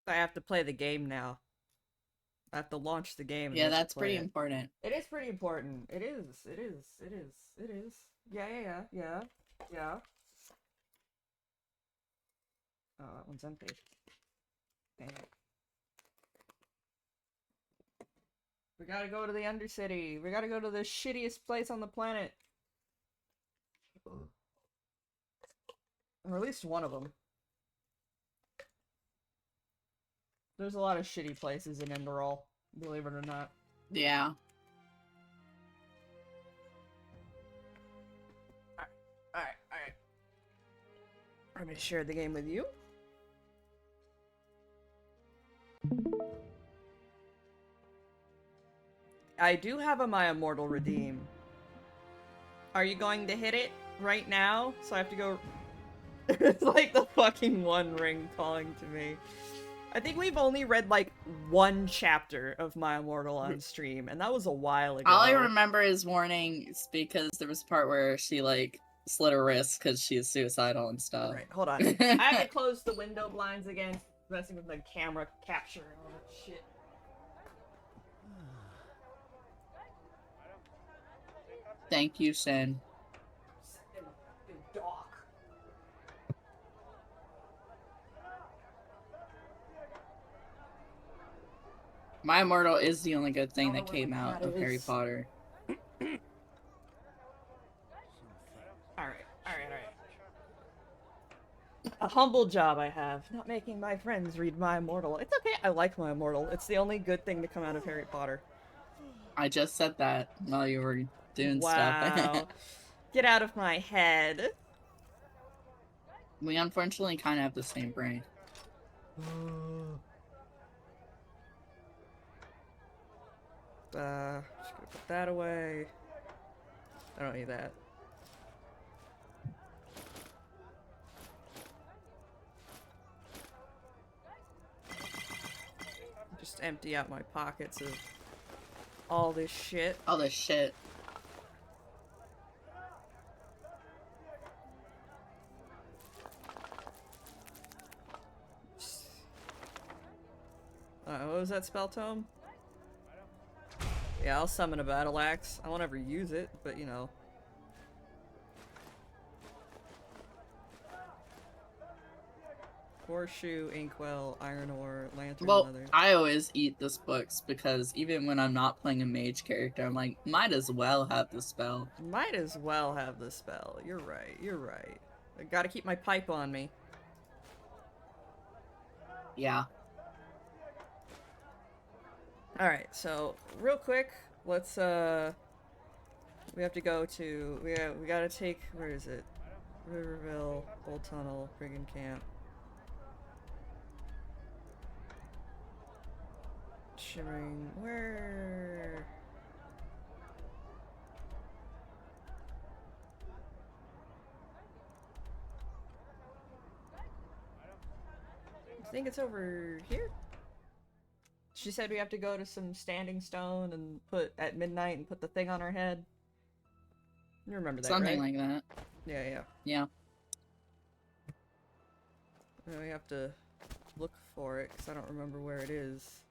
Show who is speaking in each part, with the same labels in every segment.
Speaker 1: I have to play the game now. I have to launch the game and
Speaker 2: Yeah,
Speaker 1: we have to
Speaker 2: that's
Speaker 1: play
Speaker 2: pretty
Speaker 1: it.
Speaker 2: important.
Speaker 1: It is pretty important. It is. It is. It is. It is. Yeah, yeah, yeah, yeah. Yeah. Oh, that one's empty. Dang it. We gotta go to the Undercity. We gotta go to the shittiest place on the planet. Or at least one of them. There's a lot of shitty places in Enderal, believe it or not.
Speaker 2: Yeah.
Speaker 1: Alright. I'm gonna share the game with you. I do have a My Immortal redeem. Are you going to hit it right now? So I have to go... It's like the fucking One Ring calling to me. I think we've only read like one chapter of My Immortal on stream, and that was a while ago.
Speaker 2: All I remember is warnings because there was a part where she like slit her wrist because she is suicidal and stuff.
Speaker 1: Alright, hold on. I have to close the window blinds again, messing with the camera capture and all that shit.
Speaker 2: Thank you, Sin.
Speaker 1: Doc.
Speaker 2: My Immortal is the only good thing that came out of Harry Potter.
Speaker 1: Alright. A humble job I have, not making my friends read My Immortal. It's okay, I like My Immortal. It's the only good thing to come out of Harry Potter.
Speaker 2: I just said that while you were doing
Speaker 1: Wow.
Speaker 2: stuff.
Speaker 1: Get out of my head.
Speaker 2: We unfortunately kind of have the same brain.
Speaker 1: Just gonna put that away. I don't need that. Just empty out my pockets of all this shit.
Speaker 2: All this shit.
Speaker 1: What was that spell tome? Yeah, I'll summon a battle axe. I won't ever use it, but you know. Horseshoe, inkwell, iron ore, lantern, leather.
Speaker 2: I always eat this books because even when I'm not playing a mage character, I'm like, might as well have the spell.
Speaker 1: Might as well have the spell. You're right. I gotta keep my pipe on me.
Speaker 2: Yeah.
Speaker 1: Alright, so real quick, let's we have to go to we gotta take, where is it? Riverville, Old Tunnel, Brigand Camp. Shimmering, where? I think it's over here. She said we have to go to some standing stone and put at midnight and put the thing on our head. You remember that,
Speaker 2: Something
Speaker 1: right?
Speaker 2: like that.
Speaker 1: Yeah.
Speaker 2: Yeah.
Speaker 1: Now we have to look for it because I don't remember where it is.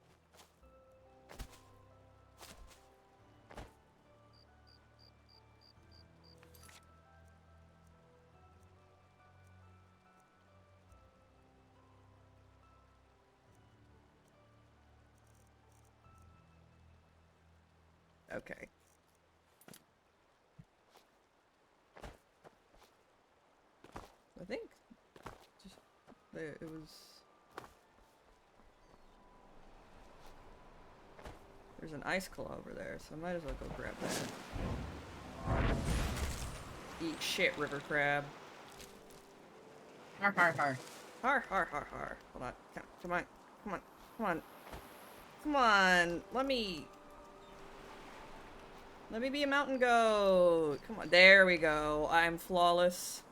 Speaker 1: Okay. I think just there it was. There's an ice claw over there, so I might as well go grab that. Eat shit, river crab.
Speaker 2: Har har har.
Speaker 1: Har har har har. Hold on. Come on. Let me be a mountain goat. Come on. There we go. I'm flawless.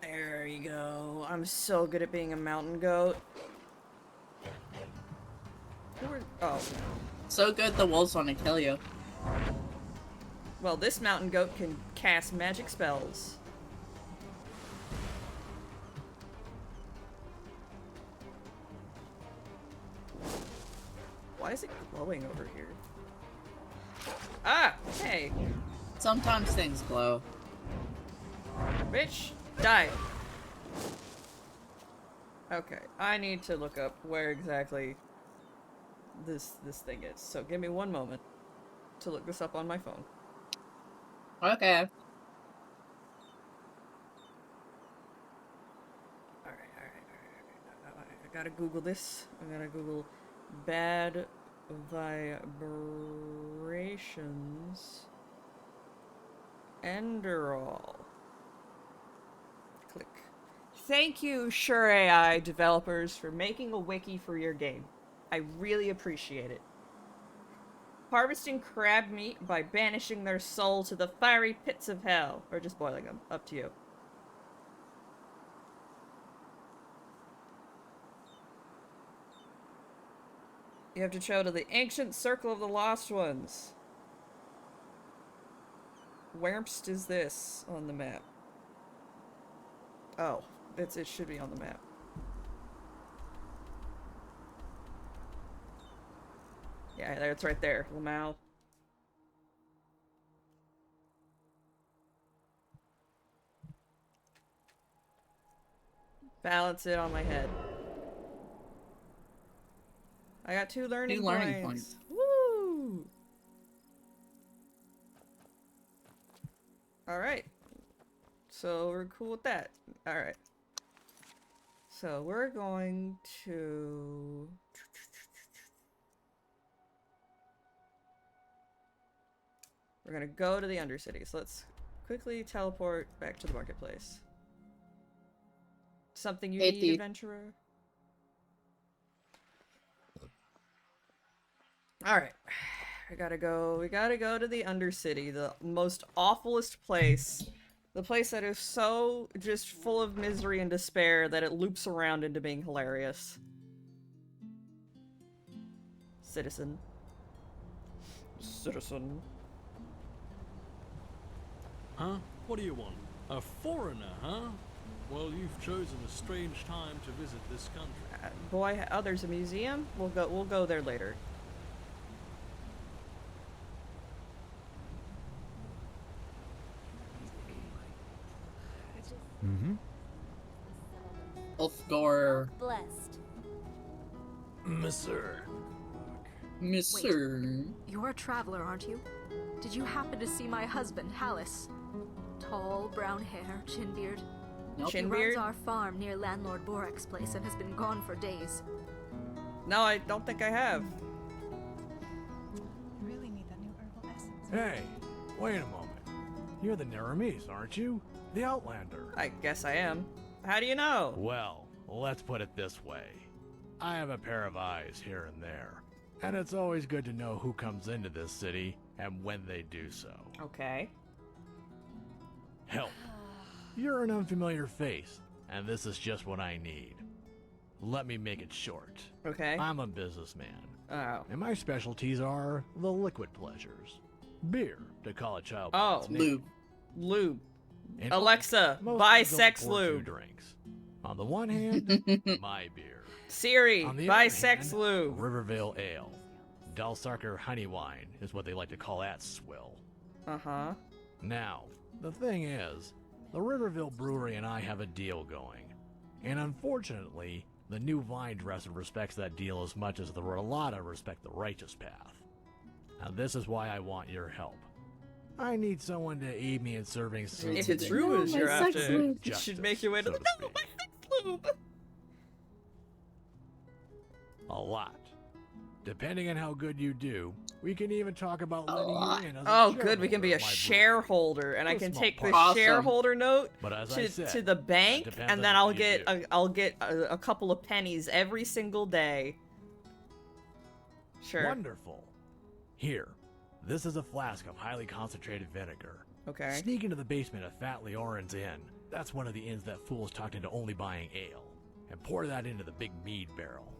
Speaker 1: There you go. I'm so good at being a mountain goat. Oh.
Speaker 2: So good the wolves want to kill you.
Speaker 1: Well, this mountain goat can cast magic spells. Why is it glowing over here? Ah! Hey!
Speaker 2: Sometimes things glow.
Speaker 1: Bitch! Die! Okay, I need to look up where exactly this thing is. So give me one moment to look this up on my phone.
Speaker 2: Okay.
Speaker 1: Alright. I gotta Google this. I gotta Google bad vibrations Enderal. Click. Thank you, Sure AI developers, for making a wiki for your game. I really appreciate it. Harvesting crab meat by banishing their soul to the fiery pits of hell. Or just boiling them. Up to you. You have to travel to the ancient circle of the lost ones. Where'st is this on the map? Oh, it should be on the map. Yeah, it's right there. Lamau. Balance it on my head. I got 2 learning points. Woo! Alright. So we're cool with that. Alright. So we're going to... We're gonna go to the Undercity. So let's quickly teleport back to the marketplace. Something you need, adventurer? Alright. We gotta go to the Undercity, the most awfulest place. The place that is so just full of misery and despair that it loops around into being hilarious. Citizen.
Speaker 3: Huh? What do you want? A foreigner, huh? Well, you've chosen a strange time to visit this country.
Speaker 1: Boy, oh, there's a museum? We'll go there later.
Speaker 3: Mm-hmm.
Speaker 2: Ulfgor.
Speaker 4: Blessed.
Speaker 3: Monsieur.
Speaker 2: Monsieur.
Speaker 4: You're a traveler, aren't you? Did you happen to see my husband, Hallis? Tall, brown hair, chin beard.
Speaker 2: Nope.
Speaker 4: He runs our farm near landlord Borek's place and has been gone for days.
Speaker 1: No, I don't think I have.
Speaker 5: You really need that new herbal essence.
Speaker 6: Hey, wait a moment. You're the Naramis, aren't you? The Outlander.
Speaker 1: I guess I am. How do you know?
Speaker 6: Well, let's put it this way. I have a pair of eyes here and there, and it's always good to know who comes into this city and when they do so.
Speaker 1: Okay.
Speaker 6: Help. You're an unfamiliar face, and this is just what I need. Let me make it short.
Speaker 1: Okay.
Speaker 6: I'm a businessman,
Speaker 1: Oh.
Speaker 6: and my specialties are the liquid pleasures. Beer, to call a child by
Speaker 1: Oh.
Speaker 6: its name.
Speaker 2: Lube.
Speaker 6: And
Speaker 1: Alexa,
Speaker 6: most
Speaker 1: buy
Speaker 6: of them
Speaker 1: sex
Speaker 6: pour 2
Speaker 1: lube.
Speaker 6: drinks. On the one hand, my beer.
Speaker 1: Siri,
Speaker 6: On the
Speaker 1: buy
Speaker 6: other
Speaker 1: sex
Speaker 6: hand,
Speaker 1: lube.
Speaker 6: Rivervale Ale. Dalsarker honey wine is what they like to call that swill.
Speaker 1: Uh-huh.
Speaker 6: Now, the thing is, the Riverville Brewery and I have a deal going. And unfortunately, the new vine dresser respects that deal as much as the Rolata respect the righteous path. Now this is why I want your help. I need someone to aid me in serving
Speaker 1: If it's
Speaker 2: No,
Speaker 1: ruins
Speaker 2: my
Speaker 1: you're
Speaker 2: sex
Speaker 1: after,
Speaker 2: lube.
Speaker 1: you should make your way to
Speaker 6: so
Speaker 1: the
Speaker 6: to
Speaker 1: no, my
Speaker 6: speak.
Speaker 1: sex lube.
Speaker 6: A lot. Depending on how good you do, we can even talk about letting you in as a
Speaker 1: Oh, good. We can be a
Speaker 6: shareholder of my brewery.
Speaker 1: shareholder, and I
Speaker 6: A
Speaker 1: can
Speaker 6: small
Speaker 1: take the
Speaker 6: part.
Speaker 2: Awesome.
Speaker 1: shareholder note
Speaker 6: But as I said,
Speaker 1: to the bank,
Speaker 6: depends
Speaker 1: and
Speaker 6: on
Speaker 1: then
Speaker 6: how
Speaker 1: I'll
Speaker 6: you
Speaker 1: get
Speaker 6: do.
Speaker 1: I'll get a couple of pennies every single day. Sure.
Speaker 6: Wonderful. Here, this is a flask of highly concentrated vinegar.
Speaker 1: Okay.
Speaker 6: Sneak into the basement of Fat Leorin's Inn. That's one of the inns that fools talked into only buying ale. And pour that into the big mead barrel.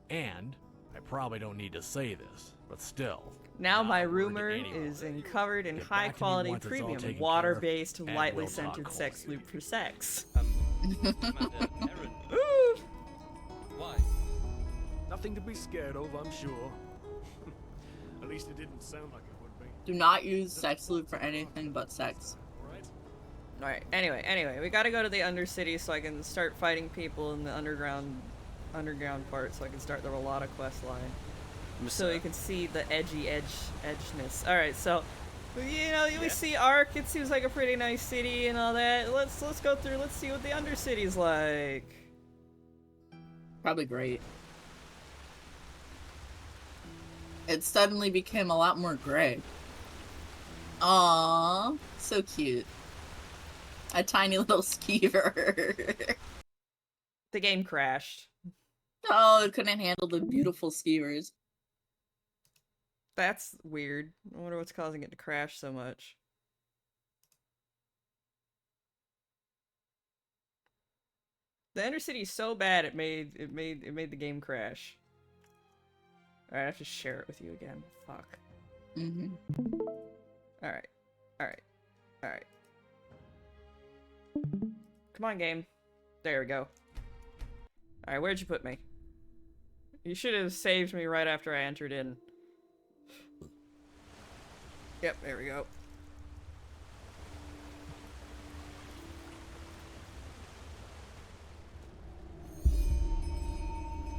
Speaker 6: And, I probably don't need to say this, but still.
Speaker 1: Now
Speaker 6: not
Speaker 1: my
Speaker 6: a word to
Speaker 1: rumor
Speaker 6: anyone.
Speaker 1: is covered in
Speaker 6: Get back to me
Speaker 1: high-quality
Speaker 6: once it's all
Speaker 1: premium,
Speaker 6: taken
Speaker 1: water-based,
Speaker 6: care of, and
Speaker 1: lightly
Speaker 6: we'll talk
Speaker 1: scented sex
Speaker 6: coin.
Speaker 1: lube for sex.
Speaker 3: Commander Aaron,
Speaker 1: Ooh.
Speaker 3: why? Nothing to be scared of, I'm sure. At least it didn't sound like it would be.
Speaker 2: Do not use sex lube for anything but sex.
Speaker 3: Alright?
Speaker 1: Alright, anyway, we gotta go to the Undercity so I can start fighting people in the underground part so I can start the Rolata quest line. So you can see the edginess. Alright, so you know, we see Ark, it seems like a pretty nice city and all that. Let's go through, let's see what the Undercity's like.
Speaker 2: Probably great. It suddenly became a lot more gray. Aww, so cute. A tiny little skeever.
Speaker 1: The game crashed.
Speaker 2: Oh, it couldn't handle the beautiful skeevers.
Speaker 1: That's weird. I wonder what's causing it to crash so much. The Undercity is so bad it made the game crash. Alright, I have to share it with you again. Fuck.
Speaker 2: Mm-hmm.
Speaker 1: Alright. Come on, game. There we go. Alright, where'd you put me? You should have saved me right after I entered in. Yep, there we go.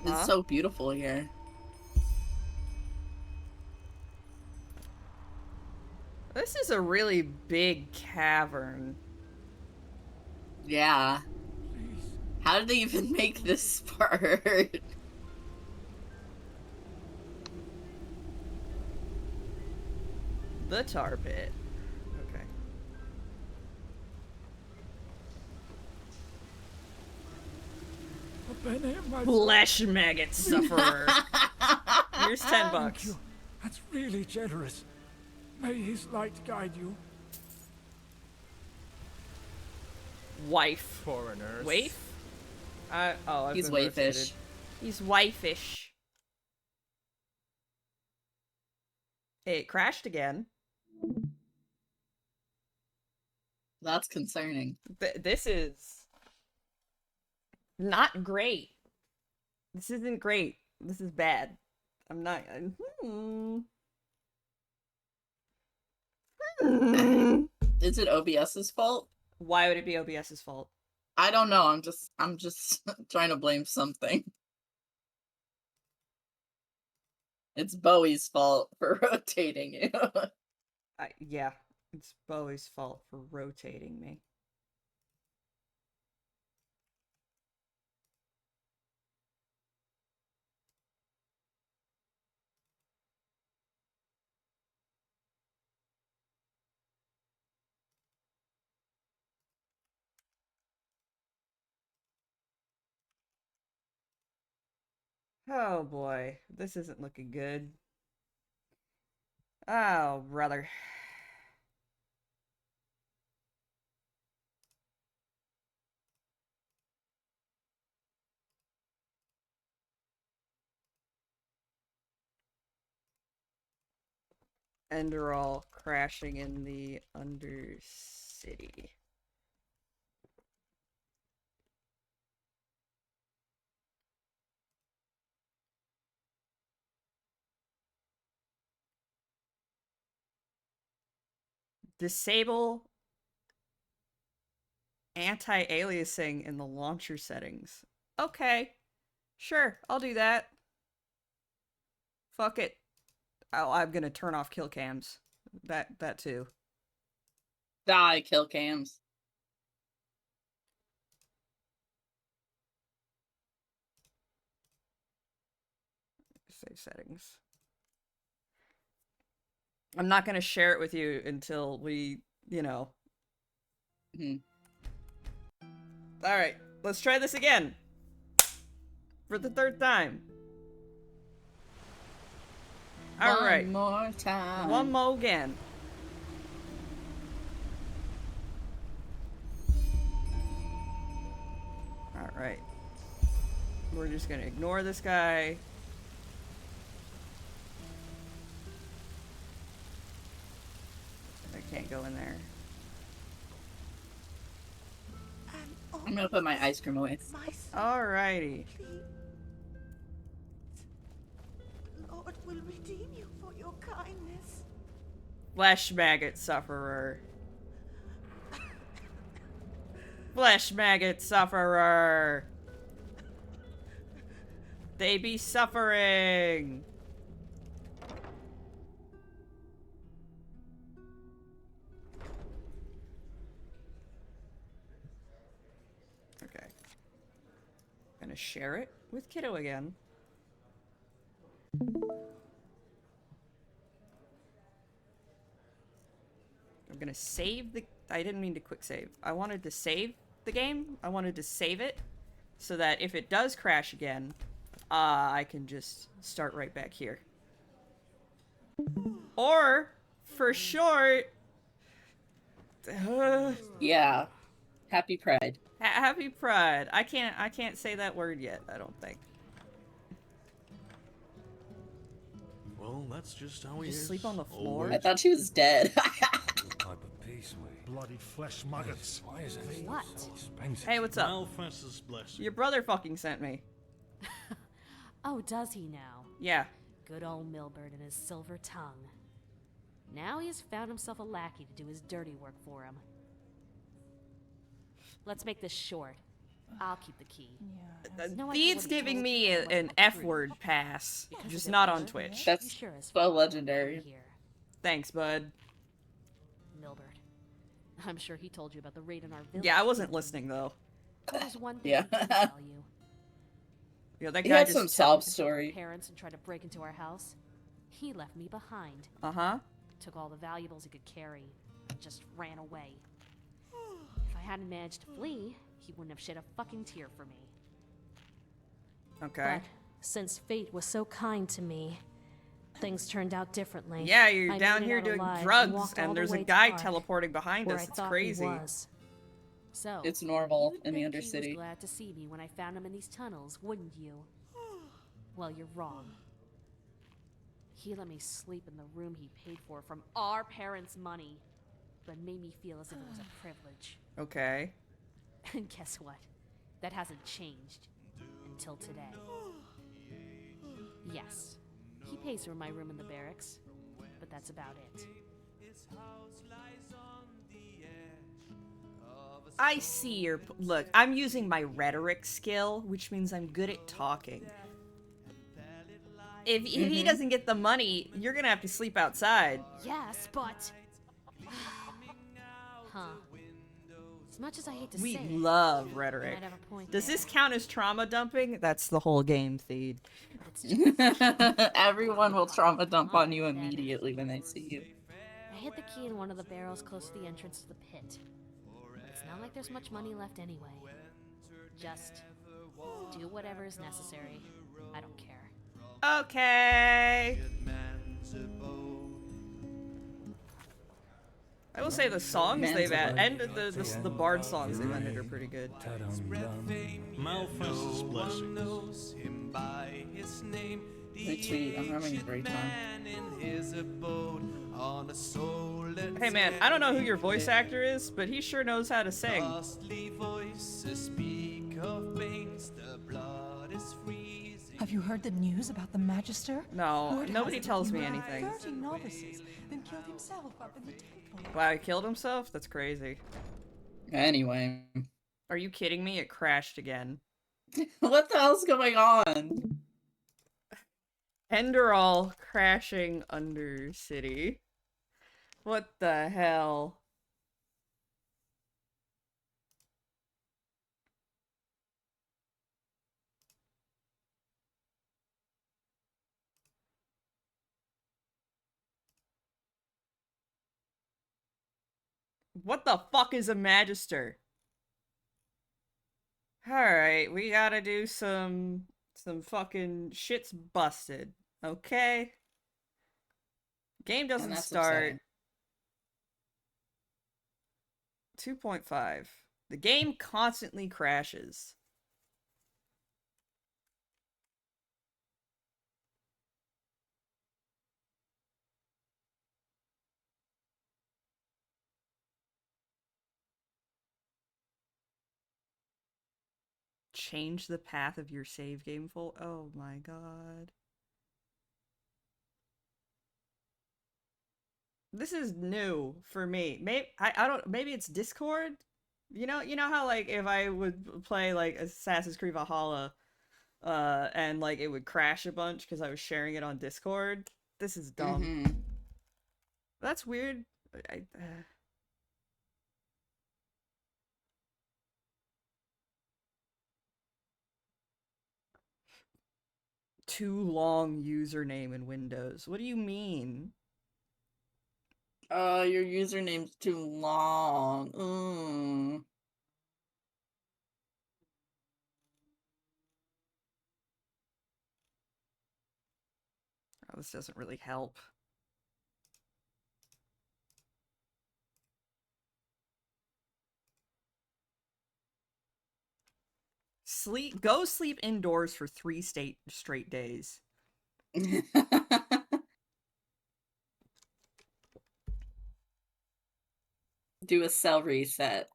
Speaker 2: It's so beautiful here.
Speaker 1: This is a really big cavern.
Speaker 2: Yeah. How did they even make this part?
Speaker 1: The tar pit. Okay. Flesh maggot sufferer. Here's $10.
Speaker 7: Thank you. That's really generous. May his light guide you.
Speaker 1: Wife.
Speaker 8: Foreigners.
Speaker 1: Waif? I've
Speaker 2: He's
Speaker 1: been
Speaker 2: waifish.
Speaker 1: rotated. He's waifish. Hey, it crashed again.
Speaker 2: That's concerning.
Speaker 1: This is not great. This isn't great. This is bad. I'm not.
Speaker 2: Is it OBS's fault?
Speaker 1: Why would it be OBS's fault?
Speaker 2: I don't know. I'm just trying to blame something. It's Bowie's fault for rotating you.
Speaker 1: Yeah, it's Bowie's fault for rotating me. Oh boy, this isn't looking good. Oh, brother. Enderal crashing in the Undercity. Disable anti-aliasing in the launcher settings. Okay. Sure, I'll do that. Fuck it. Oh, I'm gonna turn off kill cams. That too.
Speaker 2: Die, kill cams.
Speaker 1: Save settings. I'm not gonna share it with you until we, you know. Alright, let's try this again. For the third time. Alright.
Speaker 2: One more time.
Speaker 1: One more again. Alright. We're just gonna ignore this guy. I can't go in there.
Speaker 2: I'm gonna put my ice cream away.
Speaker 1: Alrighty.
Speaker 5: will redeem you for your kindness.
Speaker 1: Flesh maggot sufferer. Flesh maggot sufferer. They be suffering. Okay. Gonna share it with Kiddo again. I'm gonna save the... I didn't mean to quick save. I wanted to save the game. I wanted to save it so that if it does crash again, I can just start right back here. Or, for short...
Speaker 2: Yeah. Happy Pride.
Speaker 1: Happy Pride. I can't say that word yet, I don't think.
Speaker 3: Well, that's just how he
Speaker 1: Just
Speaker 3: is.
Speaker 1: sleep on the floor?
Speaker 3: Always.
Speaker 2: I thought she was dead.
Speaker 8: Type of piece we.
Speaker 7: Bloody flesh maggots.
Speaker 8: Why is it
Speaker 4: What?
Speaker 8: so expensive?
Speaker 1: Hey, what's up?
Speaker 3: Malphas's blessing.
Speaker 1: Your brother fucking sent me.
Speaker 9: Oh, does he now?
Speaker 1: Yeah.
Speaker 9: Good old Milbert and his silver tongue. Now he has found himself a lackey to do his dirty work for him. Let's make this short. I'll keep the key. No idea
Speaker 1: Theed's
Speaker 9: what he
Speaker 1: giving
Speaker 9: told
Speaker 1: me
Speaker 9: you,
Speaker 1: an
Speaker 9: but
Speaker 1: F-word pass.
Speaker 9: Because
Speaker 1: Just
Speaker 9: of it,
Speaker 1: not on
Speaker 9: Milbert.
Speaker 1: Twitch.
Speaker 2: That's
Speaker 9: You sure as
Speaker 2: so
Speaker 9: fuck
Speaker 2: legendary.
Speaker 9: here,
Speaker 1: Thanks, bud.
Speaker 9: Milbert. I'm sure he told you about the raid in our village.
Speaker 1: Yeah, I wasn't listening, though.
Speaker 9: There's one thing
Speaker 2: Yeah.
Speaker 9: he didn't tell you.
Speaker 1: Yeah, that
Speaker 2: He
Speaker 1: guy
Speaker 2: had
Speaker 1: just...
Speaker 2: some sob story.
Speaker 9: Parents and tried to break into our house. He left me behind.
Speaker 1: Uh-huh.
Speaker 9: Took all the valuables he could carry. And just ran away. If I hadn't managed to flee, he wouldn't have shed a fucking tear for me.
Speaker 1: Okay.
Speaker 9: But since fate was so kind to me, things turned out differently.
Speaker 1: Yeah, you're
Speaker 9: I
Speaker 1: down
Speaker 9: made it
Speaker 1: here
Speaker 9: out
Speaker 1: doing
Speaker 9: alive
Speaker 1: drugs,
Speaker 9: walked all
Speaker 1: and
Speaker 9: the
Speaker 1: there's a
Speaker 9: way to
Speaker 1: guy
Speaker 9: Park,
Speaker 1: teleporting behind
Speaker 9: where
Speaker 1: us.
Speaker 9: I
Speaker 1: It's
Speaker 9: thought
Speaker 1: crazy.
Speaker 9: He was. So
Speaker 2: It's normal
Speaker 9: you'd
Speaker 2: in the
Speaker 9: think he
Speaker 2: Undercity.
Speaker 9: was glad to see me when I found him in these tunnels, wouldn't you? Well, you're wrong. He let me sleep in the room he paid for from our parents' money, but made me feel as if it was a privilege.
Speaker 1: Okay.
Speaker 9: And guess what? That hasn't changed until today. Yes, he pays for my room in the barracks, but that's about it.
Speaker 1: I see your... Look, I'm using my rhetoric skill, which means I'm good at talking. If he doesn't get the money, you're gonna have to sleep outside.
Speaker 9: Yes, but... huh. As much as I hate to
Speaker 1: We
Speaker 9: say it,
Speaker 1: love
Speaker 9: you
Speaker 1: rhetoric.
Speaker 9: might have a point
Speaker 1: Does
Speaker 9: there.
Speaker 1: this count as trauma dumping? That's the whole game, Theed.
Speaker 9: It's just,
Speaker 2: Everyone will trauma dump on you immediately when they see you.
Speaker 9: I hid the key in one of the barrels close to the entrance to the pit. But it's not like there's much money left anyway. Just do whatever is necessary. I don't care.
Speaker 1: Okay. I will say the songs they've added, and the bard songs they've ended are pretty good.
Speaker 3: Malphas's blessings.
Speaker 2: Retweet. I'm having a great time.
Speaker 1: Hey man, I don't know who your voice actor is, but he sure knows how to sing.
Speaker 5: Have you heard the news about the Magister?
Speaker 1: No,
Speaker 5: Word
Speaker 1: nobody
Speaker 5: has it
Speaker 1: tells
Speaker 5: he
Speaker 1: me
Speaker 5: murdered
Speaker 1: anything.
Speaker 5: 30 novices, then killed himself up in the temple.
Speaker 1: Wow, he killed himself? That's crazy.
Speaker 2: Anyway.
Speaker 1: Are you kidding me? It crashed again.
Speaker 2: What the hell's going on?
Speaker 1: Enderal crashing Undercity. What the hell? What the fuck is a Magister? Alright, we gotta do some fucking shit's busted. Okay? Game doesn't
Speaker 2: that's
Speaker 1: start.
Speaker 2: upsetting.
Speaker 1: 2.5. The game constantly crashes. Change the path of your save game full. Oh my god. This is new for me. Maybe I don't. Maybe it's Discord. You know how like if I would play like Assassin's Creed Valhalla, and like it would crash a bunch because I was sharing it on Discord. This is dumb.
Speaker 2: Mm-hmm.
Speaker 1: That's weird. Too long username in Windows. What do you mean?
Speaker 2: Your username's too long.
Speaker 1: Oh, this doesn't really help. Go sleep indoors for 3 straight days.
Speaker 2: Do a cell reset.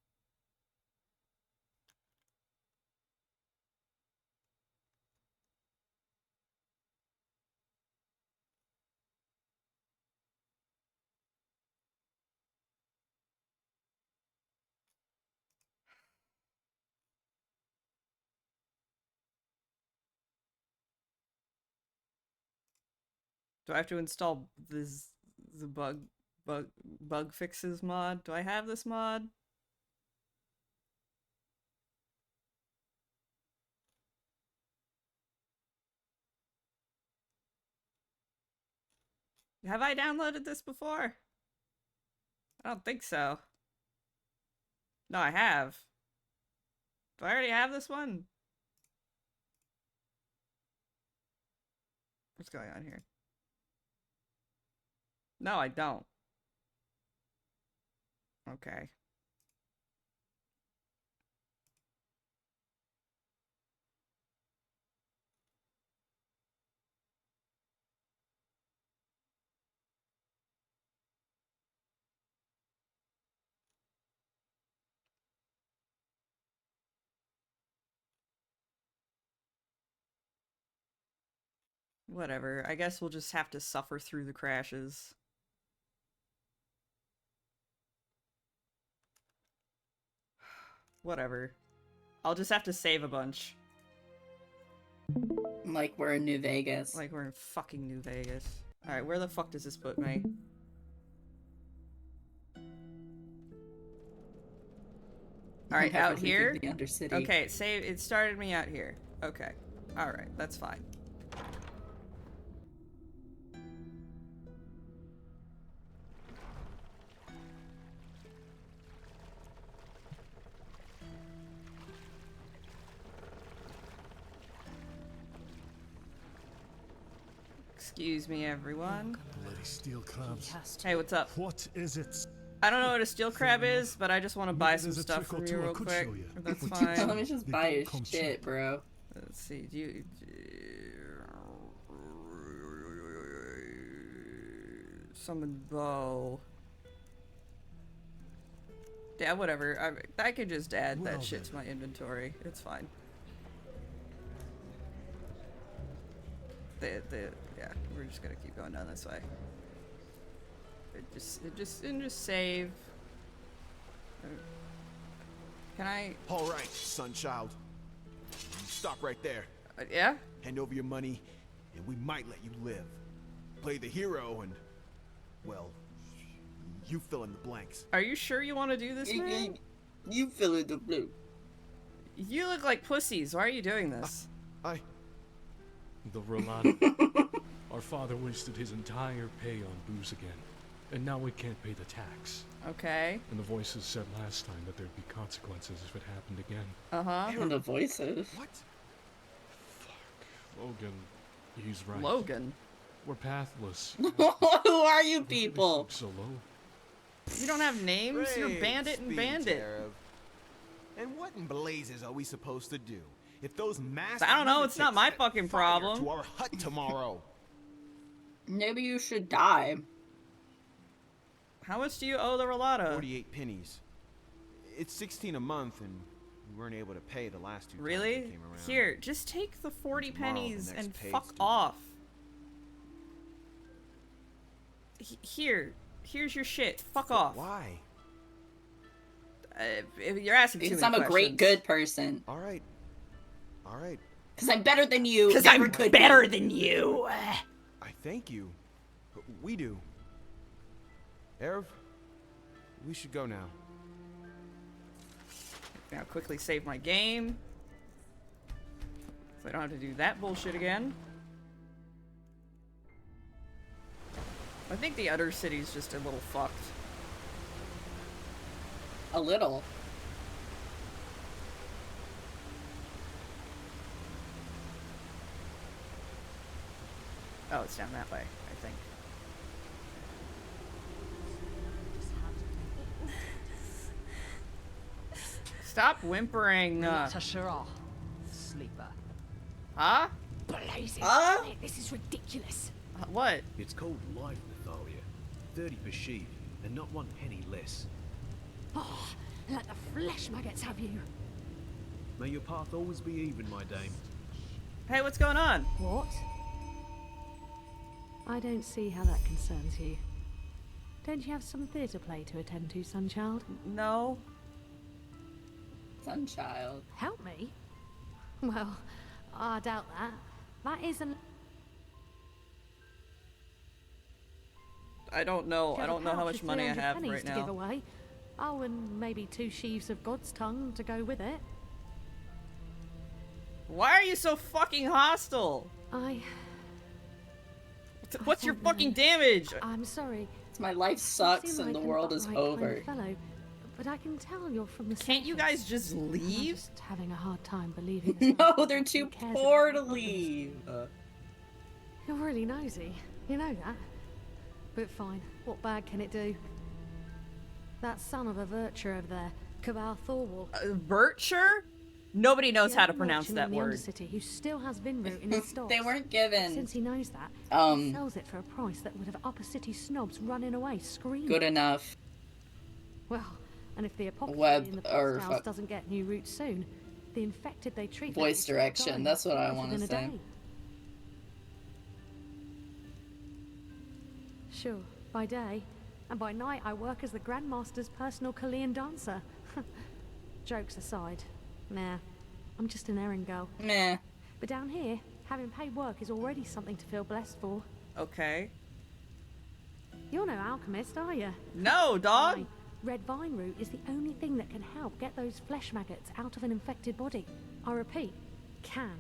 Speaker 1: Do I have to install the bug fixes mod? Do I have this mod? Have I downloaded this before? I don't think so. No, I have. Do I already have this one? What's going on here? No, I don't. Okay. Whatever. I guess we'll just have to suffer through the crashes. Whatever. I'll just have to save a bunch.
Speaker 2: Like we're in New Vegas.
Speaker 1: Like we're in fucking New Vegas. Alright, where the fuck does this put me? Alright, out here?
Speaker 2: The Undercity.
Speaker 1: Okay, it started me out here. Okay. Alright, that's fine. Excuse me, everyone.
Speaker 10: Bloody steel crabs.
Speaker 1: Hey, what's up?
Speaker 10: What is it?
Speaker 1: I don't know what a steel crab is, but I just want to buy some stuff from you real quick. That's fine.
Speaker 2: Let me just buy your shit, bro.
Speaker 1: Let's see. Do you... Summon bow. Yeah, whatever. I could just add that shit to my inventory. It's fine. Yeah, we're just gonna keep going down this way. It just save. Can I?
Speaker 11: All right, sunchild. Stop right there.
Speaker 1: Yeah?
Speaker 11: Hand over your money, and we might let you live. Play the hero, and well, you fill in the blanks.
Speaker 1: Are you sure you want to do this, man?
Speaker 2: You fill in the blue.
Speaker 1: You look like pussies. Why are you doing this?
Speaker 3: The Rolando. Our father wasted his entire pay on booze again, and now we can't pay the tax.
Speaker 1: Okay.
Speaker 3: And the voices said last time that there'd be consequences if it happened again.
Speaker 1: Uh-huh.
Speaker 2: And the voices?
Speaker 11: What?
Speaker 3: Fuck. Logan. He's right.
Speaker 1: Logan?
Speaker 3: We're pathless.
Speaker 2: Who are you people?
Speaker 3: So low.
Speaker 1: You don't have names? You're Bandit and Bandit.
Speaker 11: And what in blazes are we supposed to do? If those masks...
Speaker 1: I don't know, it's not my fucking problem.
Speaker 11: To our hut tomorrow.
Speaker 2: Maybe you should die.
Speaker 1: How much do you owe the Rolado?
Speaker 11: 48 pennies. It's 16 a month, and we weren't able to pay the last 2 times
Speaker 1: Really?
Speaker 11: we came around.
Speaker 1: Here, just take the 40
Speaker 11: Tomorrow, the
Speaker 1: pennies
Speaker 11: next
Speaker 1: and
Speaker 11: pay's
Speaker 1: fuck
Speaker 11: due.
Speaker 1: off. Here, here's your shit. Fuck off.
Speaker 11: Why?
Speaker 1: If you're asking too
Speaker 2: Because
Speaker 1: many
Speaker 2: I'm a great,
Speaker 1: questions.
Speaker 2: good person.
Speaker 11: All right. All right.
Speaker 2: Because I'm better than you.
Speaker 1: Because
Speaker 2: ever
Speaker 1: I'm
Speaker 2: could
Speaker 1: better
Speaker 2: be.
Speaker 1: than you.
Speaker 11: I thank you. We do. Erev, we should go now.
Speaker 1: Now quickly save my game. So I don't have to do that bullshit again. I think the UnderCity's just a little fucked.
Speaker 2: A little.
Speaker 1: Oh, it's down that way, I think. Stop whimpering.
Speaker 5: Sleeper.
Speaker 1: Huh?
Speaker 5: Blazes.
Speaker 2: Huh?
Speaker 5: This is ridiculous.
Speaker 1: What?
Speaker 8: It's called life, Nathalia. 30 per sheep, and not 1 penny less.
Speaker 5: Oh, let the flesh maggots have you.
Speaker 8: May your path always be even, my dame.
Speaker 1: Hey, what's going on?
Speaker 9: What? I don't see how that concerns you. Don't you have some theatre play to attend to, Sunchild?
Speaker 1: No.
Speaker 2: Sunchild.
Speaker 9: Help me? Well, I doubt that. That isn't...
Speaker 1: I don't know. I don't know how much money I have right
Speaker 9: to give
Speaker 1: now.
Speaker 9: away. Oh, and maybe 2 sheaves of God's tongue to go with it.
Speaker 1: Why are you so fucking hostile? What's your
Speaker 9: don't
Speaker 1: fucking
Speaker 9: know.
Speaker 1: damage?
Speaker 9: I'm sorry.
Speaker 2: My life
Speaker 9: You
Speaker 2: sucks
Speaker 9: seem
Speaker 2: and
Speaker 9: like
Speaker 2: the
Speaker 9: an
Speaker 2: world is
Speaker 9: upright, kind
Speaker 2: over.
Speaker 9: fellow, but I can tell you're from the
Speaker 1: Can't you
Speaker 9: surface.
Speaker 1: guys just
Speaker 9: And I'm
Speaker 1: leave?
Speaker 9: just having a hard time believing. there's
Speaker 2: No,
Speaker 9: someone
Speaker 2: they're
Speaker 9: who
Speaker 2: too
Speaker 9: cares
Speaker 2: poor
Speaker 9: about
Speaker 2: to
Speaker 9: my problems.
Speaker 2: leave.
Speaker 9: You're really nosy. You know that. But fine. What bad can it do? That son of a Virtue over there, Cabal Thorwall.
Speaker 1: Virtue? Nobody knows
Speaker 9: the
Speaker 1: how to
Speaker 9: only
Speaker 1: pronounce
Speaker 9: merchant
Speaker 1: that
Speaker 9: in the
Speaker 1: word.
Speaker 9: UnderCity who still has Vinroot in his stocks.
Speaker 2: They weren't given.
Speaker 9: Since he knows that, he sells it for a price that would have upper city snobs running away screaming.
Speaker 2: Good enough.
Speaker 9: Well, and if the apothecary
Speaker 2: Web
Speaker 9: in the
Speaker 2: or
Speaker 9: post house doesn't get new root soon, the infected they treat
Speaker 2: Voice direction, that's what I wanna say.
Speaker 9: Sure, by day, and by night I work as the Grandmaster's personal Kalian dancer. Jokes aside, nah, I'm just an errand girl.
Speaker 2: Meh.
Speaker 9: But down here, having paid work is already something to feel blessed for.
Speaker 1: Okay.
Speaker 9: You're no alchemist, are you?
Speaker 1: No, dog.
Speaker 9: Why, red vine root is the only thing that can help get those flesh maggots out of an infected body. I repeat, can.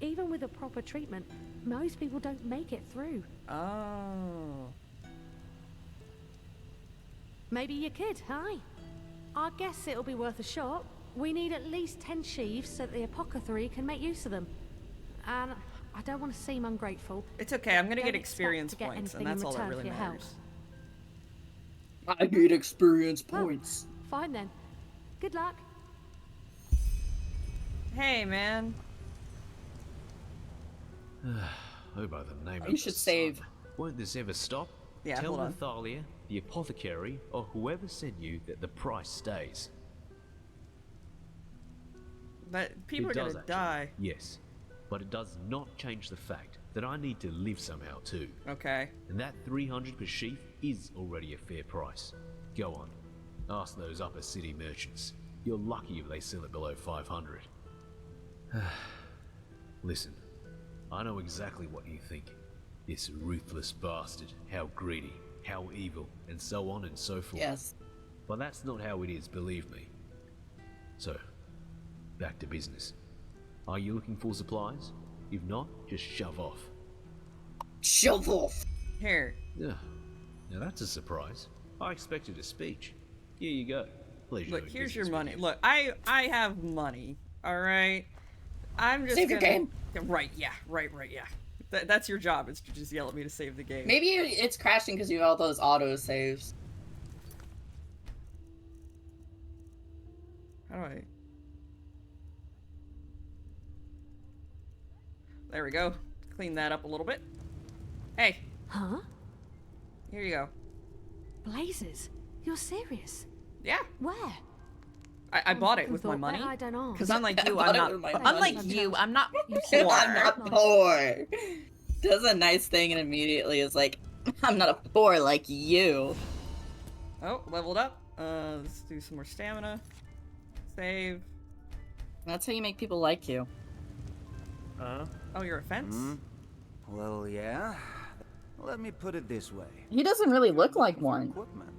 Speaker 9: Even with a proper treatment, most people don't make it through.
Speaker 1: Oh.
Speaker 9: Maybe you could, huh? I guess it'll be worth a shot. We need at least 10 sheaves so that the apothecary can make use of them. And I don't want to seem ungrateful.
Speaker 1: It's okay, I'm gonna
Speaker 9: Don't
Speaker 1: get
Speaker 9: expect
Speaker 1: experience
Speaker 9: to get
Speaker 1: points, and
Speaker 9: anything in
Speaker 1: that's all that
Speaker 9: return
Speaker 1: really
Speaker 9: for your help.
Speaker 1: matters.
Speaker 2: I need experience
Speaker 9: Well,
Speaker 2: points.
Speaker 9: fine then. Good luck.
Speaker 1: Hey, man.
Speaker 8: Oh, by the name of
Speaker 2: You should
Speaker 8: the
Speaker 2: save.
Speaker 8: sun. Won't this ever stop?
Speaker 1: Yeah,
Speaker 8: Tell
Speaker 1: hold on.
Speaker 8: Nathalia, the apothecary, or whoever sent you that the price stays.
Speaker 1: But people
Speaker 8: It
Speaker 1: are
Speaker 8: does
Speaker 1: gonna
Speaker 8: actually.
Speaker 1: die.
Speaker 8: Yes, but it does not change the fact that I need to live somehow too.
Speaker 1: Okay.
Speaker 8: And that 300 per sheaf is already a fair price. Go on, ask those upper city merchants. You're lucky if they sell it below 500. Listen, I know exactly what you think. This ruthless bastard, how greedy, how evil, and so on and so forth.
Speaker 2: Yes.
Speaker 8: But that's not how it is, believe me. So, back to business. Are you looking for supplies? If not, just shove off.
Speaker 2: Shove off.
Speaker 1: Here.
Speaker 8: Yeah. Now that's a surprise. I expected a speech. Here you go. Pleasure.
Speaker 1: Look,
Speaker 8: doing
Speaker 1: here's your
Speaker 8: business
Speaker 1: money.
Speaker 8: with you.
Speaker 1: Look, I have money. All right. I'm just
Speaker 2: Save your
Speaker 1: gonna...
Speaker 2: game.
Speaker 1: Right. Yeah. Right. Yeah. That's your job. Is to just yell at me to save the game.
Speaker 2: Maybe it's crashing because you have all those auto saves.
Speaker 1: How do I? There we go. Clean that up a little bit. Hey,
Speaker 9: Huh?
Speaker 1: here you go.
Speaker 9: Blazes? You're serious?
Speaker 1: Yeah,
Speaker 9: Where?
Speaker 1: I bought it
Speaker 9: Who
Speaker 1: with my
Speaker 9: thought that?
Speaker 1: money.
Speaker 9: I don't know.
Speaker 1: Because unlike you,
Speaker 2: I
Speaker 1: I'm
Speaker 2: bought it
Speaker 1: not.
Speaker 2: with my
Speaker 1: Unlike
Speaker 2: money.
Speaker 1: you, I'm not
Speaker 9: You
Speaker 1: poor.
Speaker 2: I'm not poor. Does a nice thing and immediately is like, I'm not a boar like you.
Speaker 1: Oh, leveled up. Let's do some more stamina. Save.
Speaker 2: That's how you make people like you.
Speaker 1: Oh, you're a fence?
Speaker 12: Well, yeah. Let me put it this way.
Speaker 2: He doesn't really look like
Speaker 12: For
Speaker 2: one.
Speaker 12: equipment,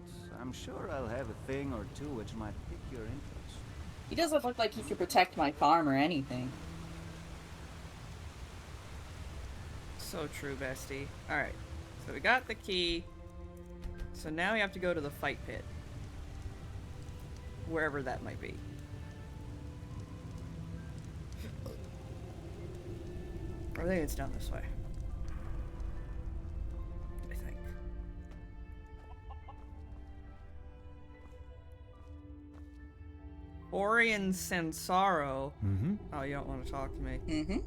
Speaker 12: I'm sure I'll have a thing or two which might pique your interest.
Speaker 2: He doesn't look like he could protect my farm or anything.
Speaker 1: So true, bestie. Alright. So we got the key. So now we have to go to the fight pit. Wherever that might be. I think it's down this way. I think. Orion Sansaro. Oh, you don't want to talk to me.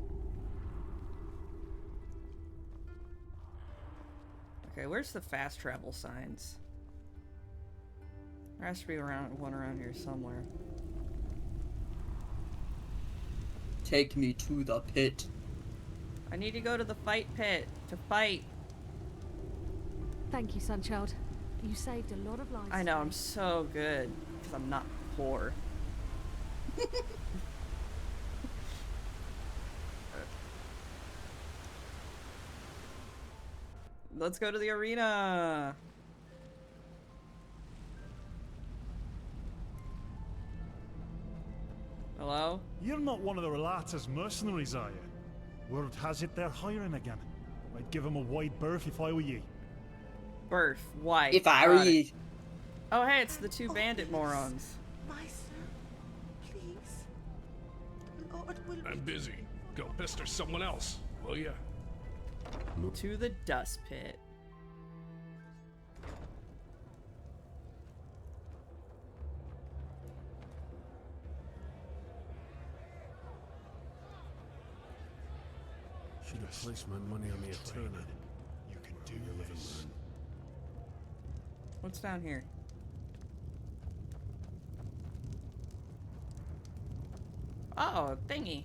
Speaker 1: Okay, where's the fast travel signs? There has to be one around here somewhere.
Speaker 2: Take me to the pit.
Speaker 1: I need to go to the fight pit to fight.
Speaker 9: Thank you, Sunchild. You saved a lot of lives.
Speaker 1: I know, I'm so good because I'm not poor. Let's go to the arena. Hello?
Speaker 10: You're not one of the Relata's mercenaries, are you? Word has it they're hiring again. I'd give them a wide berth if I were ye.
Speaker 1: Berth, white.
Speaker 2: If I were
Speaker 1: Got it.
Speaker 2: ye.
Speaker 1: Oh, hey, it's the two bandit morons.
Speaker 5: My son, please. Lord will
Speaker 3: I'm busy. Go pester someone else, will ya?
Speaker 1: To the dust pit.
Speaker 3: Should have placed my money on the attorney.
Speaker 11: You can do this.
Speaker 1: What's down here? Oh, a thingy.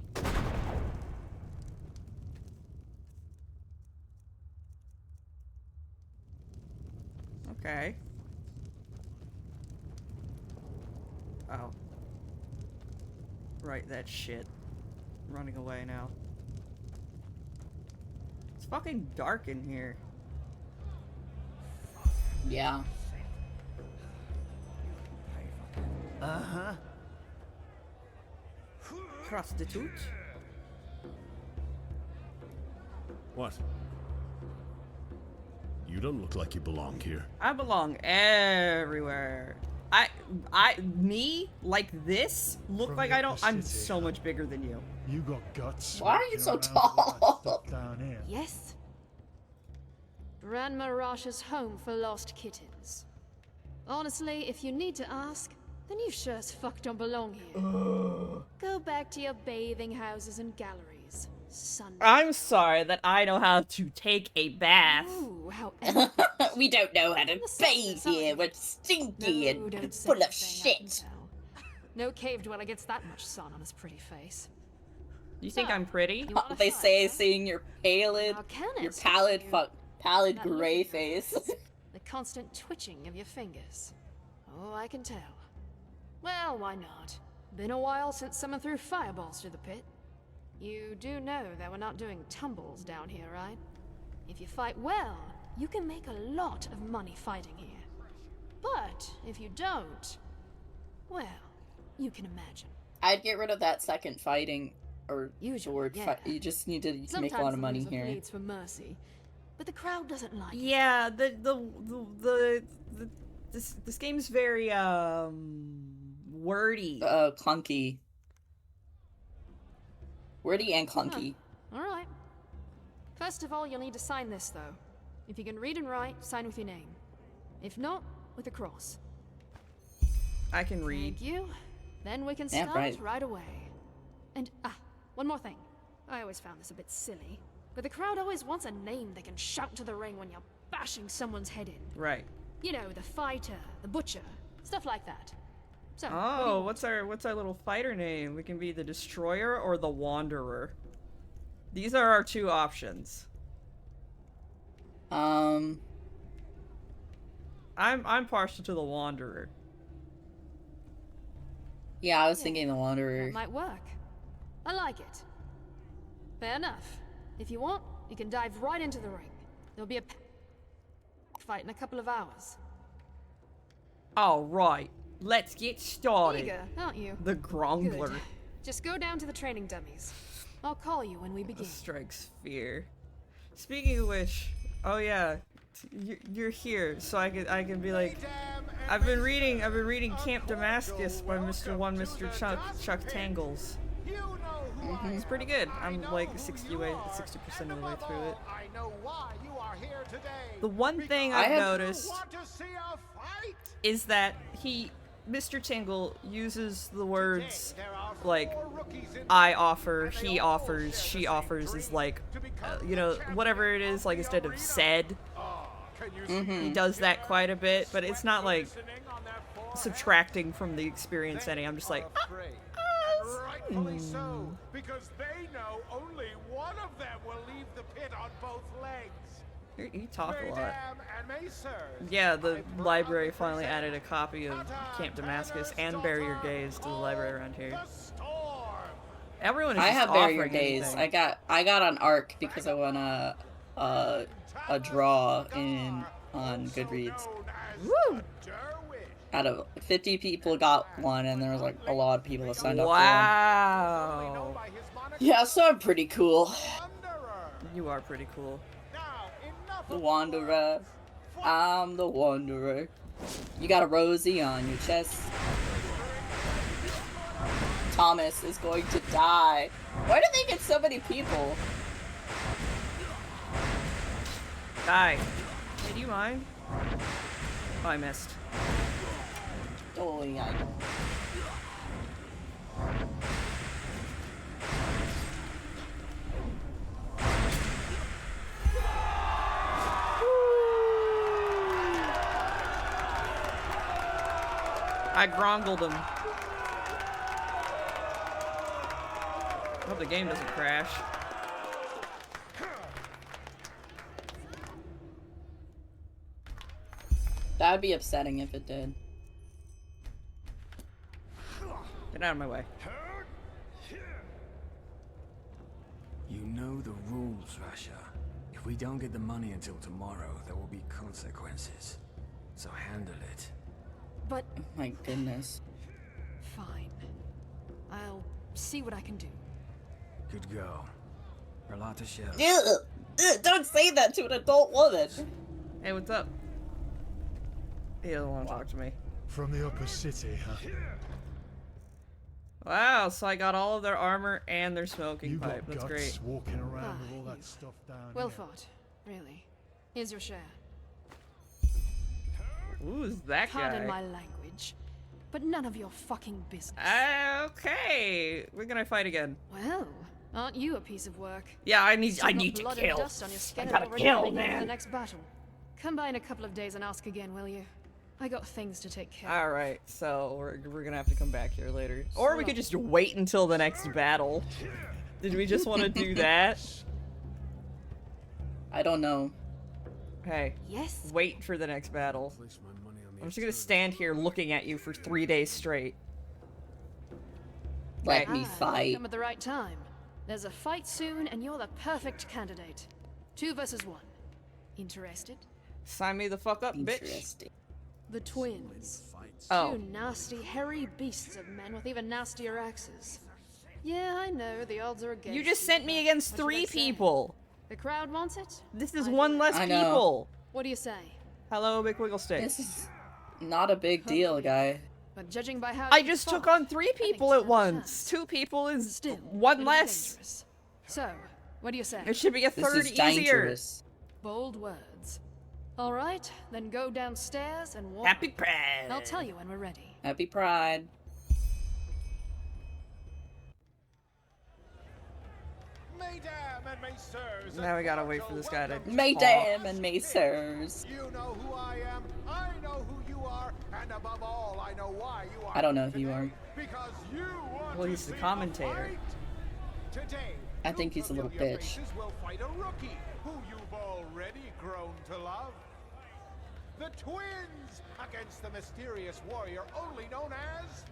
Speaker 1: Okay. Oh. Right, that shit. Running away now. It's fucking dark in here.
Speaker 2: Yeah.
Speaker 12: Uh-huh.
Speaker 1: Prostitute?
Speaker 3: What? You don't look like you belong here.
Speaker 1: I belong everywhere. Me, like this, look
Speaker 10: From
Speaker 1: like
Speaker 10: the
Speaker 1: I don't, I'm
Speaker 10: city,
Speaker 1: so much bigger than you.
Speaker 10: You got guts.
Speaker 2: Why are you
Speaker 10: walking
Speaker 2: so
Speaker 10: around with that
Speaker 2: tall?
Speaker 10: stuff down here.
Speaker 13: Yes. Ranma Rasha's home for lost kittens. Honestly, if you need to ask, then you sure as fuck don't belong here. Go back to your bathing houses and galleries, son.
Speaker 1: I'm sorry that I know how to take a bath.
Speaker 13: Ooh, how
Speaker 2: We don't know how to
Speaker 13: The sun
Speaker 2: bathe
Speaker 13: is up.
Speaker 2: here. We're stinky
Speaker 13: No,
Speaker 2: and
Speaker 13: don't say
Speaker 2: full of
Speaker 13: anything, I can
Speaker 2: shit.
Speaker 13: tell. No cave dweller gets that much sun on his pretty face.
Speaker 1: You think
Speaker 13: So,
Speaker 1: I'm pretty?
Speaker 13: You wanna
Speaker 2: They
Speaker 13: fight,
Speaker 2: say
Speaker 13: huh?
Speaker 2: seeing your pallid,
Speaker 13: Now, can
Speaker 2: your
Speaker 13: it
Speaker 2: pallid,
Speaker 13: you-
Speaker 2: pallid
Speaker 13: that
Speaker 2: gray
Speaker 13: look in your
Speaker 2: face.
Speaker 13: eyes, the constant twitching of your fingers. Oh, I can tell. Well, why not? Been a while since someone threw fireballs through the pit. You do know that we're not doing tumbles down here, right? If you fight well, you can make a lot of money fighting here. But if you don't, well, you can imagine.
Speaker 2: I'd get rid of that second fighting or
Speaker 13: Usually,
Speaker 2: sword
Speaker 13: yeah.
Speaker 2: fight. You just need to make a
Speaker 13: Sometimes
Speaker 2: lot of
Speaker 13: the
Speaker 2: money
Speaker 13: loser
Speaker 2: here.
Speaker 13: pleads for mercy, but the crowd doesn't like it.
Speaker 1: Yeah, this game's very wordy.
Speaker 2: Clunky. Wordy and clunky.
Speaker 13: All right. First of all, you'll need to sign this, though. If you can read and write, sign with your name. If not, with a cross.
Speaker 1: I can read.
Speaker 13: Thank you. Then we can
Speaker 2: Yeah,
Speaker 13: start
Speaker 2: right.
Speaker 13: right away. And, one more thing. I always found this a bit silly, but the crowd always wants a name they can shout to the ring when you're bashing someone's head in.
Speaker 1: Right.
Speaker 13: You know, the fighter, the butcher, stuff like that. So, what do you
Speaker 1: Oh,
Speaker 13: want?
Speaker 1: what's our little fighter name? We can be the Destroyer or the Wanderer. These are our two options. I'm partial to the Wanderer.
Speaker 2: Yeah, I was thinking the Wanderer.
Speaker 13: That might work. I like it. Fair enough. If you want, you can dive right into the ring. There'll be a fight in a couple of hours.
Speaker 1: All right, let's get started.
Speaker 13: Eager, aren't you?
Speaker 1: The Grongler.
Speaker 13: Good. Just go down to the training dummies. I'll call you when we begin.
Speaker 1: Strikes fear. Speaking of which, oh yeah, you're here, so I can be like, I've been reading Camp Damascus by Mr. Chuck Tangles. It's pretty good. I'm like 60% of the way through it. The one thing I've noticed is that Mr. Tingle uses the words like I offer, he offers, she offers is like, you know, whatever it is, like instead of said. He does that quite a bit, but it's not like subtracting from the experience any. I'm just like,
Speaker 14: Rightfully so, because they know only one of them will leave the pit on both legs.
Speaker 1: You talk a lot.
Speaker 14: And may serve.
Speaker 1: Yeah, the library finally added a copy of Camp Damascus and Bury Your Gaze to the library around here. Everyone is
Speaker 2: I
Speaker 1: just
Speaker 2: have Bury Your
Speaker 1: offering
Speaker 2: Gaze.
Speaker 1: anything.
Speaker 2: I got an arc because I won a draw on Goodreads.
Speaker 1: Woo!
Speaker 2: Out of 50 people got one, and there was like a lot of people that signed up for
Speaker 1: Wow.
Speaker 2: one. Yeah, so I'm pretty cool.
Speaker 1: You are pretty cool.
Speaker 2: The Wanderer. I'm the Wanderer. You got a Rosie on your chest. Thomas is going to die. Why do they get so many people?
Speaker 1: Die. Hey, do you mind? Oh, I missed.
Speaker 2: Oh, yeah, I know.
Speaker 1: I grongled him. Hope the game doesn't crash.
Speaker 2: That'd be upsetting if it did.
Speaker 1: Get out of my way.
Speaker 15: You know the rules, Rasha. If we don't get the money until tomorrow, there will be consequences. So handle it.
Speaker 13: But
Speaker 2: My goodness.
Speaker 13: fine. I'll see what I can do.
Speaker 15: Good go. Relata Sheriff.
Speaker 2: Don't say that to an adult woman.
Speaker 1: Hey, what's up? He doesn't want to talk to me.
Speaker 10: From the upper city, huh?
Speaker 1: Wow, so I got all of their armor and their smoking
Speaker 10: You
Speaker 1: pipe.
Speaker 10: got
Speaker 1: That's
Speaker 10: guts
Speaker 1: great.
Speaker 10: walking around with all
Speaker 13: you.
Speaker 10: that stuff down
Speaker 13: Well
Speaker 10: here.
Speaker 13: fought, really. Here's your share.
Speaker 1: Who's that guy?
Speaker 13: Pardon my language, but none of your fucking business.
Speaker 1: Okay, we're gonna fight again.
Speaker 13: Well, aren't you a piece of work?
Speaker 1: Yeah, I need
Speaker 13: Still got
Speaker 1: to
Speaker 13: blood
Speaker 1: kill.
Speaker 13: And dust on your skin
Speaker 1: I gotta
Speaker 13: already
Speaker 1: kill,
Speaker 13: heading into
Speaker 1: man.
Speaker 13: the next battle. Come by in a couple of days and ask again, will you? I got things to take care of.
Speaker 1: All right, so we're gonna have to come back here later, or we could just wait until the next battle. Did we just want to do that?
Speaker 2: I don't know.
Speaker 1: Hey.
Speaker 13: Yes.
Speaker 1: Wait for the next battle. I'm just gonna stand here looking at you for 3 days straight.
Speaker 2: Let me
Speaker 13: You
Speaker 2: fight.
Speaker 13: come at the right time. There's a fight soon, and you're the perfect candidate. 2 versus 1. Interested?
Speaker 1: Sign me the fuck up, bitch.
Speaker 2: Interesting.
Speaker 13: The twins.
Speaker 1: Oh.
Speaker 13: 2 nasty, hairy beasts of men with even nastier axes. Yeah, I know, the odds are against
Speaker 1: You just sent me against
Speaker 13: What should
Speaker 1: 3
Speaker 13: I say?
Speaker 1: people.
Speaker 13: The crowd wants it?
Speaker 1: This is 1 less
Speaker 2: I know.
Speaker 1: people.
Speaker 13: What do you say?
Speaker 1: Hello, Big Wiggle Stick.
Speaker 2: This is not a big deal, guy.
Speaker 13: But judging by how
Speaker 1: I
Speaker 13: you
Speaker 1: just
Speaker 13: fought,
Speaker 1: took on 3 people at
Speaker 13: stand a
Speaker 1: once. 2 people is
Speaker 13: Still,
Speaker 1: 1
Speaker 13: it'll be
Speaker 1: less.
Speaker 13: dangerous. So, what do you say?
Speaker 1: It should be a
Speaker 2: This
Speaker 1: third
Speaker 2: is
Speaker 1: easier.
Speaker 2: dangerous.
Speaker 13: Bold words. All right, then go downstairs and walk.
Speaker 1: Happy Pride.
Speaker 13: I'll tell you when we're ready.
Speaker 2: Happy Pride.
Speaker 14: Mesdames and messieurs,
Speaker 1: Now we gotta wait for this guy to
Speaker 2: Mesdames and messieurs.
Speaker 14: You know who I am, I know who you are, and above all, I know why you are.
Speaker 2: I don't know who you are.
Speaker 14: Because you want
Speaker 1: Well,
Speaker 14: to
Speaker 1: he's the
Speaker 14: see a
Speaker 1: commentator.
Speaker 14: fight. Today,
Speaker 2: I think he's a little
Speaker 14: your
Speaker 2: bitch.
Speaker 14: faces will fight a rookie who you've already grown to love. The twins against the mysterious warrior only known as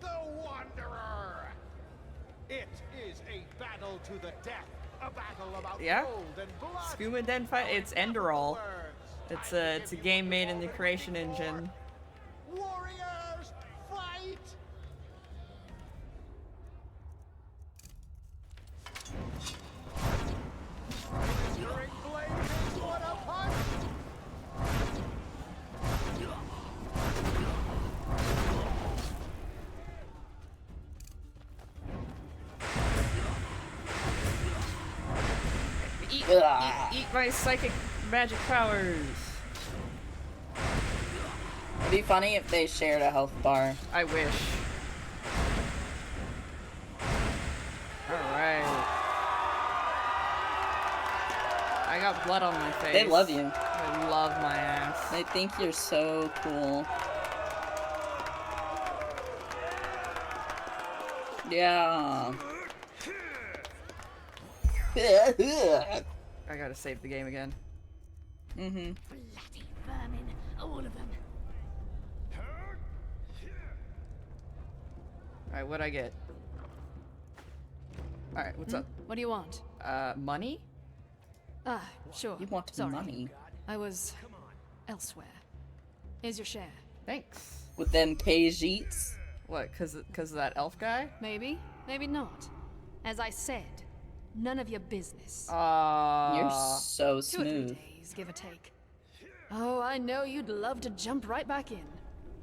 Speaker 14: the Wanderer. It is a battle to the death. A battle about gold and blood.
Speaker 1: Skooma Den fight. It's Enderal. It's a game made in the Creation Engine.
Speaker 14: Warriors, fight! Blistering blazes, what a punch!
Speaker 1: Eat my psychic magic powers.
Speaker 2: It'd be funny if they shared a health bar.
Speaker 1: I wish. Alright. I got blood on my face.
Speaker 2: They love you.
Speaker 1: They love my ass.
Speaker 2: They think you're so cool. Yeah.
Speaker 1: I gotta save the game again.
Speaker 2: Mm-hmm.
Speaker 9: Bloody vermin, all of them.
Speaker 1: Alright, what'd I get? Alright, what's up?
Speaker 13: What do you want?
Speaker 1: Money?
Speaker 13: Ah, sure.
Speaker 2: You want
Speaker 13: Sorry.
Speaker 2: money.
Speaker 13: I was elsewhere. Here's your share.
Speaker 1: Thanks.
Speaker 2: With them Khajiits?
Speaker 1: What, cause of that elf guy?
Speaker 13: Maybe, maybe not. As I said, none of your business.
Speaker 2: You're so
Speaker 13: 2 or 3
Speaker 2: smooth.
Speaker 13: days, give or take. Oh, I know you'd love to jump right back in.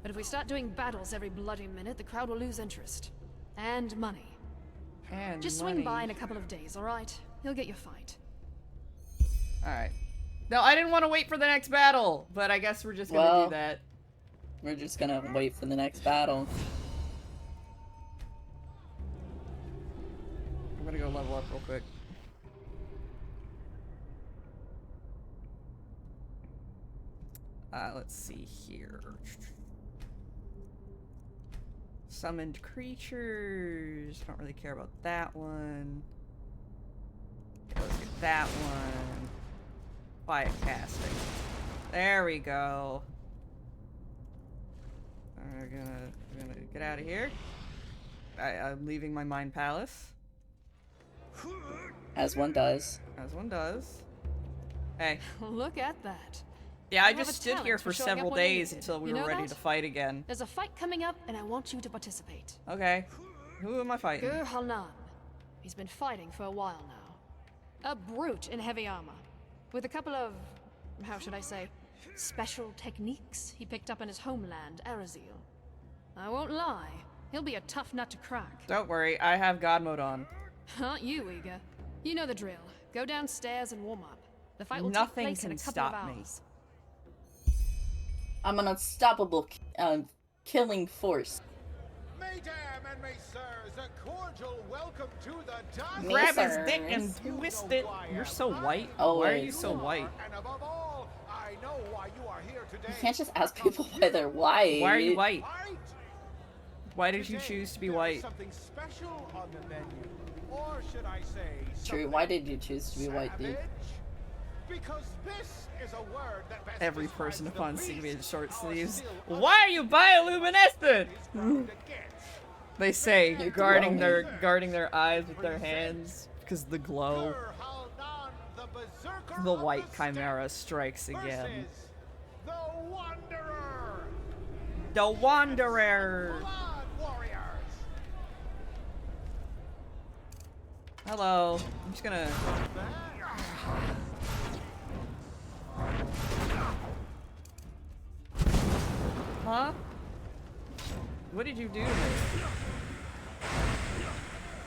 Speaker 13: But if we start doing battles every bloody minute, the crowd will lose interest. And money.
Speaker 1: And
Speaker 13: Just swing by in a couple of days, alright? You'll get your fight.
Speaker 1: Alright. No, I didn't want to wait for the next battle, but I guess we're just gonna do that.
Speaker 2: We're just gonna wait for the next battle.
Speaker 1: I'm gonna go level up real quick. Let's see here. Summoned creatures. Don't really care about that one. Okay, let's get that one. Quiet casting. There we go. We're gonna get out of here. I'm leaving my mind palace.
Speaker 2: As one does.
Speaker 1: As one does. Hey.
Speaker 13: Look at that.
Speaker 1: Yeah, I
Speaker 13: You have
Speaker 1: just
Speaker 13: a
Speaker 1: stood
Speaker 13: talent
Speaker 1: here
Speaker 13: for
Speaker 1: for
Speaker 13: showing up
Speaker 1: several
Speaker 13: when
Speaker 1: days
Speaker 13: needed.
Speaker 1: until we
Speaker 13: You
Speaker 1: were
Speaker 13: know
Speaker 1: ready
Speaker 13: that?
Speaker 1: to fight again.
Speaker 13: There's a fight coming up, and I want you to participate.
Speaker 1: Okay. Who am I fighting?
Speaker 13: Gur Halnan. He's been fighting for a while now. A brute in heavy armor. With a couple of, how should I say, special techniques he picked up in his homeland, Arazil. I won't lie, he'll be a tough nut to crack.
Speaker 1: Don't worry, I have God mode on.
Speaker 13: Aren't you eager? You know the drill. Go downstairs and warm up. The fight will
Speaker 1: Nothing
Speaker 13: take place in a
Speaker 1: can
Speaker 13: couple of
Speaker 1: stop me.
Speaker 13: hours.
Speaker 2: I'm an unstoppable killing force.
Speaker 14: Mesdames and messieurs, a cordial welcome to the dance.
Speaker 1: Grab his dick and twist it. You're so white. Why are you so white?
Speaker 14: And above all, I know why you are here today.
Speaker 2: You can't just ask people why they're white.
Speaker 1: Why are you white? Why did you choose to be white?
Speaker 14: Something special on the menu, or should I say?
Speaker 2: True. Why did you choose to be white, dude?
Speaker 14: Because this is a word that best
Speaker 1: Every person upon seeing me in short sleeves. Why are you bioluminescent? They say, guarding their eyes with their hands, because the glow. The white chimera strikes again.
Speaker 14: The Wanderer.
Speaker 1: The Wanderer. Hello. I'm just gonna. Huh? What did you do to me?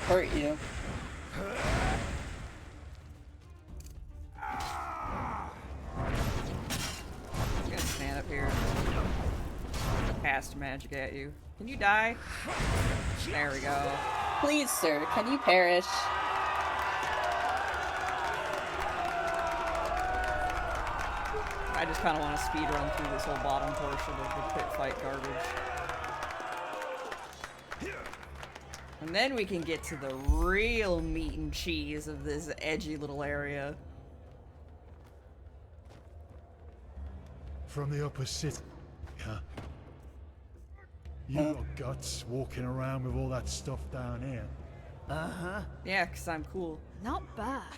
Speaker 2: Hurt you.
Speaker 1: I'm gonna stand up here. Cast magic at you. Can you die? There we go.
Speaker 2: Please, sir, can you perish?
Speaker 1: I just kind of want to speed run through this whole bottom portion of the pit fight garbage. And then we can get to the real meat and cheese of this edgy little area.
Speaker 10: From the upper city, huh? You got guts walking around with all that stuff down here.
Speaker 12: Uh-huh.
Speaker 1: Yeah, 'cause I'm cool.
Speaker 13: Not bad.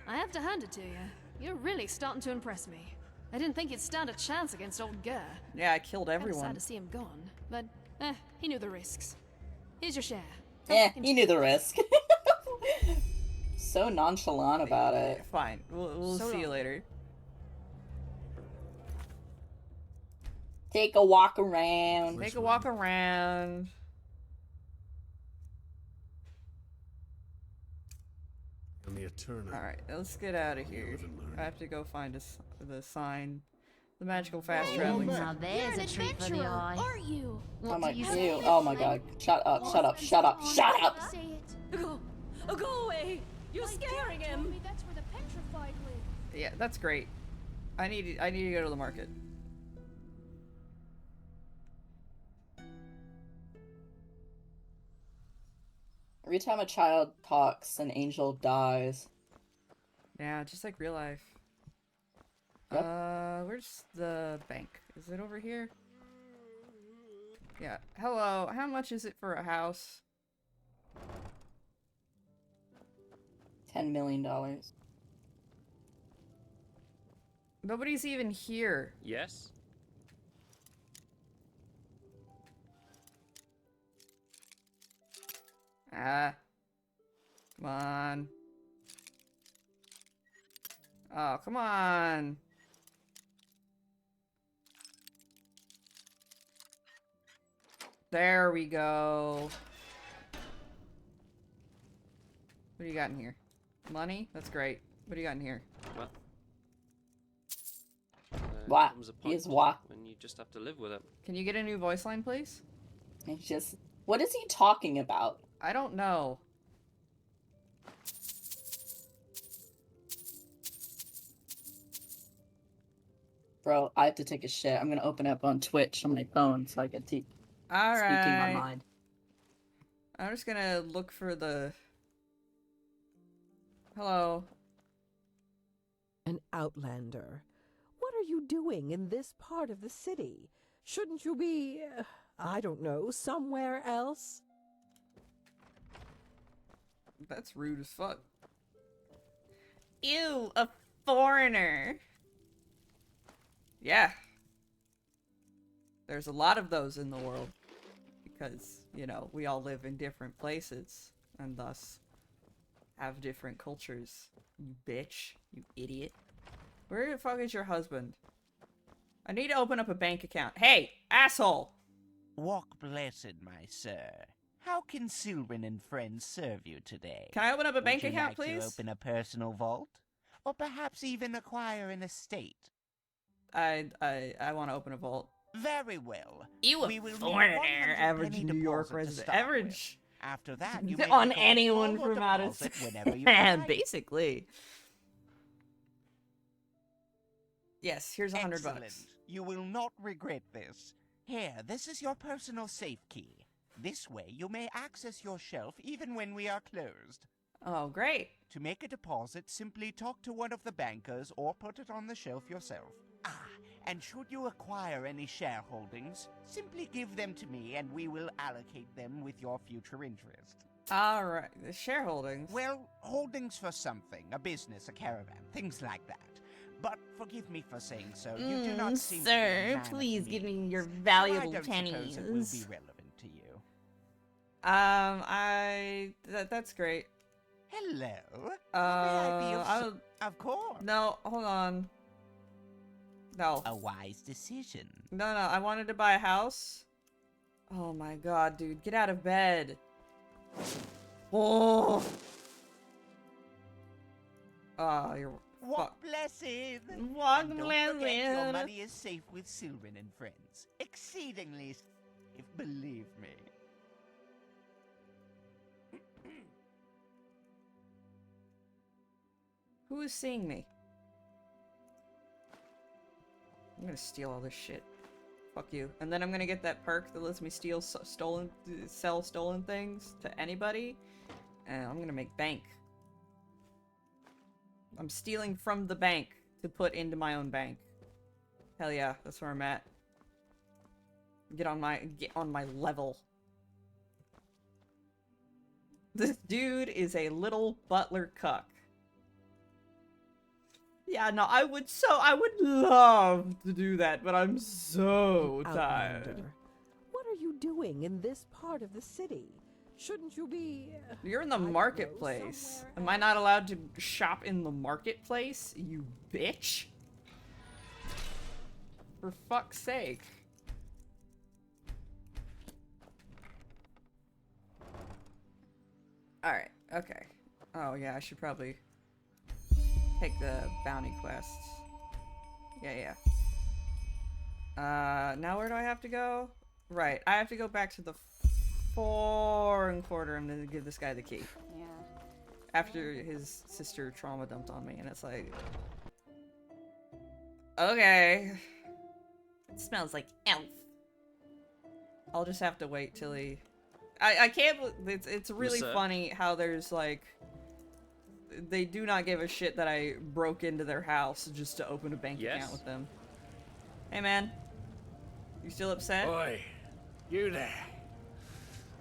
Speaker 13: I have to hand it to you. You're really starting to impress me. I didn't think you'd stand a chance against old Gurr.
Speaker 1: Yeah, I killed
Speaker 13: Kinda
Speaker 1: everyone.
Speaker 13: sad to see him gone, but he knew the risks. Here's your share.
Speaker 2: Yeah, he knew the risk. So nonchalant about it.
Speaker 1: Fine, we'll
Speaker 13: So
Speaker 1: see you
Speaker 13: long.
Speaker 1: later.
Speaker 2: Take a walk around.
Speaker 1: Take a walk around.
Speaker 16: And the attorney.
Speaker 1: Alright, let's get out of here. I have to go find the sign. The magical fast traveling
Speaker 9: Now
Speaker 1: sign.
Speaker 9: there's a treat for the eye.
Speaker 4: aren't you?
Speaker 2: I'm like, ew. Oh my god. Shut up, shut up, shut up, shut up!
Speaker 4: Say it.
Speaker 9: Go away! You're scaring him!
Speaker 4: That's where the petrified live.
Speaker 1: Yeah, that's great. I need to go to the market.
Speaker 2: Every time a child talks, an angel dies.
Speaker 1: Yeah, just like real life.
Speaker 2: Yep.
Speaker 1: Where's the bank? Is it over here? Yeah. Hello, how much is it for a house?
Speaker 2: $10 million.
Speaker 1: Nobody's even here.
Speaker 17: Yes?
Speaker 1: Ah. Come on. Oh, come on. There we go. What do you got in here? Money? That's great. What do you got in here?
Speaker 17: Well,
Speaker 2: What?
Speaker 17: comes a
Speaker 2: He is
Speaker 17: point
Speaker 2: what?
Speaker 17: when you just have to live with it.
Speaker 1: Can you get a new voice line, please?
Speaker 2: It's just... What is he talking about?
Speaker 1: I don't know.
Speaker 2: Bro, I have to take a shit. I'm gonna open up on Twitch on my phone so I can keep speaking my mind.
Speaker 1: I'm just gonna look for the... Hello.
Speaker 18: An outlander. What are you doing in this part of the city? Shouldn't you be, I don't know, somewhere else?
Speaker 1: That's rude as fuck. Ew, a foreigner. Yeah. There's a lot of those in the world. Because, you know, we all live in different places. And thus have different cultures. You bitch. You idiot. Where the fuck is your husband? I need to open up a bank account. Hey, asshole!
Speaker 19: Walk blessed, my sir. How can Sylvan and friends serve you today?
Speaker 1: Can I open up a bank
Speaker 19: Would you
Speaker 1: account,
Speaker 19: like
Speaker 1: please?
Speaker 19: to open a personal vault? Or perhaps even acquire an estate?
Speaker 1: I want to open a vault.
Speaker 19: Very well.
Speaker 1: You a
Speaker 19: We will need
Speaker 1: foreigner,
Speaker 19: 100
Speaker 1: average
Speaker 19: penny
Speaker 1: New York
Speaker 19: deposit to
Speaker 1: resident.
Speaker 19: start
Speaker 1: Average.
Speaker 19: with. After that, you may
Speaker 1: On
Speaker 19: make a
Speaker 1: anyone
Speaker 19: withdrawal
Speaker 1: from out of
Speaker 19: deposit whenever you
Speaker 1: Man,
Speaker 19: like.
Speaker 1: basically. Yes, here's $100
Speaker 19: Excellent.
Speaker 1: bucks.
Speaker 19: You will not regret this. Here, this is your personal safe key. This way, you may access your shelf even when we are closed.
Speaker 1: Oh, great.
Speaker 19: To make a deposit, simply talk to one of the bankers or put it on the shelf yourself. And should you acquire any shareholdings, simply give them to me and we will allocate them with your future interest.
Speaker 1: Alright, the shareholdings.
Speaker 19: Well, holdings for something, a business, a caravan, things like that. But forgive me for saying so, you do not seem to be a
Speaker 1: sir,
Speaker 19: man of
Speaker 1: please give me
Speaker 19: means,
Speaker 1: your
Speaker 19: so
Speaker 1: valuable
Speaker 19: I don't
Speaker 1: pennies.
Speaker 19: suppose it will be relevant to you.
Speaker 1: That's great.
Speaker 19: Hello? May I be of Of course.
Speaker 1: No, hold on. No.
Speaker 19: A wise decision.
Speaker 1: No, I wanted to buy a house. Oh my god, dude, get out of bed. Oh. Oh, you're...
Speaker 19: Walk blessed.
Speaker 1: Walk
Speaker 19: And don't forget your
Speaker 1: blessed.
Speaker 19: money is safe with Sylvan and friends. Exceedingly safe, believe me.
Speaker 1: Who is seeing me? I'm gonna steal all this shit. Fuck you. And then I'm gonna get that perk that lets me sell stolen things to anybody. And I'm gonna make bank. I'm stealing from the bank to put into my own bank. Hell yeah, that's where I'm at. Get on my level. This dude is a little butler cuck. Yeah, no, I would love to do that, but I'm so tired.
Speaker 18: Outlander, what are you doing in this part of the city? Shouldn't you be...
Speaker 1: You're in the marketplace. Am I not allowed to shop in the marketplace, you bitch? For fuck's sake. Alright, okay. Oh yeah, I should probably take the bounty quests. Yeah. Now where do I have to go? Right, I have to go back to the foreign quarter and then give this guy the key.
Speaker 9: Yeah.
Speaker 1: After his sister trauma dumped on me, and it's like... Okay. It smells like elf. I'll just have to wait till he... I can't... It's really funny how there's like... They do not give a shit that I broke into their house just to open a bank account with them. Hey man. You still upset?
Speaker 7: Oi, you there.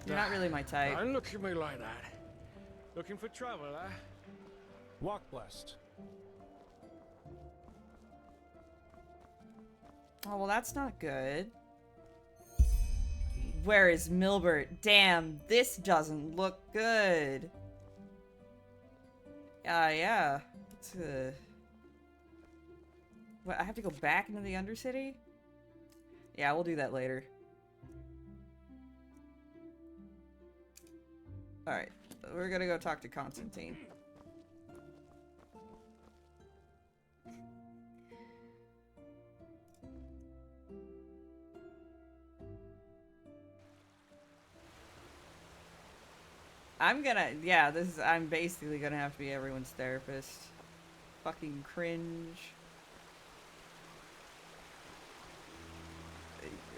Speaker 1: You're not really my type.
Speaker 7: Don't look at me like that. Looking for trouble, eh?
Speaker 10: Walk blessed.
Speaker 1: Oh, well that's not good. Where is Milbert? Damn, this doesn't look good. Yeah. It's, what, I have to go back into the Undercity? Yeah, we'll do that later. Alright, we're gonna go talk to Constantine. I'm basically gonna have to be everyone's therapist. Fucking cringe.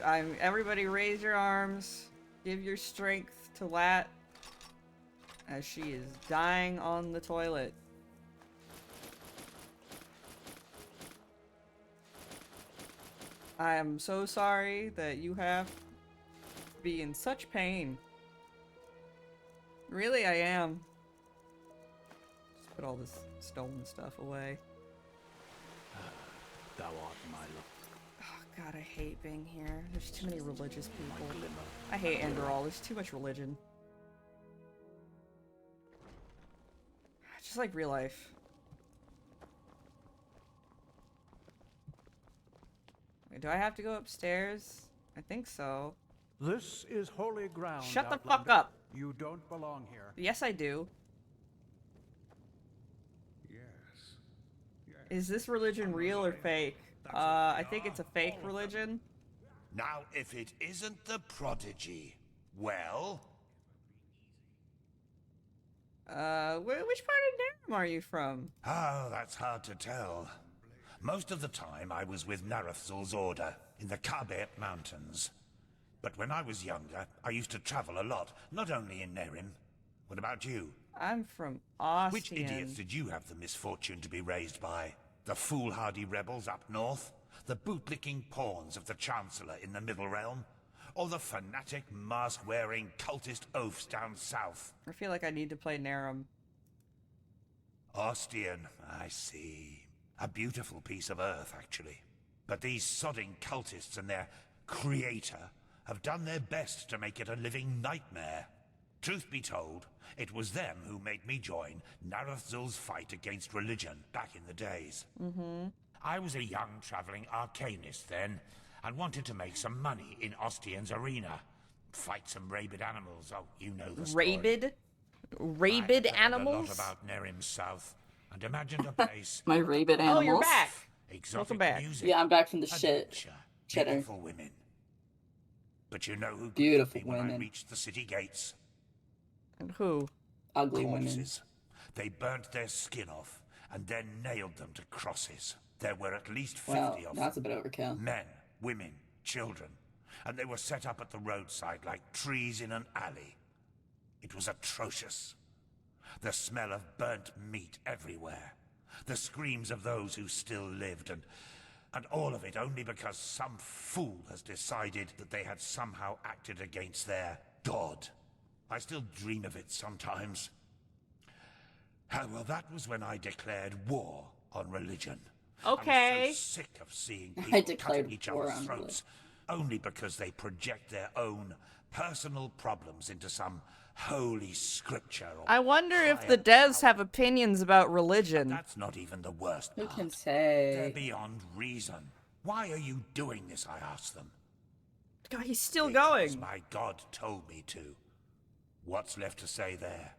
Speaker 1: Everybody raise your arms. Give your strength to Lat. As she is dying on the toilet. I am so sorry that you have to be in such pain. Really, I am. Just put all this stolen stuff away.
Speaker 15: Thou art my love.
Speaker 1: Oh god, I hate being here. There's too many religious people. I hate Enderal. There's too much religion. Just like real life. Wait, do I have to go upstairs? I think so.
Speaker 17: This is holy ground.
Speaker 1: Shut the
Speaker 17: Outlander.
Speaker 1: fuck up.
Speaker 17: You don't belong here.
Speaker 1: Yes, I do.
Speaker 17: Yes.
Speaker 1: Is this religion real or fake? I think it's a fake religion.
Speaker 14: Now, if it isn't the prodigy, well...
Speaker 1: Which part of Narum are you from?
Speaker 14: Oh, that's hard to tell. Most of the time I was with Narathzul's order in the Kabet Mountains. But when I was younger, I used to travel a lot, not only in Nerim. What about you?
Speaker 1: I'm from Ostian.
Speaker 14: Which idiots did you have the misfortune to be raised by? The foolhardy rebels up north? The bootlicking pawns of the Chancellor in the Middle Realm? Or the fanatic, mask-wearing cultist oafs down south?
Speaker 1: I feel like I need to play Narum.
Speaker 14: Ostian, I see. A beautiful piece of earth, actually. But these sodding cultists and their creator have done their best to make it a living nightmare. Truth be told, it was them who made me join Narathzul's fight against religion back in the days. I was a young traveling arcanist then, and wanted to make some money in Ostian's arena. Fight some rabid animals, oh, you know the story.
Speaker 1: Rabid animals?
Speaker 14: A lot about Nerim South, and imagined a place...
Speaker 2: My rabid animals.
Speaker 1: Oh, you're back!
Speaker 14: Exotic
Speaker 1: Welcome back.
Speaker 14: music,
Speaker 2: Yeah, I'm back from the shit.
Speaker 14: adventure,
Speaker 2: Cheddar.
Speaker 14: beautiful women. But you know who
Speaker 2: Beautiful
Speaker 14: greeted me when I
Speaker 2: women.
Speaker 14: reached the city gates?
Speaker 1: And who?
Speaker 2: Ugly women.
Speaker 14: Corpses. They burnt their skin off, and then nailed them to crosses. There were at least 50
Speaker 2: Wow,
Speaker 14: of
Speaker 2: that's a
Speaker 14: them.
Speaker 2: bit overkill.
Speaker 14: Men, women, children. And they were set up at the roadside like trees in an alley. It was atrocious. The smell of burnt meat everywhere. The screams of those who still lived, and
Speaker 20: And all of it only because some fool has decided that they had somehow acted against their god. I still dream of it sometimes. Well, that was when I declared war on religion.
Speaker 1: Okay.
Speaker 20: I was so sick of seeing people cutting each
Speaker 2: war
Speaker 20: other's
Speaker 2: on
Speaker 20: throats only because they project their own personal problems into some holy scripture. Or
Speaker 1: I wonder if the devs have opinions about religion.
Speaker 20: That's not even the worst part.
Speaker 2: Who can say?
Speaker 20: They're beyond reason. Why are you doing this, I asked them.
Speaker 1: God, he's still
Speaker 20: Because
Speaker 1: going.
Speaker 20: my God told me to. What's left to say there?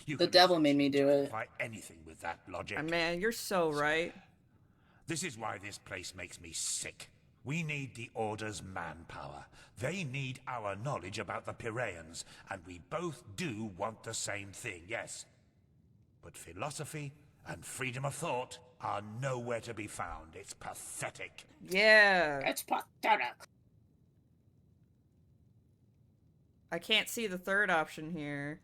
Speaker 2: The devil made me do it.
Speaker 20: Justify anything with that logic.
Speaker 1: Man, you're so right.
Speaker 20: This is why this place makes me sick. We need the Order's manpower. They need our knowledge about the Piraeans, and we both do want the same thing, yes. But philosophy and freedom of thought are nowhere to be found. It's pathetic.
Speaker 1: Yeah.
Speaker 2: It's pathetic.
Speaker 1: I can't see the third option here.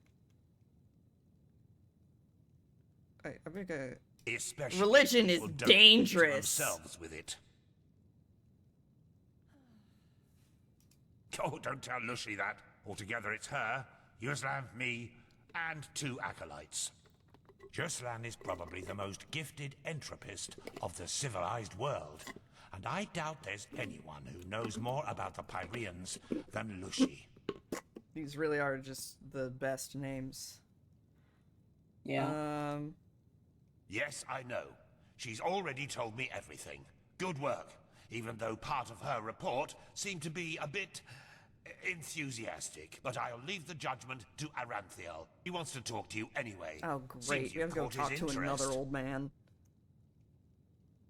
Speaker 1: I'm gonna...
Speaker 20: Especially
Speaker 1: religion is
Speaker 20: people don't
Speaker 1: dangerous.
Speaker 20: themselves with it. Oh, don't tell Lucy that. Altogether it's her, Yuslan, me, and 2 acolytes. Yuslan is probably the most gifted entropist of the civilized world, and I doubt there's anyone who knows more about the Pyreans than Lucy.
Speaker 1: These really are just the best names.
Speaker 2: Yeah.
Speaker 20: Yes, I know. She's already told me everything. Good work, even though part of her report seemed to be a bit enthusiastic. But I'll leave the judgment to Aranthiel. He wants to talk to you anyway.
Speaker 1: Oh, great.
Speaker 20: Seems
Speaker 1: We have to go
Speaker 20: you've caught
Speaker 1: talk
Speaker 20: his
Speaker 1: to
Speaker 20: interest.
Speaker 1: another old man.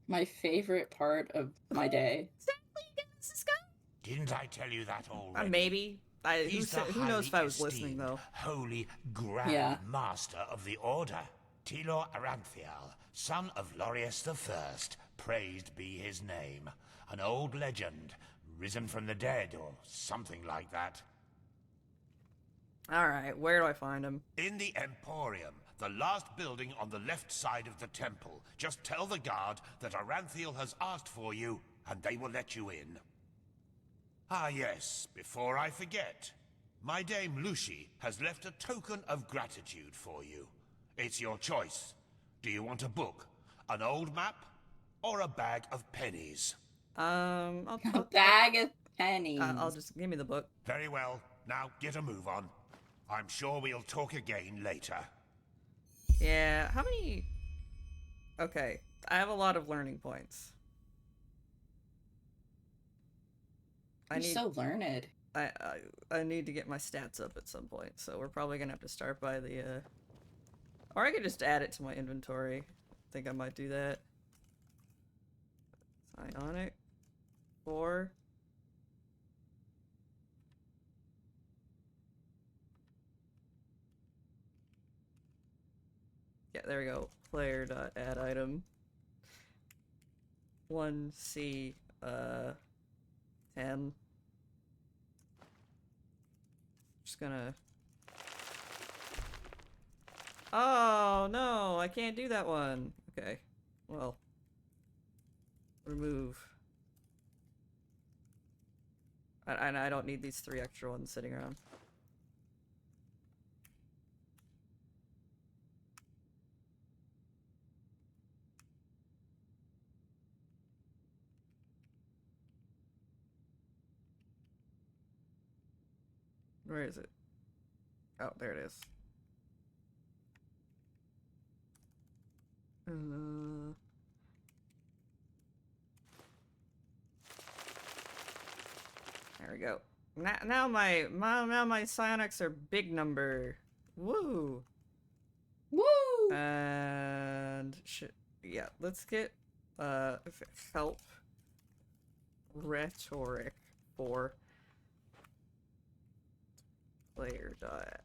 Speaker 2: My favorite part of my day.
Speaker 20: Didn't I tell you that already?
Speaker 1: Maybe. Who knows if I was
Speaker 20: highly
Speaker 1: listening,
Speaker 20: esteemed
Speaker 1: though.
Speaker 20: Holy Grand Master of the Order, Tilor Aranthiel, son of Lorius the First, praised be his name. An old legend, risen from the dead, or something like that.
Speaker 1: Alright, where do I find him?
Speaker 20: In the Emporium, the last building on the left side of the temple. Just tell the guard that Aranthiel has asked for you, and they will let you in. Ah yes, before I forget, my dame Lucy has left a token of gratitude for you. It's your choice. Do you want a book, an old map, or a bag of pennies?
Speaker 2: A bag of pennies.
Speaker 1: I'll just give me the book.
Speaker 20: Very well. Now get a move on. I'm sure we'll talk again later.
Speaker 1: Yeah, how many... Okay, I have a lot of learning points.
Speaker 2: You're so learned.
Speaker 1: I need to get my stats up at some point, so we're probably gonna have to start by the, or I could just add it to my inventory. I think I might do that. Psionic. 4. Yeah, there we go. Player.add item. 1C, 10. Just gonna... Oh, no, I can't do that one. Okay, well. Remove. I don't need these 3 extra ones sitting around. Where is it? Oh, there it is. There we go. Now my psionics are big number. Woo!
Speaker 2: Woo!
Speaker 1: And yeah, let's get help rhetoric for player dot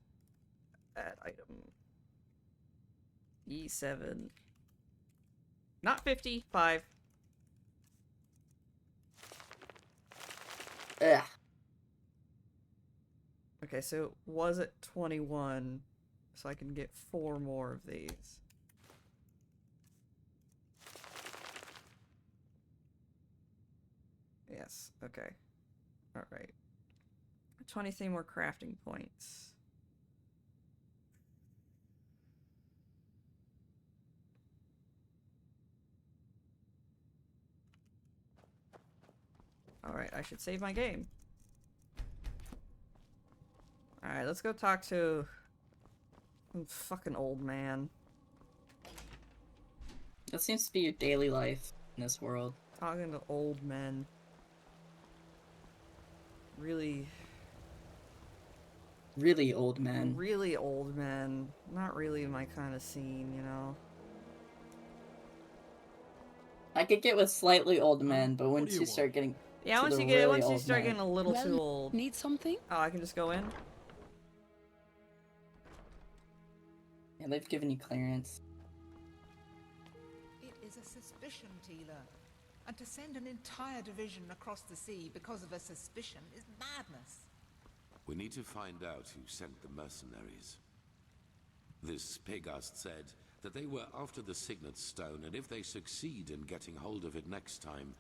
Speaker 1: add item E7. Not 55.
Speaker 2: Ugh.
Speaker 1: Okay, so was it 21? So I can get 4 more of these. Okay. Alright. 23 more crafting points. Alright, I should save my game. Alright, let's go talk to some fucking old man.
Speaker 2: That seems to be your daily life in this world.
Speaker 1: Talking to old men. Really
Speaker 2: old men.
Speaker 1: Really old men. Not really my kind of scene, you know?
Speaker 2: I could get with slightly old men, but once you start getting
Speaker 1: Yeah, once you start getting a little too old.
Speaker 5: Need something?
Speaker 1: Oh, I can just go in?
Speaker 2: Yeah, they've given you clearance.
Speaker 21: It is a suspicion, Tila. And to send an entire division across the sea because of a suspicion is madness.
Speaker 20: We need to find out who sent the mercenaries. This Pegast said that they were after the Signet Stone, and if they succeed in getting hold of it next time,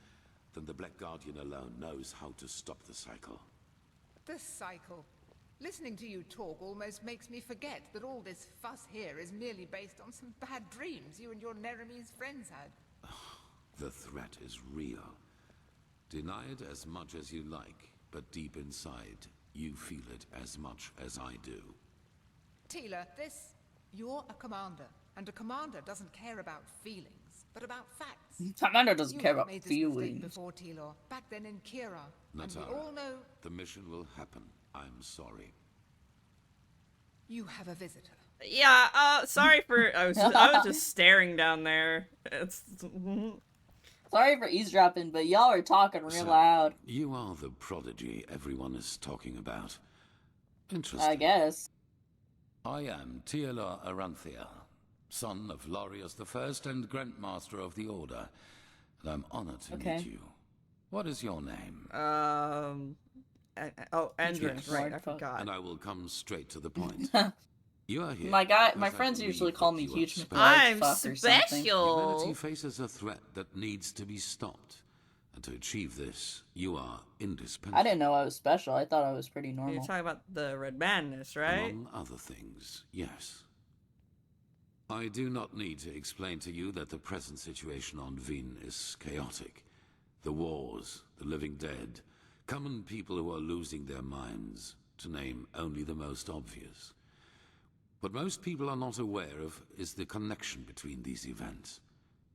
Speaker 20: then the Black Guardian alone knows how to stop the cycle.
Speaker 21: The cycle. Listening to you talk almost makes me forget that all this fuss here is merely based on some bad dreams you and your Neremese friends had.
Speaker 20: The threat is real. Deny it as much as you like, but deep inside, you feel it as much as I do.
Speaker 21: Tila, you're a commander, and a commander doesn't care about feelings, but about facts.
Speaker 2: Commander doesn't care about
Speaker 21: made this mistake
Speaker 2: feelings.
Speaker 21: before, Tilor, back then in Kira, and
Speaker 20: Natara,
Speaker 21: we all know
Speaker 20: the mission will happen. I'm sorry.
Speaker 21: you have a visitor.
Speaker 1: Yeah, sorry for I was just staring down there. It's
Speaker 2: Sorry for eavesdropping, but y'all are talking real
Speaker 20: So,
Speaker 2: loud.
Speaker 20: You are the prodigy everyone is talking about. Interesting.
Speaker 2: I guess.
Speaker 20: I am Teolor Aranthia, son of Lorius I and Grandmaster of the Order, and I'm honored to meet you. What is your name?
Speaker 1: Andrew,
Speaker 20: Yes.
Speaker 1: right, I forgot.
Speaker 20: And I will come straight to the point. You are here.
Speaker 2: My
Speaker 20: because
Speaker 2: friends
Speaker 20: I
Speaker 2: usually
Speaker 20: believe
Speaker 2: call
Speaker 20: that
Speaker 2: me
Speaker 20: you are
Speaker 2: Huge
Speaker 20: special.
Speaker 1: I'm
Speaker 2: fuck or something.
Speaker 1: special.
Speaker 20: Humanity faces a threat that needs to be stopped. And to achieve this, you are indispensable.
Speaker 2: I didn't know I was special. I thought I was pretty normal.
Speaker 1: You're talking about the Red Madness, right?
Speaker 20: Among other things, yes. I do not need to explain to you that the present situation on Vin is chaotic. The wars, the living dead, common people who are losing their minds, to name only the most obvious. What most people are not aware of is the connection between these events.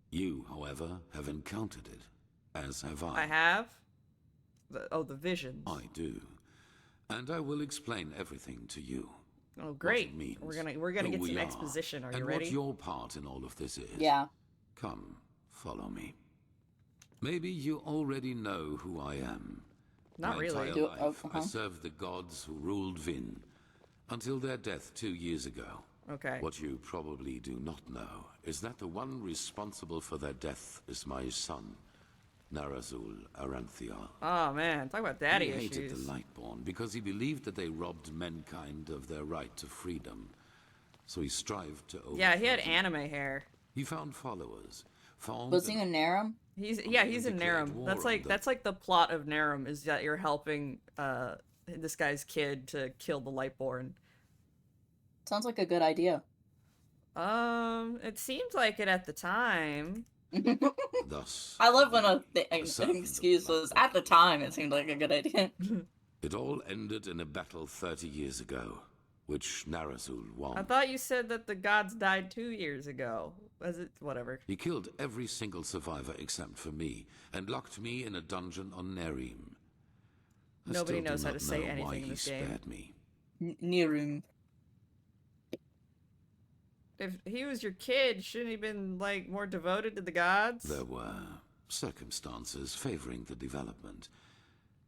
Speaker 20: You, however, have encountered it, as have I.
Speaker 1: I have? The visions.
Speaker 20: I do. And I will explain everything to you.
Speaker 1: Oh, great.
Speaker 20: What it means,
Speaker 1: We're gonna
Speaker 20: who
Speaker 1: get
Speaker 20: we
Speaker 1: some
Speaker 20: are,
Speaker 1: exposition. Are you
Speaker 20: and
Speaker 1: ready?
Speaker 20: what your part in all of this is.
Speaker 2: Yeah.
Speaker 20: Come, follow me. Maybe you already know who I am.
Speaker 1: Not
Speaker 20: My
Speaker 1: really.
Speaker 20: entire life, I served the gods who ruled Vin, until their death 2 years ago.
Speaker 1: Okay.
Speaker 20: What you probably do not know is that the one responsible for their death is my son, Narazul Aranthial.
Speaker 1: Oh man, talk about daddy
Speaker 20: He hated
Speaker 1: issues.
Speaker 20: the Lightborn because he believed that they robbed mankind of their right to freedom. So he strived to overthrow
Speaker 1: Yeah, he had
Speaker 20: them.
Speaker 1: anime hair.
Speaker 20: He found followers. Found
Speaker 2: Was he in Narum?
Speaker 1: He's in
Speaker 20: declared
Speaker 1: Narum.
Speaker 20: war
Speaker 1: That's
Speaker 20: on
Speaker 1: like
Speaker 20: them.
Speaker 1: the plot of Narum is that you're helping this guy's kid to kill the Lightborn.
Speaker 2: Sounds like a good idea.
Speaker 1: It seemed like it at the time.
Speaker 20: Thus,
Speaker 2: I love when an
Speaker 20: servant
Speaker 2: excuse was, at the time, it seemed like a good idea.
Speaker 20: it all ended in a battle 30 years ago, which Narazul won.
Speaker 1: I thought you said that the gods died 2 years ago. Was it? Whatever.
Speaker 20: He killed every single survivor except for me, and locked me in a dungeon on Nerim. I
Speaker 1: Nobody
Speaker 20: still do
Speaker 1: knows how
Speaker 20: not
Speaker 1: to say
Speaker 20: know
Speaker 1: anything
Speaker 20: why
Speaker 1: in
Speaker 20: he
Speaker 1: this game.
Speaker 20: spared me.
Speaker 2: Narum.
Speaker 1: If he was your kid, shouldn't he been like more devoted to the gods?
Speaker 20: There were circumstances favoring the development,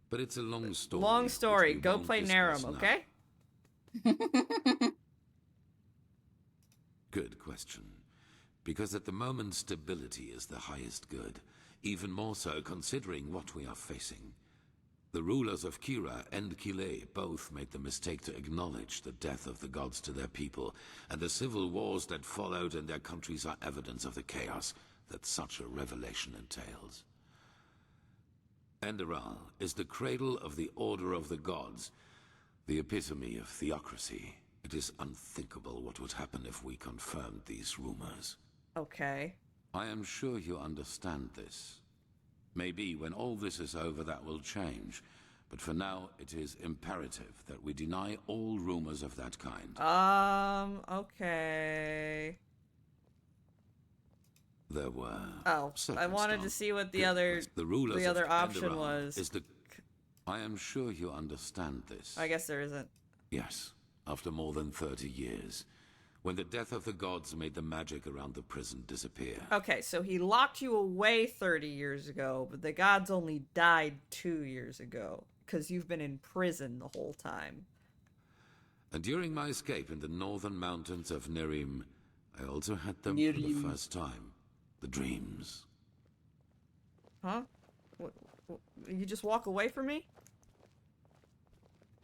Speaker 20: but it's a long story.
Speaker 1: Long
Speaker 20: which
Speaker 1: story.
Speaker 20: we
Speaker 1: Go
Speaker 20: won't
Speaker 1: play
Speaker 20: discuss
Speaker 1: Narum,
Speaker 20: now.
Speaker 1: okay?
Speaker 20: Good question. Because at the moment, stability is the highest good, even more so considering what we are facing. The rulers of Kira and Kile both made the mistake to acknowledge the death of the gods to their people, and the civil wars that followed in their countries are evidence of the chaos that such a revelation entails.
Speaker 6: Enderal is the cradle of the Order of the Gods, the epitome of theocracy. It is unthinkable what would happen if we confirmed these rumors.
Speaker 1: Okay.
Speaker 6: I am sure you understand this. Maybe when all this is over that will change, but for now it is imperative that we deny all rumors of that kind.
Speaker 1: Okay.
Speaker 6: There were...
Speaker 1: Oh, I wanted to see what the other option was.
Speaker 6: I am sure you understand this.
Speaker 1: I guess there isn't.
Speaker 6: Yes, after more than 30 years, when the death of the gods made the magic around the prison disappear.
Speaker 1: Okay, so he locked you away 30 years ago, but the gods only died 2 years ago, because you've been in prison the whole time.
Speaker 6: And during my escape in the northern mountains of Nerim, I also had them for the first time. The dreams.
Speaker 1: Huh? What, you just walk away from me?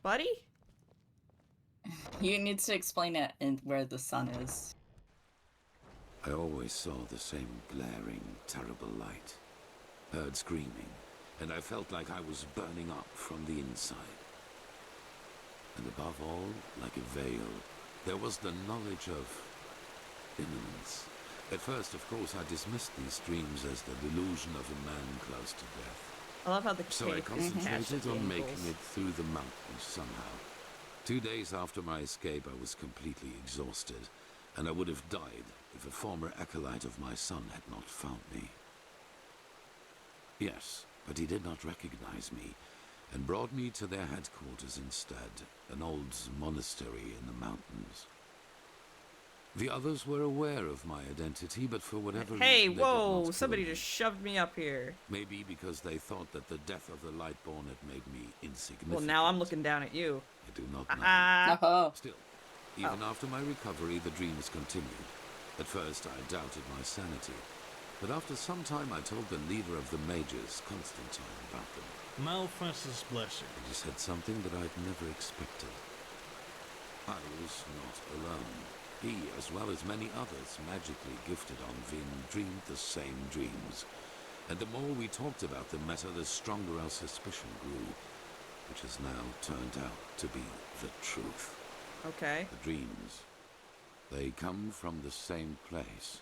Speaker 1: Buddy?
Speaker 2: You need to explain it in where the sun is.
Speaker 6: I always saw the same glaring, terrible light. Heard screaming, and I felt like I was burning up from the inside. And above all, like a veil, there was the knowledge of imminence. At first, of course, I dismissed these dreams as the delusion of a man close to death.
Speaker 1: I love how the
Speaker 6: So I concentrated on
Speaker 1: angles.
Speaker 6: making it through the mountains somehow. 2 days after my escape, I was completely exhausted, and I would have died if a former acolyte of my son had not found me. Yes, but he did not recognize me, and brought me to their headquarters instead, an old monastery in the mountains. The others were aware of my identity, but for whatever reason
Speaker 1: Hey,
Speaker 6: they did
Speaker 1: whoa!
Speaker 6: not
Speaker 1: Somebody
Speaker 6: kill me.
Speaker 1: just shoved me up here.
Speaker 6: Maybe because they thought that the death of the Lightborn had made me insignificant.
Speaker 1: Well, now I'm looking down at you.
Speaker 6: I do not know.
Speaker 1: Oh.
Speaker 6: Still, even after my recovery, the dreams continued. At first, I doubted my sanity, but after some time, I told the leader of the mages, Constantine, about them.
Speaker 3: Malphas's blessing.
Speaker 6: And he said something that I'd never expected. I was not alone. He, as well as many others magically gifted on Vin, dreamed the same dreams. And the more we talked about the matter, the stronger our suspicion grew, which has now turned out to be the truth.
Speaker 1: Okay.
Speaker 6: The dreams, they come from the same place.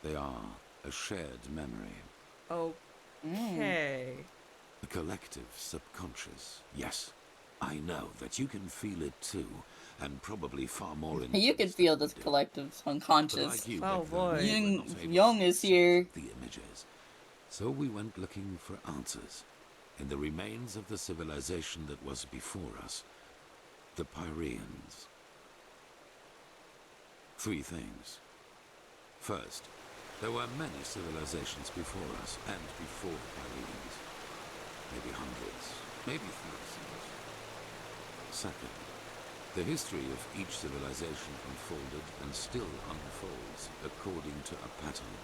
Speaker 6: They are a shared memory.
Speaker 1: Okay.
Speaker 6: A collective subconscious. Yes, I know that you can feel it too, and probably far more in
Speaker 2: You can feel this collective unconscious.
Speaker 1: Oh boy.
Speaker 2: Young is here.
Speaker 6: The images. So we went looking for answers in the remains of the civilization that was before us, the Pyreans. 3 things. First, there were many civilizations before us and before the Pyreans. Maybe hundreds, maybe thousands. Second, the history of each civilization unfolded and still unfolds according to a pattern.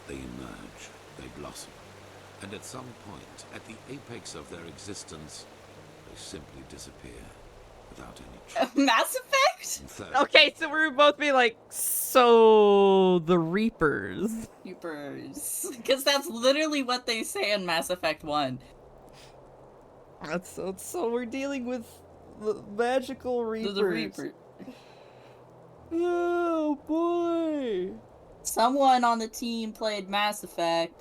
Speaker 6: They emerge, they blossom, and at some point, at the apex of their existence, they simply disappear without any trace.
Speaker 2: Mass Effect?
Speaker 6: And third,
Speaker 1: Okay, so we would both be like, so the Reapers.
Speaker 2: Reapers. Because that's literally what they say in Mass Effect 1.
Speaker 1: So we're dealing with the magical Reapers.
Speaker 2: The Reaper.
Speaker 1: Oh boy.
Speaker 2: Someone on the team played Mass Effect.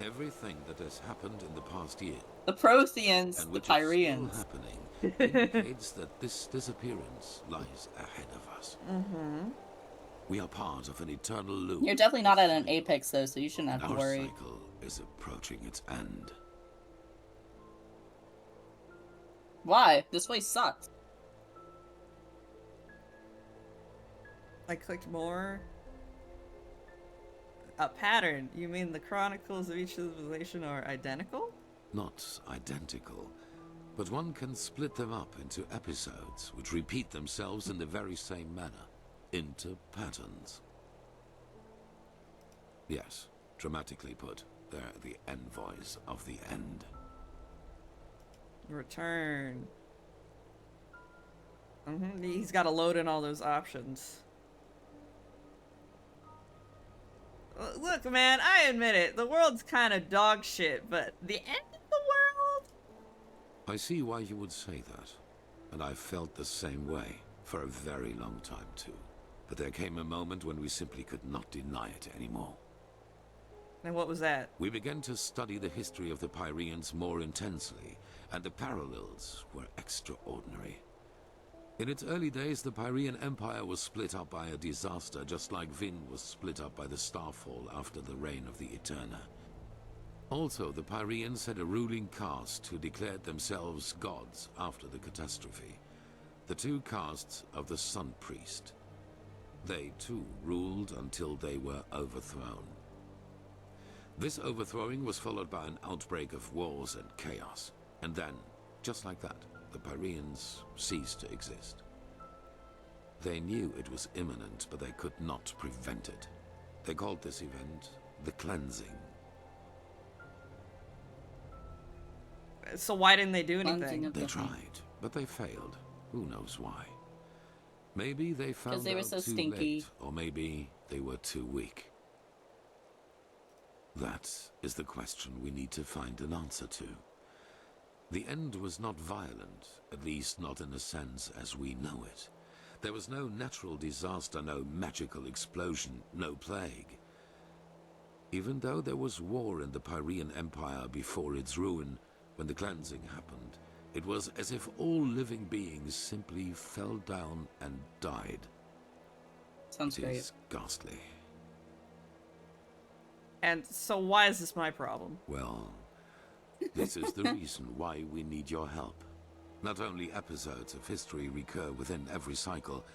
Speaker 6: everything that has happened in the past year,
Speaker 2: The Protheans,
Speaker 6: and
Speaker 2: the
Speaker 6: which is still
Speaker 2: Pyreans.
Speaker 6: happening, indicates that this disappearance lies ahead of us.
Speaker 1: Mm-hmm.
Speaker 6: We are part of an eternal loop.
Speaker 2: You're definitely not at an apex though, so you shouldn't have to
Speaker 6: Our
Speaker 2: worry.
Speaker 6: cycle is approaching its end.
Speaker 2: Why? This way sucks.
Speaker 1: I clicked more. A pattern. You mean the chronicles of each civilization are identical?
Speaker 6: Not identical, but one can split them up into episodes which repeat themselves in the very same manner, into patterns. Yes, dramatically put, they're the envoys of the end.
Speaker 1: Return. He's got to load in all those options. Look, man, I admit it. The world's kind of dog shit, but the end of the world?
Speaker 6: I see why you would say that. And I felt the same way for a very long time, too. But there came a moment when we simply could not deny it anymore.
Speaker 1: And what was that?
Speaker 6: We began to study the history of the Pyreans more intensely, and the parallels were extraordinary. In its early days, the Pyrean Empire was split up by a disaster, just like Vin was split up by the Starfall after the reign of the Eterna. Also, the Pyreans had a ruling caste who declared themselves gods after the catastrophe. The two castes of the Sun Priest. They, too, ruled until they were overthrown. This overthrowing was followed by an outbreak of wars and chaos. And then, just like that, the Pyreans ceased to exist. They knew it was imminent, but they could not prevent it. They called this event the Cleansing.
Speaker 1: So why didn't they do anything?
Speaker 6: They tried, but they failed. Who knows why? Maybe they found
Speaker 2: they were
Speaker 6: out
Speaker 2: so
Speaker 6: too
Speaker 2: stinky.
Speaker 6: late, or maybe they were too weak. That is the question we need to find an answer to. The end was not violent, at least not in a sense as we know it. There was no natural disaster, no magical explosion, no plague. Even though there was war in the Pyrean Empire before its ruin, when the cleansing happened, it was as if all living beings simply fell down and died.
Speaker 2: Sounds
Speaker 6: It
Speaker 2: great.
Speaker 6: is ghastly.
Speaker 1: And so why is this my problem?
Speaker 6: Well, this is the reason why we need your help. Not only episodes of history recur within every cycle,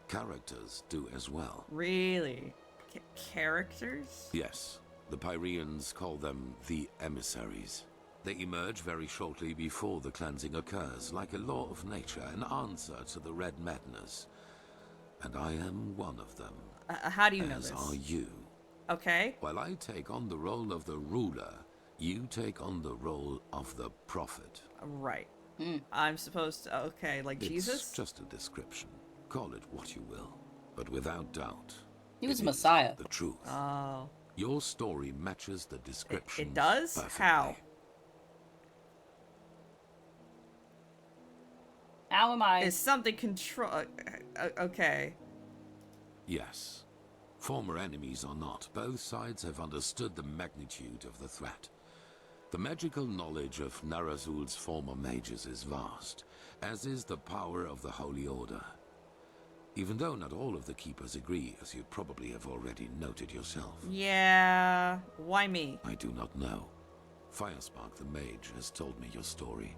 Speaker 6: characters do as well.
Speaker 1: Really? Characters?
Speaker 6: Yes, the Pyreans call them the emissaries. They emerge very shortly before the cleansing occurs, like a law of nature, an answer to the Red Madness. And I am one of them.
Speaker 1: How do you know
Speaker 6: as
Speaker 1: this?
Speaker 6: are you.
Speaker 1: Okay.
Speaker 6: While I take on the role of the ruler, you take on the role of the prophet.
Speaker 1: Right. I'm supposed to... Okay, like
Speaker 6: It's
Speaker 1: Jesus?
Speaker 6: just a description. Call it what you will. But without doubt,
Speaker 2: He was
Speaker 6: it is
Speaker 2: Messiah.
Speaker 6: the truth.
Speaker 1: Oh.
Speaker 6: Your story matches the description.
Speaker 1: It does?
Speaker 6: Perfectly.
Speaker 1: How?
Speaker 2: How am I?
Speaker 1: Is something control... okay.
Speaker 6: Yes. Former enemies or not, both sides have understood the magnitude of the threat. The magical knowledge of Narazul's former mages is vast, as is the power of the Holy Order. Even though not all of the Keepers agree, as you probably have already noted yourself.
Speaker 1: Yeah... Why me?
Speaker 6: I do not know. Firespark the Mage has told me your story.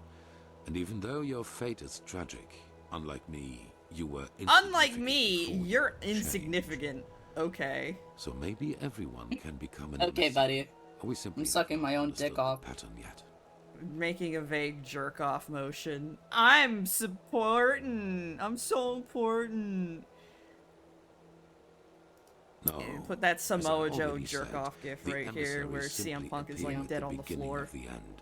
Speaker 6: And even though your fate is tragic, unlike me, you were
Speaker 1: Unlike me,
Speaker 6: before
Speaker 1: you're
Speaker 6: you changed.
Speaker 1: insignificant. Okay.
Speaker 6: So maybe everyone can become an
Speaker 2: Okay, buddy.
Speaker 6: Or we simply
Speaker 2: I'm sucking my own
Speaker 6: understood
Speaker 2: dick off.
Speaker 6: the pattern yet.
Speaker 1: Making a vague jerk-off motion. I'm supporting. I'm so important.
Speaker 6: No.
Speaker 1: Put that
Speaker 6: as I
Speaker 1: Samoa Joe
Speaker 6: already
Speaker 1: jerk-off
Speaker 6: said,
Speaker 1: gif
Speaker 6: the
Speaker 1: right here, where
Speaker 6: emissaries
Speaker 1: CM
Speaker 6: simply
Speaker 1: Punk is
Speaker 6: appear
Speaker 1: like
Speaker 6: at
Speaker 1: dead
Speaker 6: the
Speaker 1: on the
Speaker 6: beginning
Speaker 1: floor.
Speaker 6: of the end,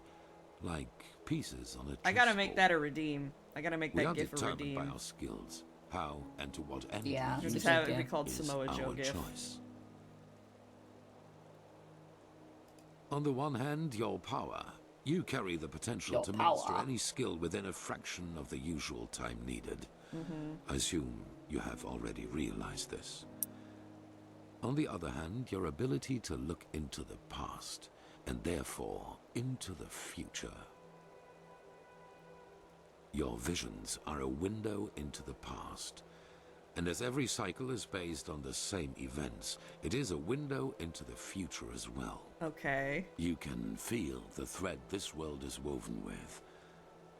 Speaker 6: like pieces on a
Speaker 1: I gotta
Speaker 6: chessboard.
Speaker 1: make that a redeem. I gotta make
Speaker 6: We
Speaker 1: that
Speaker 6: are
Speaker 1: gif a
Speaker 6: determined
Speaker 1: redeem.
Speaker 6: by our skills. How and to what end
Speaker 2: Yeah,
Speaker 6: we
Speaker 2: it's
Speaker 6: use
Speaker 2: a
Speaker 1: have
Speaker 2: good
Speaker 1: it be
Speaker 2: gif.
Speaker 1: called
Speaker 6: is
Speaker 1: Samoa Joe
Speaker 6: our
Speaker 1: gif.
Speaker 6: choice. On the one hand, your power. You carry the potential
Speaker 2: Your
Speaker 6: to master
Speaker 2: power.
Speaker 6: any skill within a fraction of the usual time needed. I assume you have already realized this. On the other hand, your ability to look into the past, and therefore into the future. Your visions are a window into the past, and as every cycle is based on the same events, it is a window into the future as well.
Speaker 1: Okay.
Speaker 6: You can feel the thread this world is woven with,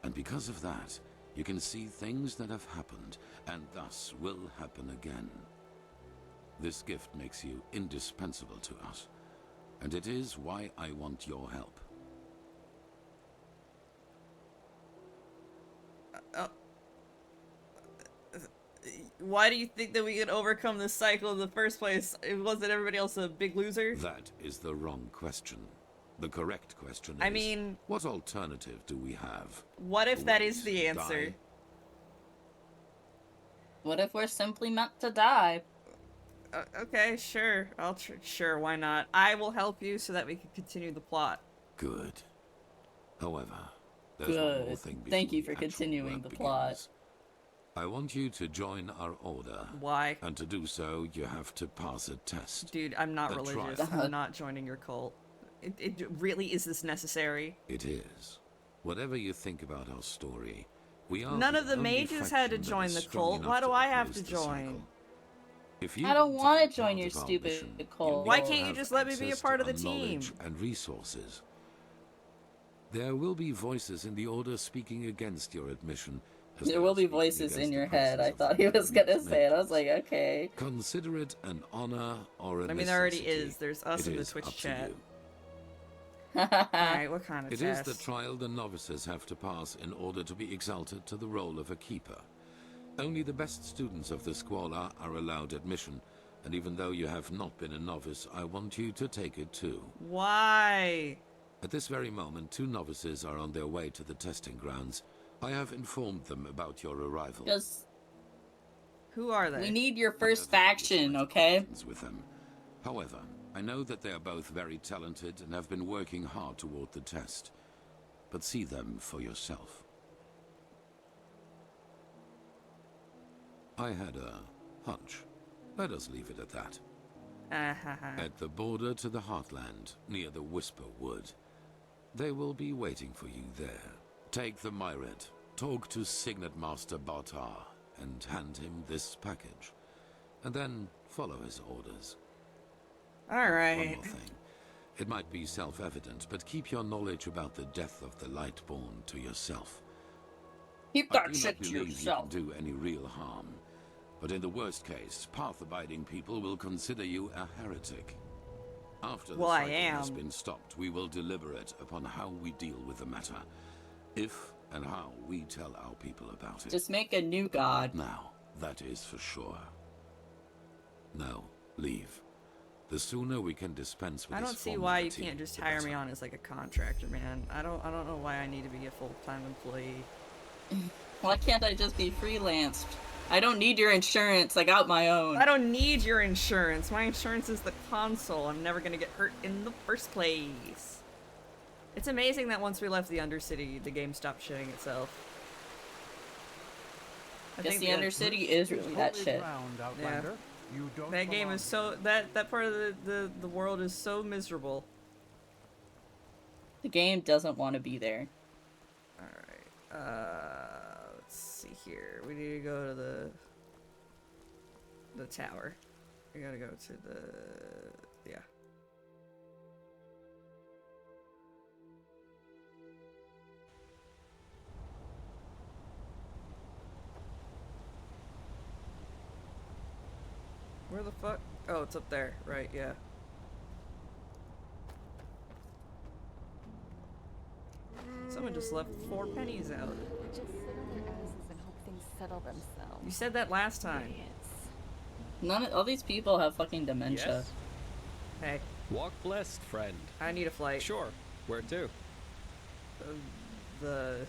Speaker 6: and because of that, you can see things that have happened, and thus will happen again. This gift makes you indispensable to us, and it is why I want your help.
Speaker 1: Why do you think that we could overcome this cycle in the first place? Wasn't everybody else a big loser?
Speaker 6: That is the wrong question. The correct question is,
Speaker 1: I mean...
Speaker 6: what alternative do we have?
Speaker 1: What if that is
Speaker 6: Wait,
Speaker 1: the answer?
Speaker 6: die?
Speaker 2: What if we're simply meant to die?
Speaker 1: Okay, sure. Sure, why not? I will help you so that we can continue the plot.
Speaker 6: Good. However, there's one more thing before
Speaker 2: Thank you
Speaker 6: the
Speaker 2: for
Speaker 6: actual
Speaker 2: continuing
Speaker 6: work
Speaker 2: the
Speaker 6: begins.
Speaker 2: plot.
Speaker 6: I want you to join our order.
Speaker 1: Why?
Speaker 6: And to do so, you have to pass a test.
Speaker 1: Dude, I'm not
Speaker 6: A
Speaker 1: religious.
Speaker 6: trial.
Speaker 1: I'm not joining your cult. It really is this necessary?
Speaker 6: It is. Whatever you think about our story, we are
Speaker 1: None of the
Speaker 6: only
Speaker 1: mages had to
Speaker 6: faction that
Speaker 1: join
Speaker 6: is
Speaker 1: the
Speaker 6: strong
Speaker 1: cult.
Speaker 6: enough
Speaker 1: Why do I have
Speaker 6: oppose
Speaker 1: to
Speaker 6: the
Speaker 1: join?
Speaker 6: cycle. If you
Speaker 2: I don't
Speaker 6: want
Speaker 2: want
Speaker 6: to
Speaker 2: to
Speaker 6: be
Speaker 2: join
Speaker 6: part
Speaker 2: your
Speaker 6: of our
Speaker 2: stupid
Speaker 6: mission, you
Speaker 2: cult.
Speaker 1: Why
Speaker 6: need to
Speaker 1: can't you
Speaker 6: have
Speaker 1: just let me be a
Speaker 6: access
Speaker 1: part
Speaker 6: to
Speaker 1: of the
Speaker 6: our
Speaker 1: team?
Speaker 6: knowledge and resources. There will be voices in the order speaking against your admission. as
Speaker 2: There
Speaker 6: they
Speaker 2: will
Speaker 6: are
Speaker 2: be
Speaker 6: speaking
Speaker 2: voices
Speaker 6: against
Speaker 2: in
Speaker 6: the
Speaker 2: your head.
Speaker 6: praxis
Speaker 2: I
Speaker 6: of
Speaker 2: thought
Speaker 6: the
Speaker 2: he was gonna
Speaker 6: Japanese
Speaker 2: say it. I was
Speaker 6: mages.
Speaker 2: like, okay.
Speaker 6: Consider it an honor or a
Speaker 1: I mean, there already
Speaker 6: necessity.
Speaker 1: is. There's us
Speaker 6: It
Speaker 1: in the
Speaker 6: is
Speaker 1: Twitch
Speaker 6: up to
Speaker 1: chat.
Speaker 6: you.
Speaker 1: Alright, what kind of
Speaker 6: It is
Speaker 1: test?
Speaker 6: the trial the novices have to pass in order to be exalted to the role of a keeper. Only the best students of the Squalor are allowed admission, and even though you have not been a novice, I want you to take it too.
Speaker 1: Why?
Speaker 6: At this very moment, 2 novices are on their way to the testing grounds. I have informed them about your arrival.
Speaker 2: Just
Speaker 1: Who are they?
Speaker 2: we need your first faction, okay?
Speaker 6: With them. However, I know that they are both very talented and have been working hard toward the test. But see them for yourself. I had a hunch. Let us leave it at that. At the border to the Heartland, near the Whisper Wood. They will be waiting for you there. Take the Myret, talk to Signet Master Bartar, and hand him this package. And then follow his orders.
Speaker 1: Alright.
Speaker 6: One more thing. It might be self-evident, but keep your knowledge about the death of the Lightborn to yourself.
Speaker 2: Keep
Speaker 6: I
Speaker 2: that
Speaker 6: do
Speaker 2: shit
Speaker 6: not
Speaker 2: to
Speaker 6: believe
Speaker 2: yourself.
Speaker 6: you can do any real harm. But in the worst case, path-abiding people will consider you a heretic. After the
Speaker 1: Well, I
Speaker 6: cycle has
Speaker 1: am.
Speaker 6: been stopped, we will deliberate upon how we deal with the matter. If and how we tell our people about it.
Speaker 2: Just make a new god.
Speaker 6: Now, that is for sure. Now, leave. The sooner we can dispense with
Speaker 1: I
Speaker 6: this
Speaker 1: don't see why you
Speaker 6: formality,
Speaker 1: can't just
Speaker 6: the
Speaker 1: hire
Speaker 6: better.
Speaker 1: me on as like a contractor, man. I don't know why I need to be a full-time employee.
Speaker 2: Why can't I just be freelanced? I don't need your insurance. I got my own.
Speaker 1: I don't need your insurance. My insurance is the console. I'm never gonna get hurt in the first place. It's amazing that once we left the Undercity, the game stopped shitting itself. I
Speaker 2: Guess
Speaker 1: think
Speaker 2: the Undercity is really that shit.
Speaker 1: Yeah. That game is so that part of the world is so miserable.
Speaker 2: The game doesn't want to be there.
Speaker 1: Alright. Let's see here. We need to go to the tower. We gotta go to the yeah. Where the fuck? Oh, it's up there. Right, yeah. Someone just left 4 pennies out.
Speaker 8: Just sit on their asses and hope things settle themselves.
Speaker 1: You said that last time.
Speaker 2: All these people have fucking dementia.
Speaker 22: Yes.
Speaker 1: Hey.
Speaker 22: Walk blessed, friend.
Speaker 1: I need a flight.
Speaker 22: Sure. Where to?
Speaker 1: The...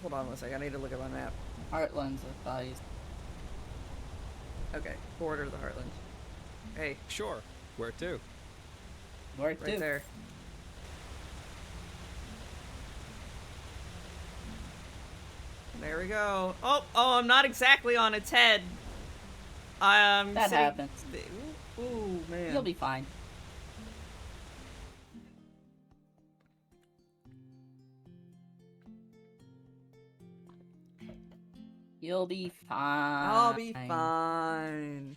Speaker 1: Hold on one second. I need to look at my map.
Speaker 2: Heartlands of bodies.
Speaker 1: Okay. Border of the Heartland. Hey.
Speaker 22: Sure. Where to?
Speaker 2: Where
Speaker 1: Right
Speaker 2: to?
Speaker 1: there. There we go. Oh, I'm not exactly on its head.
Speaker 2: That
Speaker 1: sitting-
Speaker 2: happens.
Speaker 1: Ooh, man.
Speaker 2: You'll be fine. You'll be fine.
Speaker 1: I'll be fine.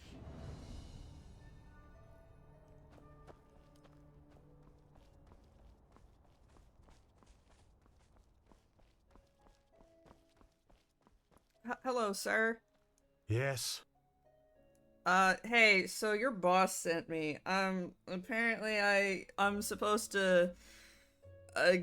Speaker 1: Hello, sir.
Speaker 10: Yes.
Speaker 1: Hey, so your boss sent me. Apparently I'm supposed to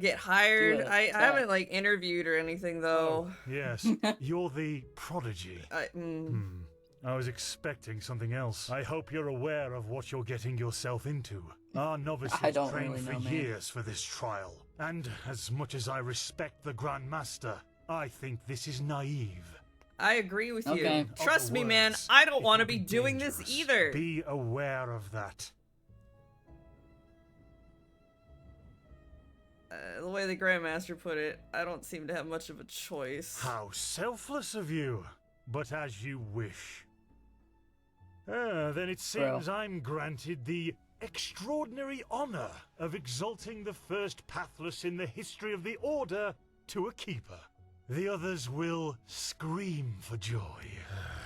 Speaker 1: get hired. I haven't like interviewed or anything though.
Speaker 10: Yes. You're the prodigy. I was expecting something else. I hope you're aware of what you're getting yourself into. Our novices
Speaker 2: I don't
Speaker 10: trained
Speaker 2: really
Speaker 10: for
Speaker 2: know, man.
Speaker 10: years for this trial. And as much as I respect the Grand Master, I think this is naive.
Speaker 1: I agree with
Speaker 2: Okay.
Speaker 1: you. Trust me, man,
Speaker 10: words,
Speaker 1: I don't
Speaker 10: it
Speaker 1: want to
Speaker 10: will
Speaker 1: be
Speaker 10: be
Speaker 1: doing this
Speaker 10: dangerous.
Speaker 1: either.
Speaker 10: Be aware of that.
Speaker 1: The way the Grandmaster put it, I don't seem to have much of a choice.
Speaker 10: How selfless of you, but as you wish. Then it seems I'm granted the extraordinary honor of exalting the first pathless in the history of the Order to a keeper. The others will scream for joy.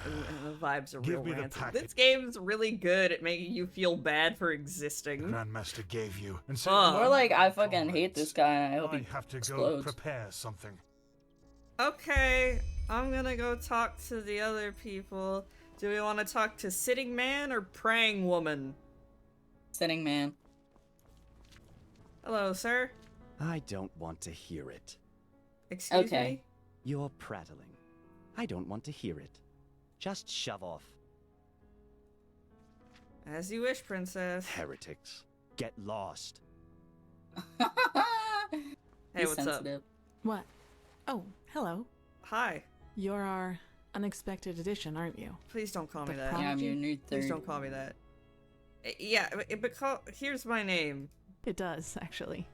Speaker 1: Ooh, and the vibes are
Speaker 10: Give
Speaker 1: real
Speaker 10: me the
Speaker 1: rancid.
Speaker 10: packet.
Speaker 1: This game's really good at making you feel bad for
Speaker 10: The
Speaker 1: existing.
Speaker 10: Grandmaster gave you. And so
Speaker 2: More like, I fucking hate this guy and I hope he
Speaker 10: have to
Speaker 2: explodes.
Speaker 10: go prepare something.
Speaker 1: Okay, I'm gonna go talk to the other people. Do we want to talk to Sitting Man or Praying Woman?
Speaker 2: Sitting Man.
Speaker 1: Hello, sir.
Speaker 11: I don't want to hear it.
Speaker 1: Excuse me?
Speaker 11: You're prattling. I don't want to hear it. Just shove off.
Speaker 1: As you wish, princess.
Speaker 11: Heretics. Get lost.
Speaker 1: Hey, what's up?
Speaker 12: What? Oh, hello.
Speaker 1: Hi.
Speaker 12: You're our unexpected addition, aren't you?
Speaker 1: Please don't call me that.
Speaker 2: Yeah, I'm your new
Speaker 1: Please
Speaker 2: third.
Speaker 1: don't call me that. Yeah, because here's my name.
Speaker 12: It does, actually.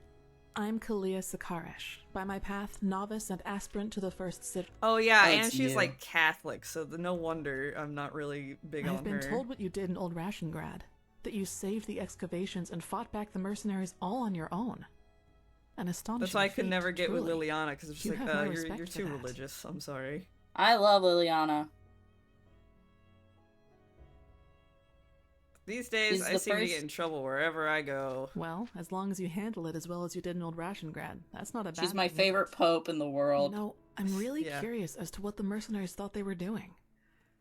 Speaker 12: I'm Kalia Sakaresh. By my path, novice and aspirant to the first Cit.
Speaker 1: Oh yeah,
Speaker 12: Oh,
Speaker 1: and
Speaker 12: it's
Speaker 1: she's
Speaker 12: you.
Speaker 1: like Catholic, so no wonder I'm not really big on
Speaker 12: I've been
Speaker 1: her.
Speaker 12: told what you did in Old Rationgrad. That you saved the excavations and fought back the mercenaries all on your own. An astonishing
Speaker 1: That's why I could
Speaker 12: feat,
Speaker 1: never get
Speaker 12: truly.
Speaker 1: with Liliana, because it's
Speaker 12: You
Speaker 1: just
Speaker 12: have
Speaker 1: like,
Speaker 12: my
Speaker 1: you're
Speaker 12: respect for
Speaker 1: too
Speaker 12: that.
Speaker 1: religious. I'm sorry.
Speaker 2: I love Liliana.
Speaker 1: These days,
Speaker 2: She's
Speaker 1: I
Speaker 2: the
Speaker 1: seem to
Speaker 2: first-
Speaker 1: get in trouble wherever I go.
Speaker 12: Well, as long as you handle it as well as you did in Old Rationgrad, that's not a bad
Speaker 2: She's my
Speaker 12: thing.
Speaker 2: favorite pope in the world.
Speaker 12: You know, I'm really
Speaker 1: Yeah.
Speaker 12: curious as to what the mercenaries thought they were doing.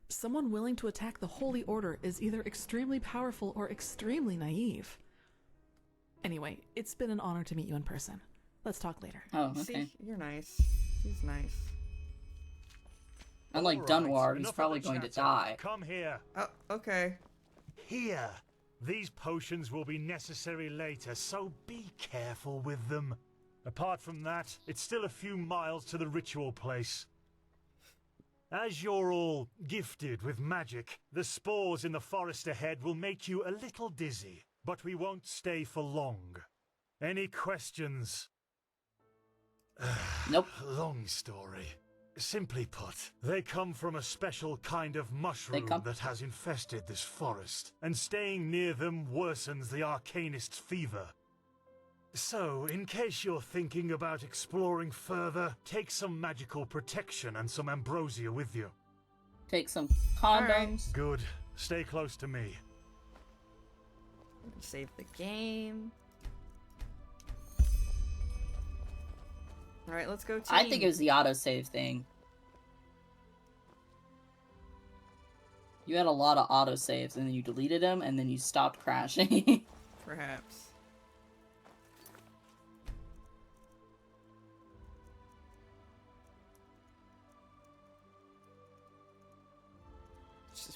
Speaker 12: Someone willing to attack the Holy Order is either extremely powerful or extremely naive. Anyway, it's been an honor to meet you in person. Let's talk later.
Speaker 2: Oh, okay.
Speaker 1: See, you're nice. He's nice.
Speaker 2: Unlike
Speaker 10: All right,
Speaker 2: Dunwar, he's
Speaker 10: enough of
Speaker 2: probably
Speaker 10: the
Speaker 2: going to
Speaker 10: chatter.
Speaker 2: die.
Speaker 10: Come here.
Speaker 1: Oh, okay.
Speaker 10: Here. These potions will be necessary later, so be careful with them. Apart from that, it's still a few miles to the ritual place. As you're all gifted with magic, the spores in the forest ahead will make you a little dizzy, but we won't stay for long. Any questions?
Speaker 2: Nope.
Speaker 10: Long story. Simply put, they come from a special kind of mushroom that has infested this forest, and staying near them worsens the arcanist's fever. So, in case you're thinking about exploring further, take some magical protection and some ambrosia with you.
Speaker 2: Take some condoms.
Speaker 10: Good. Stay close to me.
Speaker 1: Save the game. Alright, let's go team.
Speaker 2: I think it was the autosave thing. You had a lot of autosaves, and then you deleted them, and then you stopped crashing.
Speaker 1: Perhaps.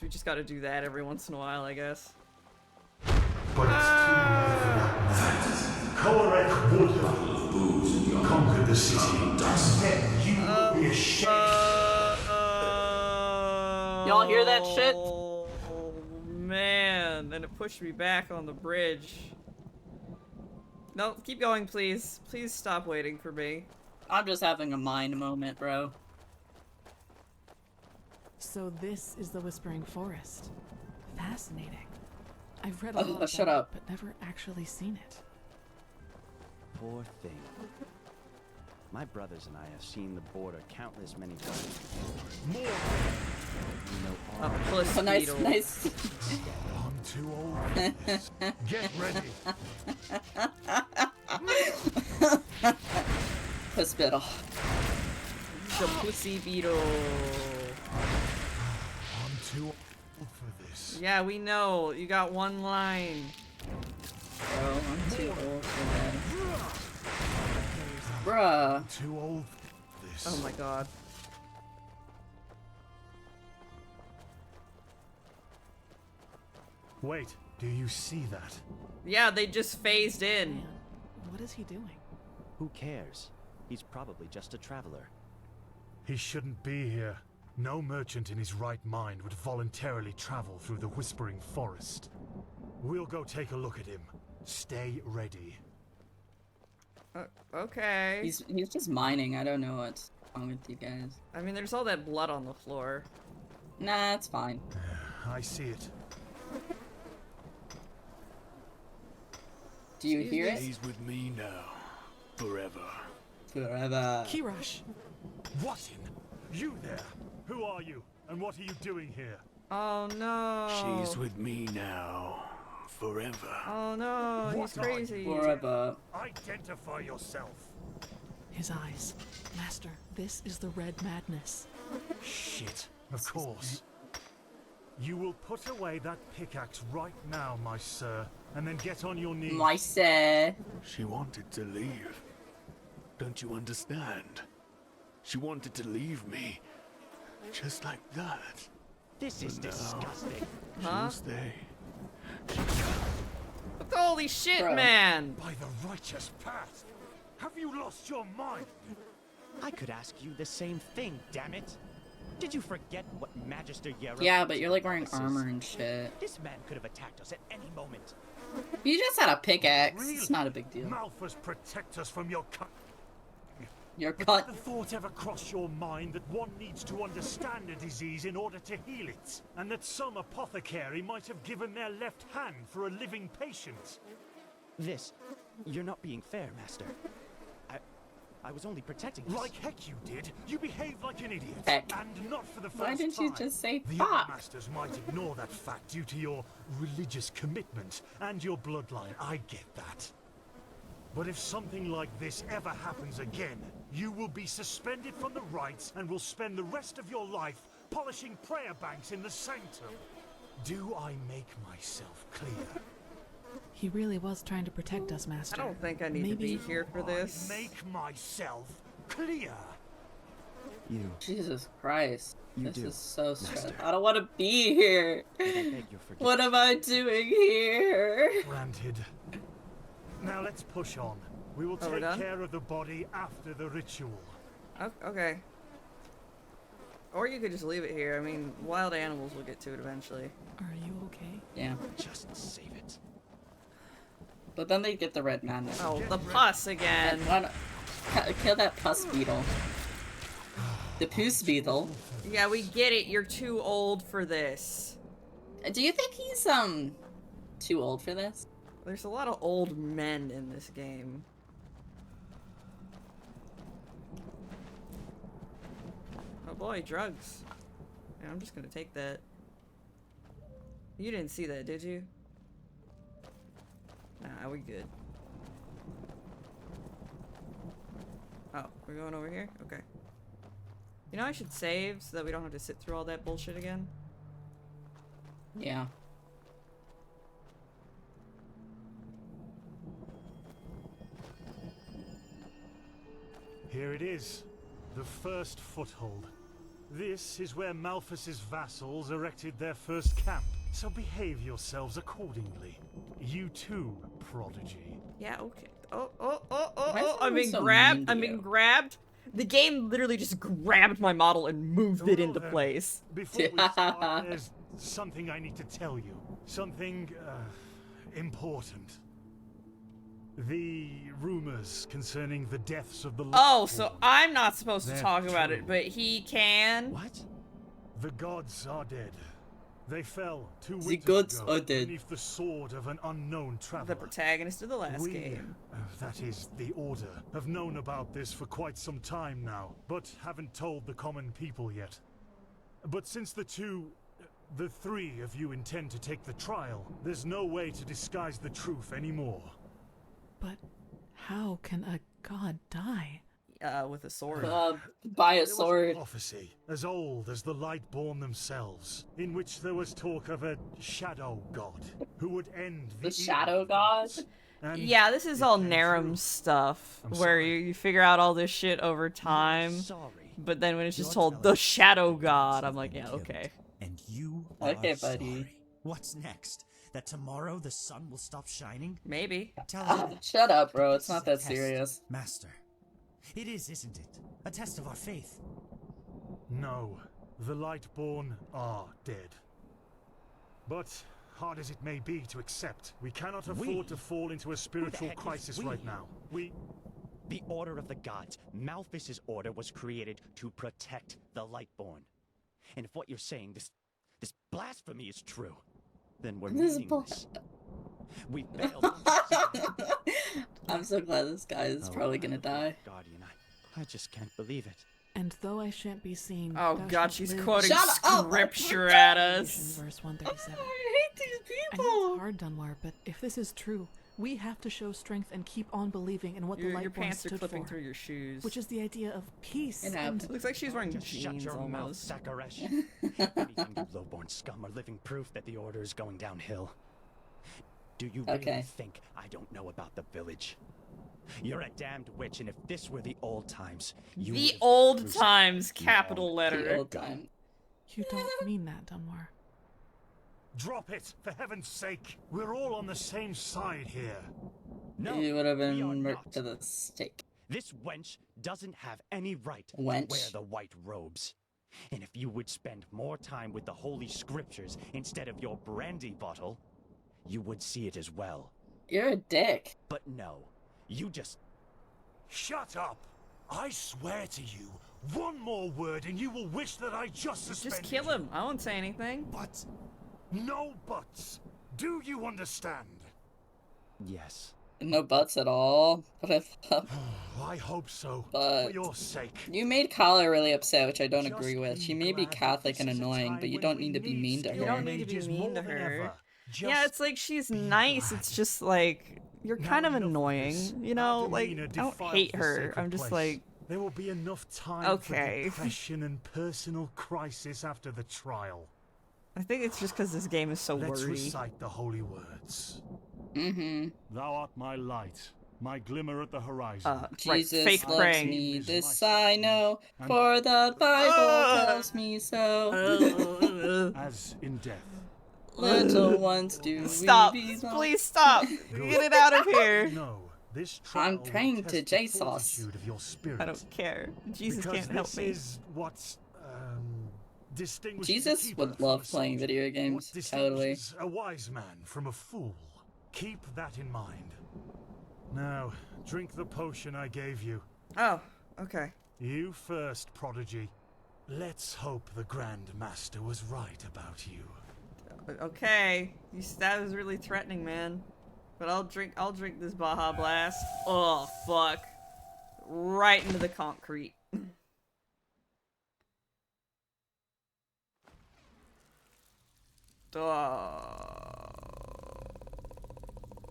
Speaker 1: We just gotta do that every once in a while, I guess.
Speaker 10: Kolarek would have conquered the city, and then you will be ashamed.
Speaker 2: Y'all hear that shit?
Speaker 1: Oh, man. And it pushed me back on the bridge. No, keep going, please. Please stop waiting for me.
Speaker 2: I'm just having a mind moment, bro.
Speaker 12: So this is the Whispering Forest. Fascinating. I've read a
Speaker 2: Oh,
Speaker 12: lot about
Speaker 2: shut
Speaker 12: it,
Speaker 2: up.
Speaker 12: but never actually seen it.
Speaker 11: Poor thing. My brothers and I have seen the border countless many times.
Speaker 10: More.
Speaker 11: You know,
Speaker 1: plus
Speaker 2: Oh, nice,
Speaker 1: speedo.
Speaker 2: nice.
Speaker 10: I'm too old for this. Get ready.
Speaker 2: Hospital.
Speaker 1: The pussy beetle.
Speaker 10: I'm too old for this.
Speaker 1: Yeah, we know. You got one line.
Speaker 2: Bro, I'm too old for that. Bruh.
Speaker 10: I'm too old for this.
Speaker 1: Oh my god.
Speaker 10: Wait, do you see that?
Speaker 1: Yeah, they just phased in.
Speaker 12: Man, what is he doing?
Speaker 11: who cares? He's probably just a traveler.
Speaker 10: He shouldn't be here. No merchant in his right mind would voluntarily travel through the Whispering Forest. We'll go take a look at him. Stay ready.
Speaker 1: Okay.
Speaker 2: He's just mining. I don't know what's wrong with you guys.
Speaker 1: I mean, there's all that blood on the floor.
Speaker 2: Nah, it's fine.
Speaker 10: I see it.
Speaker 2: Do you hear it?
Speaker 3: He's with me now. Forever.
Speaker 2: Forever.
Speaker 12: Keyrush.
Speaker 10: What in? You there? Who are you? And what are you doing here?
Speaker 1: Oh no.
Speaker 3: She's with me now. Forever.
Speaker 1: Oh no, he's crazy.
Speaker 2: Forever.
Speaker 10: Identify yourself.
Speaker 12: His eyes. Master, this is the red madness.
Speaker 10: Shit. Of course. You will put away that pickaxe right now, my sir, and then get on your knees.
Speaker 2: My sir.
Speaker 3: She wanted to leave. Don't you understand? She wanted to leave me. Just like that.
Speaker 11: This is disgusting.
Speaker 1: Huh?
Speaker 3: She'll stay.
Speaker 1: Holy shit,
Speaker 10: Bro.
Speaker 1: man!
Speaker 10: By the righteous path! Have you lost your mind?
Speaker 11: I could ask you the same thing, damn it. Did you forget what Magister Yarrow...
Speaker 2: Yeah, but you're like wearing armor and shit.
Speaker 11: This man could have attacked us at any moment.
Speaker 2: You just had a pickaxe.
Speaker 10: Really?
Speaker 2: It's not a big deal.
Speaker 10: Malphus, protect us from your cut.
Speaker 2: Your
Speaker 10: But
Speaker 2: cut.
Speaker 10: did the thought ever cross your mind that one needs to understand a disease in order to heal it? And that some apothecary might have given their left hand for a living patient?
Speaker 11: You're not being fair, Master. I was only protecting us.
Speaker 10: Like heck you did. You behaved like an idiot.
Speaker 2: Heck.
Speaker 10: And not for the first
Speaker 2: Why didn't
Speaker 10: time.
Speaker 2: you just say
Speaker 10: The
Speaker 2: fuck?
Speaker 10: other masters might ignore that fact due to your religious commitment and your bloodline. I get that. But if something like this ever happens again, you will be suspended from the rites and will spend the rest of your life polishing prayer banks in the sanctum. Do I make myself clear?
Speaker 12: He really was trying to protect us, Master.
Speaker 1: I don't think I need to be here for this.
Speaker 10: I make myself clear.
Speaker 11: You.
Speaker 2: Jesus Christ.
Speaker 11: You
Speaker 2: This
Speaker 11: do,
Speaker 2: is so
Speaker 11: Master.
Speaker 2: stressful. I don't want to be here.
Speaker 11: I beg your forgiveness.
Speaker 2: What am I doing here?
Speaker 10: Granted. Now let's push on. We will
Speaker 1: Oh, we're
Speaker 10: take
Speaker 1: done?
Speaker 10: care of the body after the ritual.
Speaker 1: Okay. Or you could just leave it here. I mean, wild animals will get to it eventually.
Speaker 12: Are you okay?
Speaker 2: Yeah.
Speaker 11: Just save it.
Speaker 2: But then they get the red man.
Speaker 1: Oh, the pus again.
Speaker 2: Kill that pus beetle. The puss beetle.
Speaker 1: Yeah, we get it. You're too old for this.
Speaker 2: Do you think he's too old for this?
Speaker 1: There's a lot of old men in this game. Oh boy, drugs. Yeah, I'm just gonna take that. You didn't see that, did you? Nah, we good. Oh, we're going over here? Okay. You know, I should save so that we don't have to sit through all that bullshit again.
Speaker 2: Yeah.
Speaker 10: Here it is. The first foothold. This is where Malphus's vassals erected their first camp. So behave yourselves accordingly. You too, prodigy.
Speaker 1: Yeah, okay. Oh,
Speaker 2: Why is
Speaker 1: I'm
Speaker 2: everyone
Speaker 1: being
Speaker 2: so
Speaker 1: grabbed.
Speaker 2: mean to
Speaker 1: I'm being
Speaker 2: you?
Speaker 1: grabbed. The game literally just grabbed my model and moved it into
Speaker 10: then,
Speaker 1: place.
Speaker 10: Before we start, there's something I need to tell you. Something, important. The rumors concerning the deaths of the
Speaker 1: Oh, so I'm not supposed to
Speaker 10: They're
Speaker 1: talk about
Speaker 10: true.
Speaker 1: it, but he can?
Speaker 11: What?
Speaker 10: The gods are dead. They fell 2
Speaker 2: The
Speaker 10: winters
Speaker 2: gods
Speaker 10: ago
Speaker 2: are dead.
Speaker 10: beneath the sword of an unknown traveler.
Speaker 1: The protagonist of the last
Speaker 10: We,
Speaker 1: game.
Speaker 10: that is, the Order, have known about this for quite some time now, but haven't told the common people yet. But since the three of you intend to take the trial, there's no way to disguise the truth anymore.
Speaker 12: But how can a god die?
Speaker 1: With a sword.
Speaker 2: By a
Speaker 10: There was
Speaker 2: sword.
Speaker 10: prophecy, as old as the Lightborn themselves, in which there was talk of a shadow god who would end
Speaker 2: The
Speaker 10: evil
Speaker 2: shadow god?
Speaker 10: gods. And
Speaker 1: Yeah, this is
Speaker 10: it
Speaker 1: all
Speaker 10: came
Speaker 1: Narum
Speaker 10: true.
Speaker 1: stuff,
Speaker 10: I'm
Speaker 1: where
Speaker 10: sorry.
Speaker 1: you figure out all this shit over time.
Speaker 11: Sorry.
Speaker 1: But then when it's just
Speaker 13: You're
Speaker 1: told,
Speaker 13: telling
Speaker 1: the Shadow
Speaker 13: me
Speaker 1: God,
Speaker 13: that
Speaker 1: I'm like,
Speaker 13: you've
Speaker 1: yeah,
Speaker 13: been
Speaker 1: okay.
Speaker 13: killed, And you are
Speaker 2: Okay, buddy.
Speaker 13: sorry. What's next? That tomorrow the sun will stop shining?
Speaker 1: Maybe.
Speaker 13: Tell us.
Speaker 2: Shut up, bro. It's
Speaker 13: This
Speaker 2: not
Speaker 13: is
Speaker 2: that
Speaker 13: a test,
Speaker 2: serious.
Speaker 13: Master. It is, isn't it? A test of our faith.
Speaker 10: No, the Lightborn are dead. But, hard as it may be to accept, we cannot afford to fall into a spiritual crisis right now.
Speaker 11: The Order of the Gods. Malphas's order was created to protect the Lightborn. And if what you're saying, this blasphemy is true, then we're meaningless. We failed.
Speaker 2: I'm so glad this guy is probably gonna die.
Speaker 11: Guardian, I just can't believe it.
Speaker 12: And though I shan't be seen.
Speaker 1: Oh
Speaker 12: thou
Speaker 1: god,
Speaker 12: shalt
Speaker 1: she's
Speaker 12: live.
Speaker 1: quoting
Speaker 2: Shut up!
Speaker 1: scripture at us.
Speaker 12: Verse 137.
Speaker 2: I hate these
Speaker 12: I know
Speaker 2: people.
Speaker 12: it's hard, Dunmar, but if this is true, we have to show strength and keep on believing in what the
Speaker 1: Your
Speaker 12: Lightborn
Speaker 1: pants are
Speaker 12: stood
Speaker 1: clipping
Speaker 12: for,
Speaker 1: through your shoes.
Speaker 12: which is the idea of peace.
Speaker 2: It
Speaker 12: and
Speaker 2: happened.
Speaker 1: Looks like she's wearing
Speaker 11: Just shut
Speaker 1: jeans
Speaker 11: your mouth,
Speaker 1: almost.
Speaker 11: Sakaresh. Anything you lowborn scum are living proof that the Order is going downhill. Do you really think I don't know about the village? You're a damned witch, and if this were the old times, you
Speaker 1: The
Speaker 11: would have
Speaker 1: old
Speaker 11: crucified
Speaker 1: times,
Speaker 11: me
Speaker 1: capital
Speaker 11: long
Speaker 1: letter.
Speaker 11: ago.
Speaker 12: You don't mean that, Dunmar.
Speaker 10: Drop it, for heaven's sake. We're all on the same side here.
Speaker 11: No,
Speaker 2: He would have
Speaker 11: we are
Speaker 2: been
Speaker 11: not.
Speaker 2: murked to the stake.
Speaker 11: This wench doesn't have any right to
Speaker 2: Wench?
Speaker 11: wear the white robes. And if you would spend more time with the holy scriptures instead of your brandy bottle, you would see it as well.
Speaker 2: You're a dick.
Speaker 11: But no, you just...
Speaker 10: Shut up! I swear to you, one more word and you will wish that I just suspended
Speaker 1: Just kill him. I won't say anything.
Speaker 10: But no buts. Do you understand?
Speaker 11: Yes.
Speaker 2: No buts at all. But I thought.
Speaker 10: I hope so.
Speaker 2: But
Speaker 10: for your sake.
Speaker 2: You made Kala really upset, which I don't agree with. She may be Catholic and annoying, but you don't need to be mean to her.
Speaker 1: You don't need to be mean to her. Yeah, it's like she's nice. It's just like you're kind of annoying, you know. Like I don't hate her. I'm just like
Speaker 10: there will be enough time
Speaker 1: okay.
Speaker 10: for depression and personal crisis after the trial.
Speaker 1: I think it's just because this game is so
Speaker 10: Let's
Speaker 1: wordy.
Speaker 10: recite the holy words.
Speaker 2: Mm-hmm.
Speaker 10: Thou art my light, my glimmer at the horizon.
Speaker 2: Jesus
Speaker 1: fake
Speaker 2: loves
Speaker 1: praying.
Speaker 2: me, this I know, for the Bible tells me so.
Speaker 10: As in death.
Speaker 2: Little ones do
Speaker 1: Stop!
Speaker 2: we belong.
Speaker 1: Please stop! Get it out of here!
Speaker 10: No, this
Speaker 2: I'm praying to J-Sauce.
Speaker 1: I don't care. Jesus
Speaker 10: because
Speaker 1: can't help
Speaker 10: this
Speaker 1: me.
Speaker 10: is what distinguishes
Speaker 2: Jesus
Speaker 10: the keeper
Speaker 2: would
Speaker 10: from
Speaker 2: love
Speaker 10: a
Speaker 2: playing
Speaker 10: soldier.
Speaker 2: video
Speaker 10: What
Speaker 2: games, totally.
Speaker 10: distinguishes a wise man from a fool. Keep that in mind. Now, drink the potion I gave you.
Speaker 1: Oh, okay.
Speaker 10: You first, Prodigy. Let's hope the Grand Master was right about you.
Speaker 1: Okay. That was really threatening, man. But I'll drink this Baja Blast. Oh, fuck. Right into the concrete.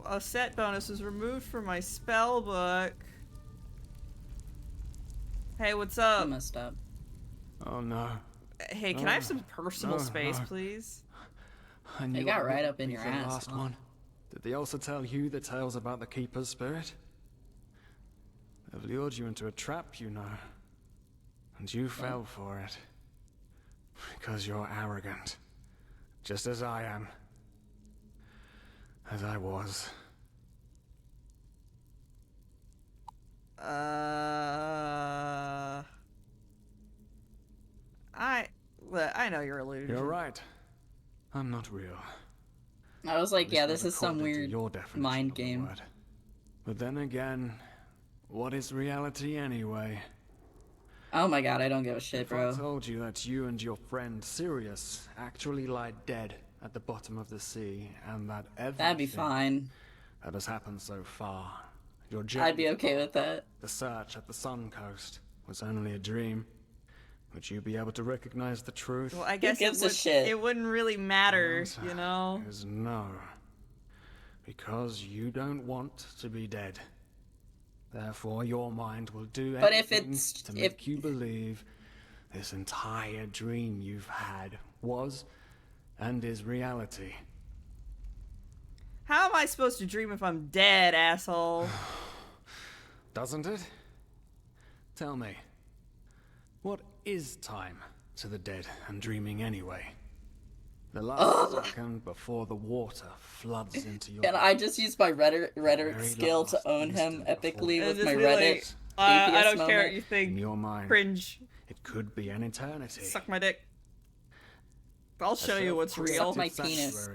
Speaker 1: A set bonus was removed from my spell book. Hey, what's up?
Speaker 2: I messed up.
Speaker 3: Oh no.
Speaker 1: Hey, can I have some personal
Speaker 3: no,
Speaker 1: space,
Speaker 3: no.
Speaker 1: please?
Speaker 3: I knew
Speaker 2: got
Speaker 3: I
Speaker 2: right
Speaker 3: wouldn't
Speaker 2: up in
Speaker 3: be
Speaker 2: your
Speaker 3: the
Speaker 2: ass,
Speaker 3: last
Speaker 2: huh?
Speaker 3: one. Did they also tell you the tales about the Keeper's spirit? They've lured you into a trap, you know. And you fell for it. Because you're arrogant. Just as I am. As I was.
Speaker 1: I know you're illusion.
Speaker 3: You're right. I'm not real.
Speaker 2: I was like,
Speaker 3: At
Speaker 2: yeah,
Speaker 3: least
Speaker 2: this
Speaker 3: not
Speaker 2: is some
Speaker 3: according to
Speaker 2: weird
Speaker 3: your definition
Speaker 2: mind
Speaker 3: of the
Speaker 2: game.
Speaker 3: word. But then again, what is reality anyway?
Speaker 2: Oh my god, I don't give a shit,
Speaker 3: If
Speaker 2: bro.
Speaker 3: I told you that you and your friend Sirius actually lie dead at the bottom of the sea, and that everything
Speaker 2: That'd be fine.
Speaker 3: that has happened so far, your
Speaker 2: I'd be
Speaker 3: journey
Speaker 2: okay with that.
Speaker 3: the search at the Sun Coast, was only a dream, would you be able to recognize the truth?
Speaker 1: Well, I guess
Speaker 2: gives a shit?
Speaker 1: it wouldn't really matter, you know?
Speaker 3: Is no. Because you don't want to be dead. Therefore, your mind will do
Speaker 2: But if
Speaker 3: anything
Speaker 2: it's-
Speaker 3: to make you believe this entire dream you've had was and is reality.
Speaker 1: How am I supposed to dream if I'm dead, asshole?
Speaker 3: Doesn't it? Tell me, what is time to the dead and dreaming anyway? The last second before the water floods into your...
Speaker 2: Can I just use my rhetoric
Speaker 3: Very
Speaker 2: skill to
Speaker 3: last
Speaker 2: own him
Speaker 3: instant
Speaker 2: epically
Speaker 1: And
Speaker 2: with
Speaker 1: just
Speaker 2: my
Speaker 1: be
Speaker 2: Reddit
Speaker 1: like, I
Speaker 2: atheist
Speaker 1: don't care what
Speaker 2: moment?
Speaker 1: you think.
Speaker 3: In your mind,
Speaker 1: Cringe.
Speaker 3: it could be an eternity.
Speaker 1: Suck my dick. I'll show you what's real.
Speaker 2: Suck my penis.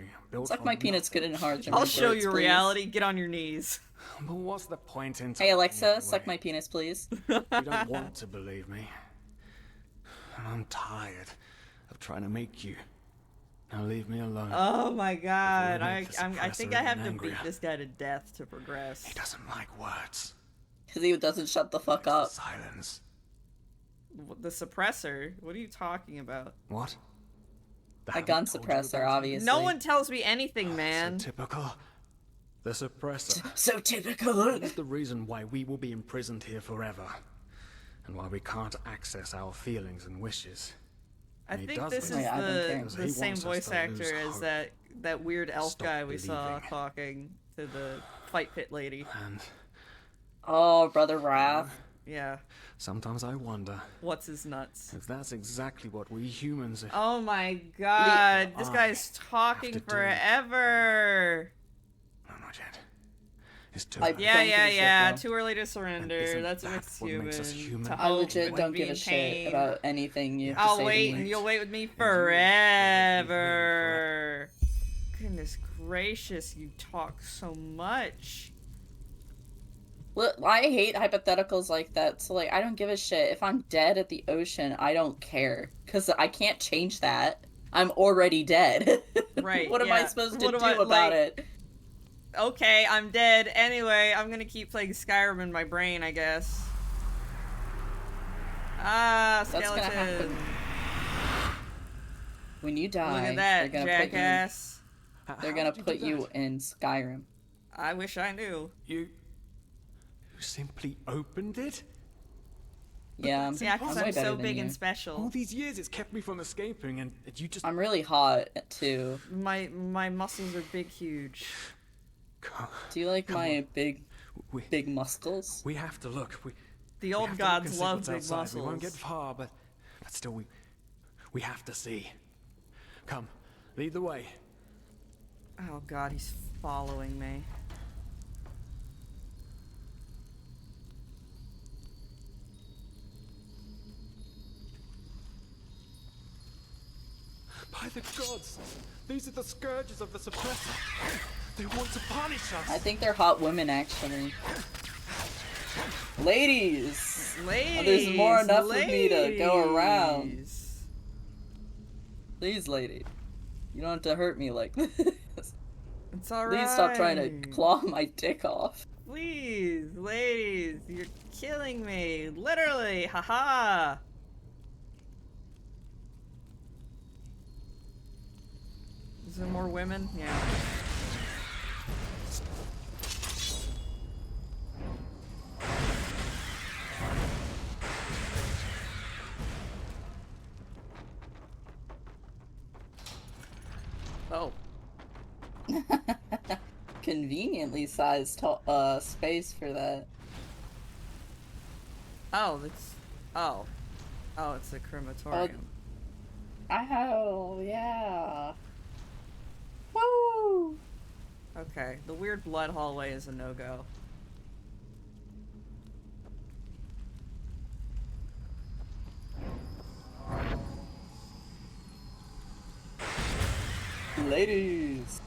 Speaker 2: Suck my penis good and hard.
Speaker 1: I'll show you reality. Get on your knees.
Speaker 3: But what's the point in
Speaker 2: Hey Alexa, suck my penis, please.
Speaker 3: You don't want to believe me. And I'm tired of trying to make you. Now leave me alone.
Speaker 1: Oh my god. I
Speaker 3: suppressor
Speaker 1: think I have to
Speaker 3: even
Speaker 1: beat
Speaker 3: angrier.
Speaker 1: this guy to death to progress.
Speaker 3: He doesn't like words.
Speaker 2: Because he doesn't shut the fuck up.
Speaker 3: Silence.
Speaker 1: The suppressor? What are you talking about?
Speaker 3: What?
Speaker 2: A gun suppressor, obviously.
Speaker 1: No one tells me anything, man.
Speaker 3: So typical. The suppressor.
Speaker 2: So typical.
Speaker 3: That is the reason why we will be imprisoned here forever. And why we can't access our feelings and wishes.
Speaker 1: I
Speaker 3: And he
Speaker 1: think
Speaker 3: does
Speaker 1: this is
Speaker 3: because
Speaker 1: the
Speaker 3: he
Speaker 1: same
Speaker 3: wants us
Speaker 1: voice
Speaker 3: to
Speaker 1: actor
Speaker 3: lose
Speaker 1: as
Speaker 3: hope.
Speaker 1: that weird elf
Speaker 3: Stop
Speaker 1: guy we saw
Speaker 3: believing.
Speaker 1: talking to the fight pit lady.
Speaker 3: And
Speaker 2: Oh, Brother Raph.
Speaker 1: Yeah.
Speaker 3: sometimes I wonder
Speaker 1: What's his nuts?
Speaker 3: if that's exactly what we humans
Speaker 1: Oh my god. This guy's talking
Speaker 3: to do.
Speaker 1: forever.
Speaker 3: No, not yet. It's too
Speaker 2: I
Speaker 3: late.
Speaker 2: don't give a shit,
Speaker 1: Too early to surrender.
Speaker 3: isn't
Speaker 1: That's what
Speaker 3: that
Speaker 1: makes
Speaker 3: what
Speaker 1: human.
Speaker 3: makes us human?
Speaker 1: To
Speaker 2: I
Speaker 1: hope
Speaker 2: legit
Speaker 1: and
Speaker 2: don't
Speaker 1: be
Speaker 2: give a
Speaker 1: in
Speaker 2: shit
Speaker 1: pain.
Speaker 2: about anything you have to
Speaker 1: I'll
Speaker 2: say
Speaker 1: wait
Speaker 2: to
Speaker 1: and
Speaker 2: me.
Speaker 1: you'll wait with me forever. Goodness gracious, you talk so much.
Speaker 2: Look, I hate hypotheticals like that. So, like, I don't give a shit. If I'm dead at the ocean, I don't care. Because I can't change that. I'm already dead.
Speaker 1: Right.
Speaker 2: What am I supposed to do about
Speaker 1: like,
Speaker 2: it?
Speaker 1: Okay, I'm dead. Anyway, I'm gonna keep playing Skyrim in my brain, I guess. Ah,
Speaker 2: That's gonna
Speaker 1: skeleton.
Speaker 2: happen. When you die,
Speaker 1: Look at that,
Speaker 2: they're gonna
Speaker 1: jackass.
Speaker 2: They're gonna put you in Skyrim.
Speaker 1: I wish I knew.
Speaker 3: You simply opened it?
Speaker 2: Yeah,
Speaker 1: Yeah, because
Speaker 2: way
Speaker 1: I'm
Speaker 2: better
Speaker 1: so
Speaker 2: than
Speaker 1: big
Speaker 2: you.
Speaker 1: and special.
Speaker 3: All these years it's kept me from escaping, and you just...
Speaker 2: I'm really hot, too.
Speaker 1: My muscles are big, huge.
Speaker 2: Do you like my big muscles?
Speaker 3: We have to look.
Speaker 1: The old
Speaker 3: have to look and
Speaker 1: gods
Speaker 3: see
Speaker 1: love
Speaker 3: what's
Speaker 1: big
Speaker 3: outside.
Speaker 1: muscles.
Speaker 3: We won't get far, but still, we have to see. Come, lead the way.
Speaker 1: Oh god, he's following me.
Speaker 3: By the gods, these are the scourges of the suppressor. They want to punish us.
Speaker 2: I think they're hot women, actually. Ladies!
Speaker 1: Ladies!
Speaker 2: There's more enough of me to go
Speaker 1: ladies.
Speaker 2: around. Please, lady. You don't have to hurt me like this.
Speaker 1: It's alright.
Speaker 2: Please stop trying to claw my dick off.
Speaker 1: Please, ladies, you're killing me. Literally, haha. Is there more women? Yeah. Oh.
Speaker 2: Conveniently sized space for that.
Speaker 1: Oh, that's... Oh. Oh, it's a crematorium.
Speaker 2: Oh, yeah. Woo!
Speaker 1: Okay, the weird blood hallway is a no-go.
Speaker 2: Ladies!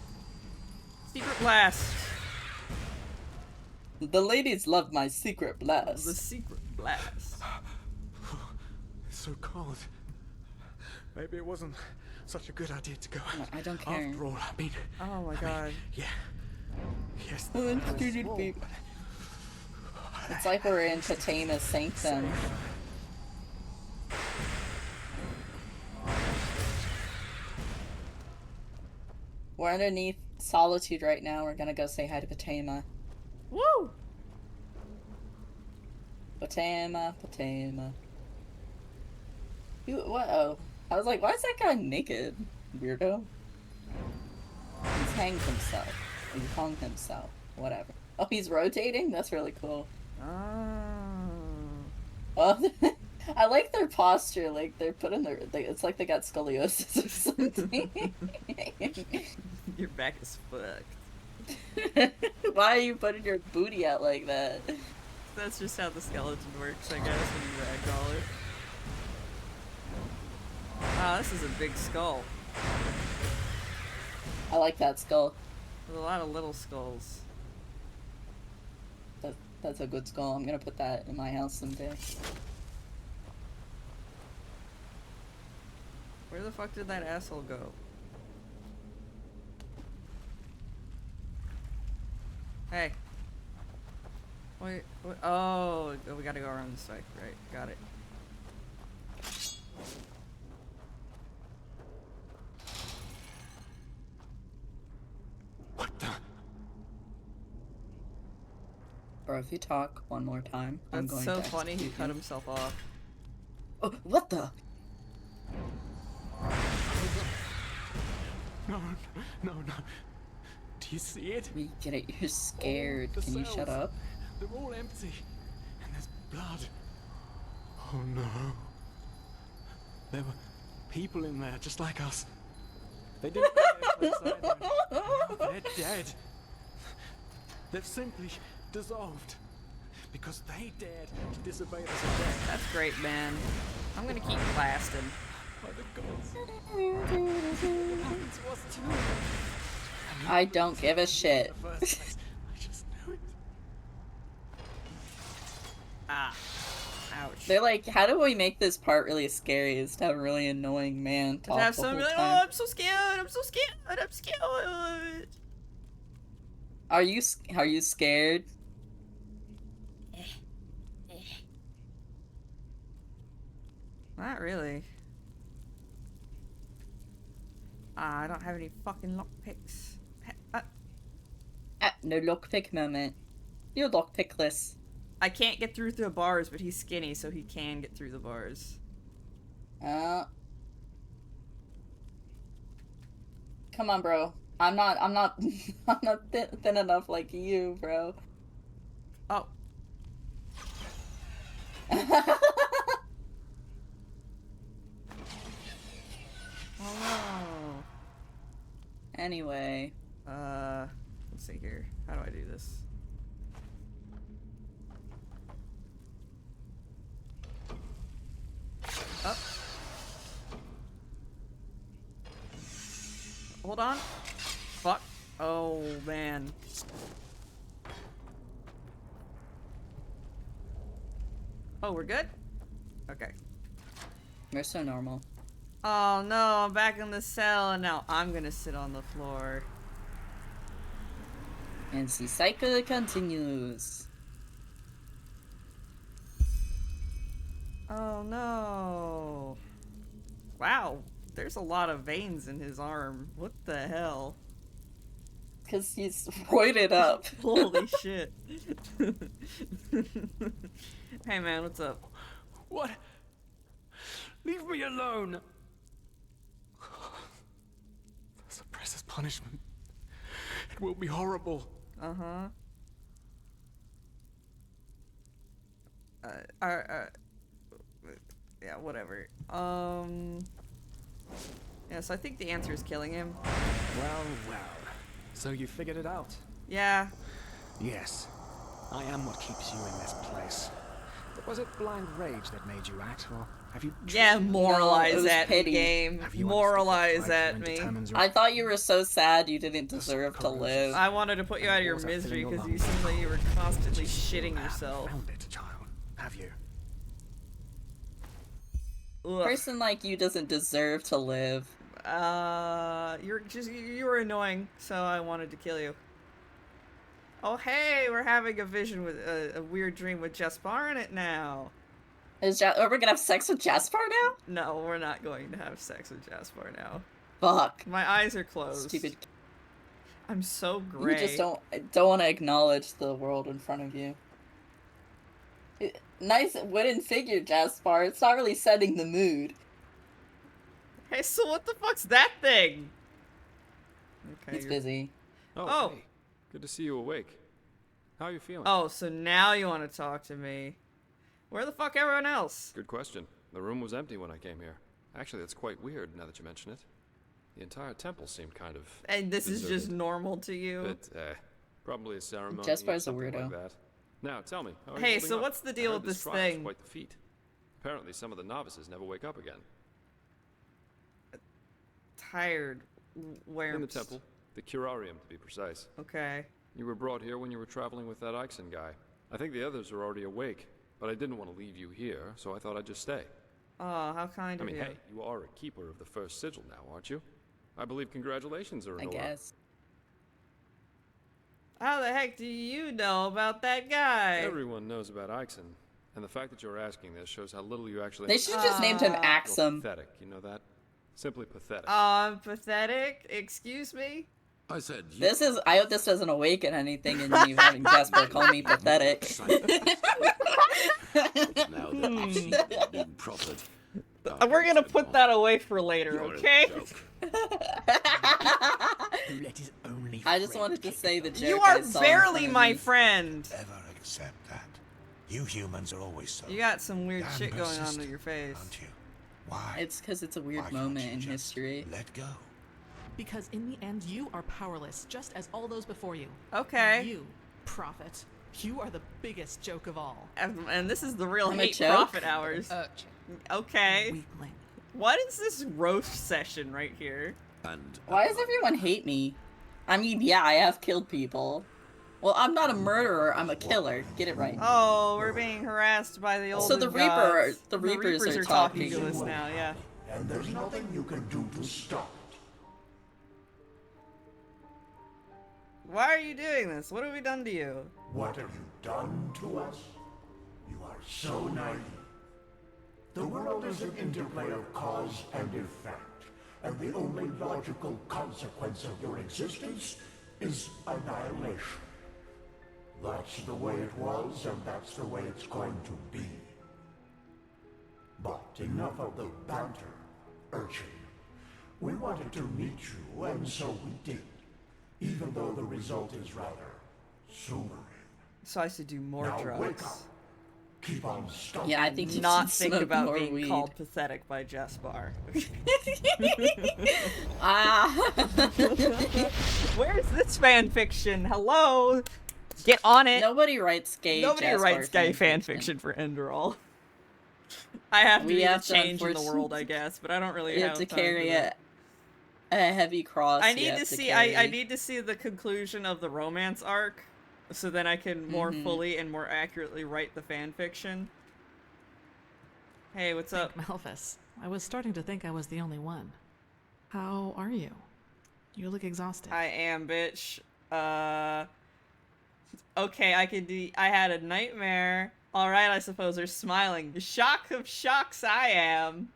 Speaker 1: Secret blast!
Speaker 2: The ladies love my secret blast.
Speaker 1: The secret blast.
Speaker 3: It's so cold. Maybe it wasn't such a good idea to go.
Speaker 2: I don't care.
Speaker 3: After all, I mean...
Speaker 1: Oh my god.
Speaker 3: Yeah. Yes.
Speaker 2: It's like we're in Patema's Sanctum. We're underneath Solitude right now. We're gonna go say hi to Patema.
Speaker 1: Woo!
Speaker 2: Patema. What? Oh. I was like, why is that guy naked? Weirdo. He's hanged himself. He hung himself. Whatever. Oh, he's rotating? That's really cool. Oh, I like their posture. Like, they're putting their... it's like they got scoliosis or something.
Speaker 1: Your back is fucked.
Speaker 2: Why are you putting your booty out like that?
Speaker 1: That's just how the skeleton works, I guess, when you ragdoll it. Wow, this is a big skull.
Speaker 2: I like that skull.
Speaker 1: There's a lot of little skulls.
Speaker 2: That's a good skull. I'm gonna put that in my house someday.
Speaker 1: Where the fuck did that asshole go? Hey. Wait, oh, we gotta go around this way. Right, got it.
Speaker 15: What the?
Speaker 2: Bro, if you talk one more time, I'm
Speaker 1: That's
Speaker 2: going
Speaker 1: so
Speaker 2: to
Speaker 1: funny, he
Speaker 2: execute
Speaker 1: cut
Speaker 2: you.
Speaker 1: himself off.
Speaker 2: Oh, what the?
Speaker 3: No, no, no. Do you see it?
Speaker 2: We get it. You're scared.
Speaker 3: All the
Speaker 2: Can you shut
Speaker 3: cells,
Speaker 2: up?
Speaker 3: They're all empty. And there's blood. Oh no. There were people in there just like us. They didn't get outside there. They're dead. They've simply dissolved. Because they dared to disobey us again.
Speaker 1: That's great, man. I'm gonna keep blasting.
Speaker 3: By the gods.
Speaker 2: I don't give a shit.
Speaker 3: I just knew it.
Speaker 1: Ah. Ouch.
Speaker 2: They're like, how do we make this part really scary? Is to have a really annoying man talk
Speaker 1: To have
Speaker 2: the whole
Speaker 1: someone be like,
Speaker 2: time.
Speaker 1: oh, I'm so scared, I'm so scared, I'm scared.
Speaker 2: Are you scared?
Speaker 1: Not really. I don't have any fucking lockpicks.
Speaker 2: No lockpick moment. You're lockpickless.
Speaker 1: I can't get through the bars, but he's skinny, so he can get through the bars.
Speaker 2: Come on, bro. I'm not I'm not thin enough like you, bro.
Speaker 1: Oh. Oh no.
Speaker 2: Anyway.
Speaker 1: Let's see here. How do I do this? Up. Hold on. Fuck. Oh, man. Oh, we're good? Okay.
Speaker 2: You're so normal.
Speaker 1: Oh no, I'm back in the cell and now I'm gonna sit on the floor.
Speaker 2: And the cycle continues.
Speaker 1: Oh no. Wow, there's a lot of veins in his arm. What the hell?
Speaker 2: Because he's roided up.
Speaker 1: Holy shit. Hey man, what's up?
Speaker 3: What? Leave me alone! The suppressor's punishment. It will be horrible.
Speaker 1: Uh-huh. Yeah, whatever. Yeah, so I think the answer is killing him.
Speaker 3: Well, well. So you figured it out?
Speaker 1: Yeah.
Speaker 3: Yes. I am what keeps you in this place. But was it blind rage that made you act, or have you...
Speaker 1: Yeah, moralize
Speaker 2: was
Speaker 1: at me,
Speaker 2: pity.
Speaker 1: game.
Speaker 3: Have you
Speaker 1: Moralize
Speaker 3: understood
Speaker 1: at
Speaker 3: what
Speaker 1: me.
Speaker 3: determines your...
Speaker 2: I thought you were so sad you didn't deserve to live.
Speaker 1: I wanted to put you out of your
Speaker 3: Water
Speaker 1: misery
Speaker 3: filling your
Speaker 1: because you
Speaker 3: lungs.
Speaker 1: seemed like you were constantly
Speaker 3: You
Speaker 1: shitting
Speaker 3: haven't
Speaker 1: yourself.
Speaker 3: found it, child. Have you?
Speaker 1: Ugh.
Speaker 2: Person like you doesn't deserve to live.
Speaker 1: You were annoying, so I wanted to kill you. Oh hey, we're having a vision with a weird dream with Jaspar in it now.
Speaker 2: Are we gonna have sex with Jaspar now?
Speaker 1: No, we're not going to have sex with Jaspar now.
Speaker 2: Fuck.
Speaker 1: My eyes are closed.
Speaker 2: Stupid.
Speaker 1: I'm so gray.
Speaker 2: You just don't want to acknowledge the world in front of you. Nice wooden figure, Jaspar. It's not really setting the mood.
Speaker 1: Hey, so what the fuck's that thing? Okay,
Speaker 2: He's busy.
Speaker 1: Oh.
Speaker 22: Hey. Good to see you awake. How are you feeling?
Speaker 1: Oh, so now you want to talk to me. Where the fuck everyone else?
Speaker 22: Good question. The room was empty when I came here. Actually, that's quite weird now that you mention it. The entire temple seemed kind of
Speaker 1: And this is just
Speaker 22: deserted.
Speaker 1: normal to you?
Speaker 22: But, probably a ceremony
Speaker 2: Jaspar's
Speaker 22: or
Speaker 2: a
Speaker 22: something
Speaker 2: weirdo.
Speaker 22: like that. Now, tell me, how are you
Speaker 1: Hey,
Speaker 22: holding
Speaker 1: so
Speaker 22: up?
Speaker 1: what's the
Speaker 22: I
Speaker 1: deal
Speaker 22: heard
Speaker 1: with this
Speaker 22: trial's
Speaker 1: thing?
Speaker 22: quite the feat. Apparently, some of the novices never wake up again.
Speaker 1: tired. Where?
Speaker 22: In the temple. The curarium, to be precise.
Speaker 1: Okay.
Speaker 22: You were brought here when you were traveling with that Ixon guy. I think the others are already awake, but I didn't want to leave you here, so I thought I'd just stay.
Speaker 1: Oh, how kind of you.
Speaker 22: Hey, you are a keeper of the first sigil now, aren't you? I believe congratulations are in order.
Speaker 2: I guess.
Speaker 1: How the heck do you know about that guy?
Speaker 22: Everyone knows about Ixon, and the fact that you're asking this shows how little you actually...
Speaker 2: They should have just named him Axum.
Speaker 22: Pathetic, you know that? Simply pathetic.
Speaker 1: I'm pathetic? Excuse me?
Speaker 6: I said...
Speaker 2: This is... I hope this doesn't awaken anything in you having Jesper call me pathetic.
Speaker 6: Now that you've seen the new prophet...
Speaker 1: We're gonna put that away for later, okay?
Speaker 2: I just wanted to say the joke.
Speaker 1: You are barely my friend.
Speaker 20: Ever accept that? You humans are always so.
Speaker 1: You got some weird shit going on with your face.
Speaker 20: Why?
Speaker 2: It's because it's a weird moment in history.
Speaker 20: Let go.
Speaker 12: Because in the end, you are powerless, just as all those before you.
Speaker 1: Okay.
Speaker 12: You, prophet. You are the biggest joke of all.
Speaker 1: And this is the real
Speaker 2: I'm
Speaker 1: hate
Speaker 2: a joke?
Speaker 1: profit hours. Okay.
Speaker 12: Weakling.
Speaker 1: What is this roast session right here?
Speaker 6: And
Speaker 2: Why does everyone hate me? I mean, yeah, I have killed people. Well, I'm not a murderer, I'm a killer. Get it right.
Speaker 1: Oh, we're being harassed by the old
Speaker 2: So the
Speaker 1: gods.
Speaker 2: Reapers are
Speaker 1: talking
Speaker 2: talking
Speaker 1: to us now, yeah.
Speaker 14: And there's nothing you can do to stop it.
Speaker 1: Why are you doing this? What have we done to you?
Speaker 14: What have you done to us? You are so naive. The world is an interplay of cause and effect, and the only logical consequence of your existence is annihilation. That's the way it was, and that's the way it's going to be. But enough of the banter, urchin. We wanted to meet you, and so we did, even though the result is rather sobering.
Speaker 1: So I should do more
Speaker 14: Now
Speaker 1: drugs.
Speaker 14: wake up. Keep on stumping.
Speaker 2: Yeah, I think you
Speaker 1: Not
Speaker 2: should
Speaker 1: think
Speaker 2: smoke
Speaker 1: about
Speaker 2: more
Speaker 1: being
Speaker 2: weed.
Speaker 1: called pathetic by Jespar. Where's this fan fiction? Hello? Get on it.
Speaker 2: Nobody writes gay.
Speaker 1: Nobody
Speaker 2: Jespar
Speaker 1: writes gay fan
Speaker 2: fanfiction.
Speaker 1: fiction for Enderal. I have to
Speaker 2: We
Speaker 1: be
Speaker 2: have
Speaker 1: the
Speaker 2: to
Speaker 1: change in the world, I guess, but I don't really
Speaker 2: You
Speaker 1: have
Speaker 2: have to
Speaker 1: time
Speaker 2: carry
Speaker 1: for that.
Speaker 2: a heavy cross.
Speaker 1: I
Speaker 2: you
Speaker 1: need
Speaker 2: have
Speaker 1: to see.
Speaker 2: carry.
Speaker 1: I need to see the conclusion of the romance arc, so then I can more fully and more accurately write the fan fiction. Hey, what's up?
Speaker 12: Malphus, I was starting to think I was the only one. How are you? You look exhausted.
Speaker 1: I am, bitch. Okay, I had a nightmare. Alright, I suppose they're smiling. The shock of shocks I am.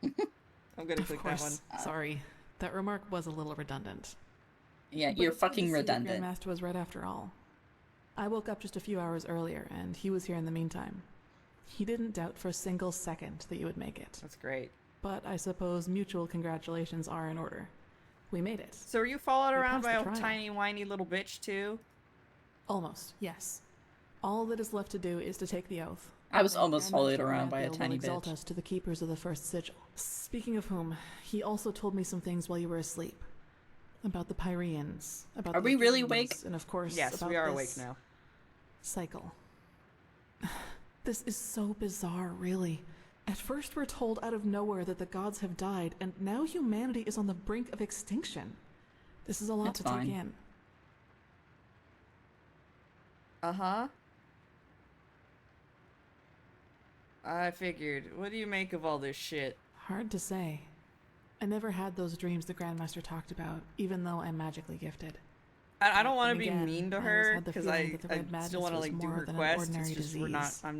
Speaker 1: I'm gonna
Speaker 12: Of
Speaker 1: click
Speaker 12: course.
Speaker 1: that one.
Speaker 12: Sorry, that remark was a little redundant.
Speaker 2: Yeah,
Speaker 12: But
Speaker 2: you're
Speaker 12: it's good to
Speaker 2: fucking
Speaker 12: see that
Speaker 2: redundant.
Speaker 12: Grandmaster was right after all. I woke up just a few hours earlier, and he was here in the meantime. He didn't doubt for a single second that you would make it.
Speaker 1: That's great.
Speaker 12: But I suppose mutual congratulations are in order. We made it.
Speaker 1: So are you followed
Speaker 12: We
Speaker 1: around
Speaker 12: passed
Speaker 1: by
Speaker 12: the
Speaker 1: a
Speaker 12: trial.
Speaker 1: tiny whiny little bitch too?
Speaker 12: Almost, yes. All that is left to do is to take the oath.
Speaker 2: I was
Speaker 12: And
Speaker 2: almost
Speaker 12: Grandmaster
Speaker 2: followed around by a
Speaker 12: Grandfield will
Speaker 2: tiny
Speaker 12: exalt
Speaker 2: bitch.
Speaker 12: us to the keepers of the first sigil. Speaking of whom, he also told me some things while you were asleep. About the Pyreans, about
Speaker 2: Are
Speaker 12: the
Speaker 2: we really
Speaker 12: dreams,
Speaker 2: awake?
Speaker 12: And of course,
Speaker 1: Yes,
Speaker 12: about
Speaker 1: we are awake
Speaker 12: this
Speaker 1: now.
Speaker 12: cycle. This is so bizarre, really. At first we're told out of nowhere that the gods have died, and now humanity is on the brink of extinction. This is a lot
Speaker 2: That's
Speaker 12: to
Speaker 2: fine.
Speaker 12: take in.
Speaker 1: Uh-huh. I figured. What do you make of all this shit?
Speaker 12: Hard to say. I never had those dreams the Grandmaster talked about, even though I'm magically gifted.
Speaker 1: I don't want to
Speaker 12: And
Speaker 1: be
Speaker 12: again,
Speaker 1: mean to
Speaker 12: I always
Speaker 1: her
Speaker 12: had the
Speaker 1: because
Speaker 12: feeling
Speaker 1: I
Speaker 12: that the red madness
Speaker 1: still want to
Speaker 12: was
Speaker 1: like do
Speaker 12: more
Speaker 1: her
Speaker 12: than an
Speaker 1: quest.
Speaker 12: ordinary
Speaker 1: It's just we're not.
Speaker 12: disease.
Speaker 1: We're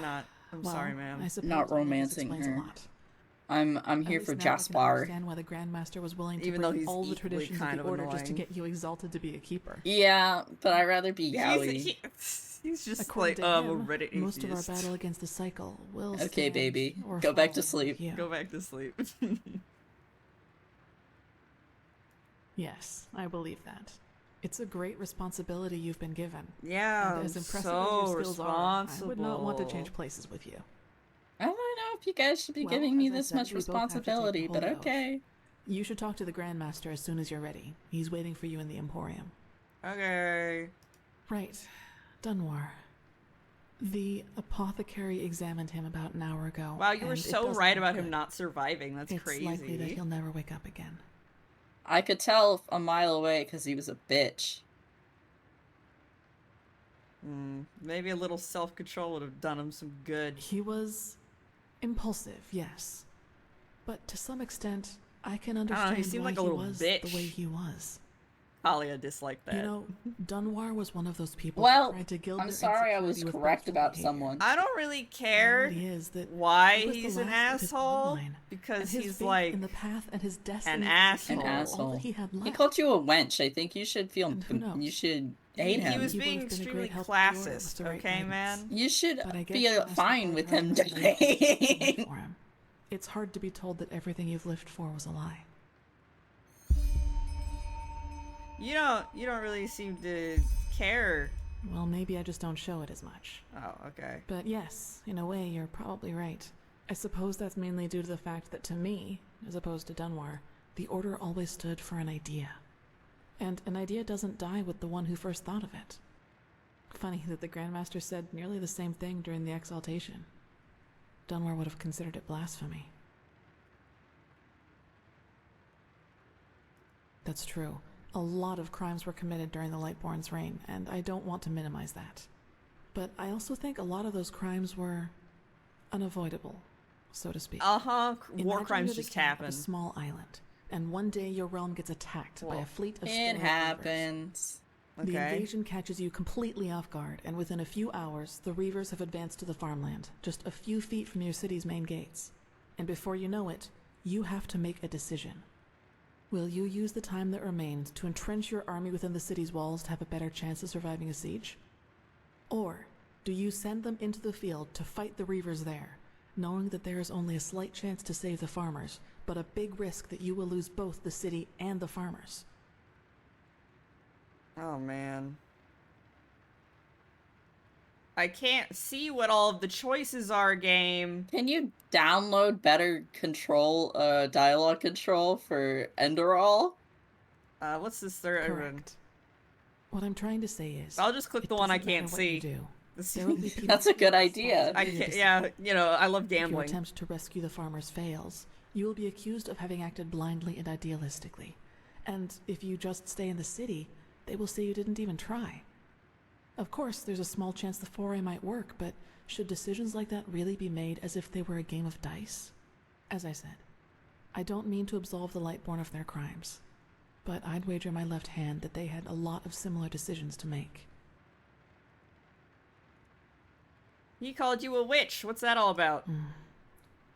Speaker 1: not. I'm
Speaker 12: Well,
Speaker 1: sorry, ma'am.
Speaker 12: I suppose
Speaker 2: Not
Speaker 12: all of this
Speaker 2: romancing
Speaker 12: explains a
Speaker 2: her.
Speaker 12: lot.
Speaker 2: I'm
Speaker 12: At
Speaker 2: here
Speaker 12: least
Speaker 2: for
Speaker 12: now I can
Speaker 2: Jaspar.
Speaker 12: understand why the Grandmaster was willing to
Speaker 1: Even though
Speaker 12: break
Speaker 1: he's
Speaker 12: all the
Speaker 1: equally
Speaker 12: traditions of
Speaker 1: kind
Speaker 12: the
Speaker 1: of
Speaker 12: order just to
Speaker 1: annoying.
Speaker 12: get you exalted to be a keeper.
Speaker 2: Yeah, but I'd rather be Yowie.
Speaker 1: He's just
Speaker 12: According
Speaker 1: like,
Speaker 12: to
Speaker 1: a
Speaker 12: him,
Speaker 1: Reddit
Speaker 12: most of our
Speaker 1: atheist.
Speaker 12: battle against the cycle will
Speaker 2: Okay,
Speaker 12: stand
Speaker 2: baby.
Speaker 12: or
Speaker 2: Go back to
Speaker 12: fall
Speaker 2: sleep.
Speaker 12: with you.
Speaker 1: Go back to sleep.
Speaker 12: Yes, I believe that. It's a great responsibility you've been given.
Speaker 1: Yeah,
Speaker 12: And as impressive
Speaker 1: so
Speaker 12: as your skills are, I would not want to
Speaker 1: responsible.
Speaker 12: change places with you.
Speaker 2: I don't know if you guys should be
Speaker 12: Well,
Speaker 2: giving me
Speaker 12: as I
Speaker 2: this
Speaker 12: said,
Speaker 2: much
Speaker 12: we both have to take the
Speaker 2: responsibility, but
Speaker 12: holy oath.
Speaker 2: okay.
Speaker 12: You should talk to the Grandmaster as soon as you're ready. He's waiting for you in the Emporium.
Speaker 1: Okay.
Speaker 12: Right. Dunwar. The apothecary examined him about an hour ago.
Speaker 1: Wow, you were
Speaker 12: and it
Speaker 1: so
Speaker 12: doesn't
Speaker 1: right
Speaker 12: look
Speaker 1: about
Speaker 12: good.
Speaker 1: him not surviving. That's
Speaker 12: It's
Speaker 1: crazy.
Speaker 12: likely that he'll never wake up again.
Speaker 2: I could tell a mile away because he was a bitch.
Speaker 1: Maybe a little self-control would have done him some good.
Speaker 12: He was impulsive, yes. But to some extent, I can understand
Speaker 1: he seemed
Speaker 12: why
Speaker 1: like a
Speaker 12: he
Speaker 1: little
Speaker 12: was
Speaker 1: bitch.
Speaker 12: the way he was.
Speaker 1: Talia disliked that.
Speaker 12: You know, Dunwar was one of those people
Speaker 2: Well,
Speaker 12: who tried to gild
Speaker 2: I'm
Speaker 12: their
Speaker 2: sorry I
Speaker 12: insecurity
Speaker 2: was
Speaker 12: with
Speaker 2: correct
Speaker 12: boastful
Speaker 2: about
Speaker 12: behavior.
Speaker 2: someone.
Speaker 1: I don't really care
Speaker 12: The reality is that
Speaker 1: why
Speaker 12: he was the
Speaker 1: he's an
Speaker 12: last of his
Speaker 1: asshole,
Speaker 12: bloodline,
Speaker 1: because
Speaker 12: and his
Speaker 1: he's
Speaker 12: faith
Speaker 1: like
Speaker 12: in the path and his destiny
Speaker 1: an
Speaker 12: was
Speaker 1: asshole.
Speaker 2: An
Speaker 12: all
Speaker 2: asshole.
Speaker 12: that he had
Speaker 2: He
Speaker 12: left.
Speaker 2: called you a wench. I think you should feel.
Speaker 12: And who knows?
Speaker 2: You should hate
Speaker 1: He
Speaker 2: him.
Speaker 1: was
Speaker 12: He
Speaker 1: being
Speaker 12: would've been a
Speaker 1: extremely
Speaker 12: great help to the order with
Speaker 1: classist,
Speaker 12: the right
Speaker 1: okay,
Speaker 12: guidance.
Speaker 1: man?
Speaker 2: You should
Speaker 12: But I guess
Speaker 2: be
Speaker 12: you must
Speaker 2: fine
Speaker 12: have
Speaker 2: with
Speaker 12: thought
Speaker 2: him
Speaker 12: you were really
Speaker 2: dying.
Speaker 12: for him. It's hard to be told that everything you've lived for was a lie.
Speaker 1: You don't really seem to care.
Speaker 12: Well, maybe I just don't show it as much.
Speaker 1: Oh, okay.
Speaker 12: But yes, in a way, you're probably right. I suppose that's mainly due to the fact that to me, as opposed to Dunwar, the Order always stood for an idea. And an idea doesn't die with the one who first thought of it. Funny that the Grandmaster said nearly the same thing during the Exaltation. Dunwar would have considered it blasphemy. That's true. A lot of crimes were committed during the Lightborn's reign, and I don't want to minimize that. But I also think a lot of those crimes were unavoidable, so to speak.
Speaker 1: War
Speaker 12: Imagine
Speaker 1: crimes
Speaker 12: you're the
Speaker 1: just
Speaker 12: king of
Speaker 1: happen.
Speaker 12: a small island, and one day your realm gets attacked by a fleet of
Speaker 2: It
Speaker 12: sterile
Speaker 2: happens.
Speaker 12: reavers. The
Speaker 1: Okay.
Speaker 12: invasion catches you completely off guard, and within a few hours, the reavers have advanced to the farmland, just a few feet from your city's main gates. And before you know it, you have to make a decision. Will you use the time that remains to entrench your army within the city's walls to have a better chance of surviving a siege? Or do you send them into the field to fight the reavers there, knowing that there is only a slight chance to save the farmers, but a big risk that you will lose both the city and the farmers?
Speaker 1: Oh, man. I can't see what all of the choices are, game.
Speaker 2: Can you download better control, dialogue control for Enderal?
Speaker 1: What's this third one?
Speaker 12: Correct. What I'm trying to say is,
Speaker 1: I'll just click
Speaker 12: it
Speaker 1: the one I
Speaker 12: doesn't matter
Speaker 1: can't
Speaker 12: what you
Speaker 1: see.
Speaker 12: do. There will be people
Speaker 2: That's a good
Speaker 12: who
Speaker 2: idea.
Speaker 1: I can't, yeah, you know, I love
Speaker 12: If your
Speaker 1: gambling.
Speaker 12: attempt to rescue the farmers fails, you will be accused of having acted blindly and idealistically. And if you just stay in the city, they will say you didn't even try. Of course, there's a small chance the foray might work, but should decisions like that really be made as if they were a game of dice? As I said, I don't mean to absolve the Lightborn of their crimes, but I'd wager my left hand that they had a lot of similar decisions to make.
Speaker 1: He called you a witch. What's that all about?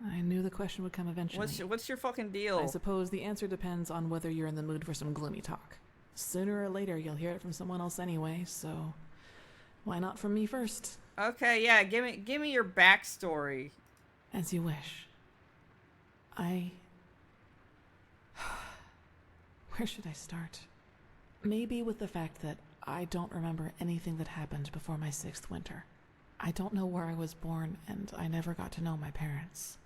Speaker 12: I knew the question would come eventually.
Speaker 1: What's your fucking deal?
Speaker 12: I suppose the answer depends on whether you're in the mood for some gloomy talk. Sooner or later, you'll hear it from someone else anyway, so why not from me first?
Speaker 1: Okay, yeah, give me your backstory.
Speaker 12: As you wish. Where should I start? Maybe with the fact that I don't remember anything that happened before my 6th winter. I don't know where I was born, and I never got to know my parents.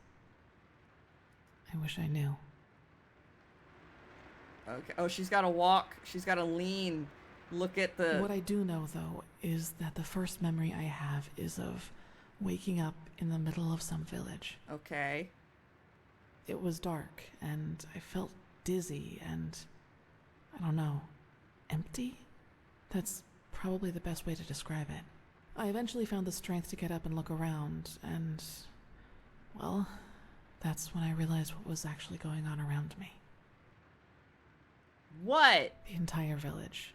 Speaker 12: I wish I knew.
Speaker 1: Okay. Oh, she's got to walk. She's got to lean. Look at the...
Speaker 12: What I do know, though, is that the first memory I have is of waking up in the middle of some village.
Speaker 1: Okay.
Speaker 12: It was dark, and I felt dizzy and, I don't know, empty? That's probably the best way to describe it. I eventually found the strength to get up and look around, and, well, that's when I realized what was actually going on around me.
Speaker 1: What?
Speaker 12: The entire village.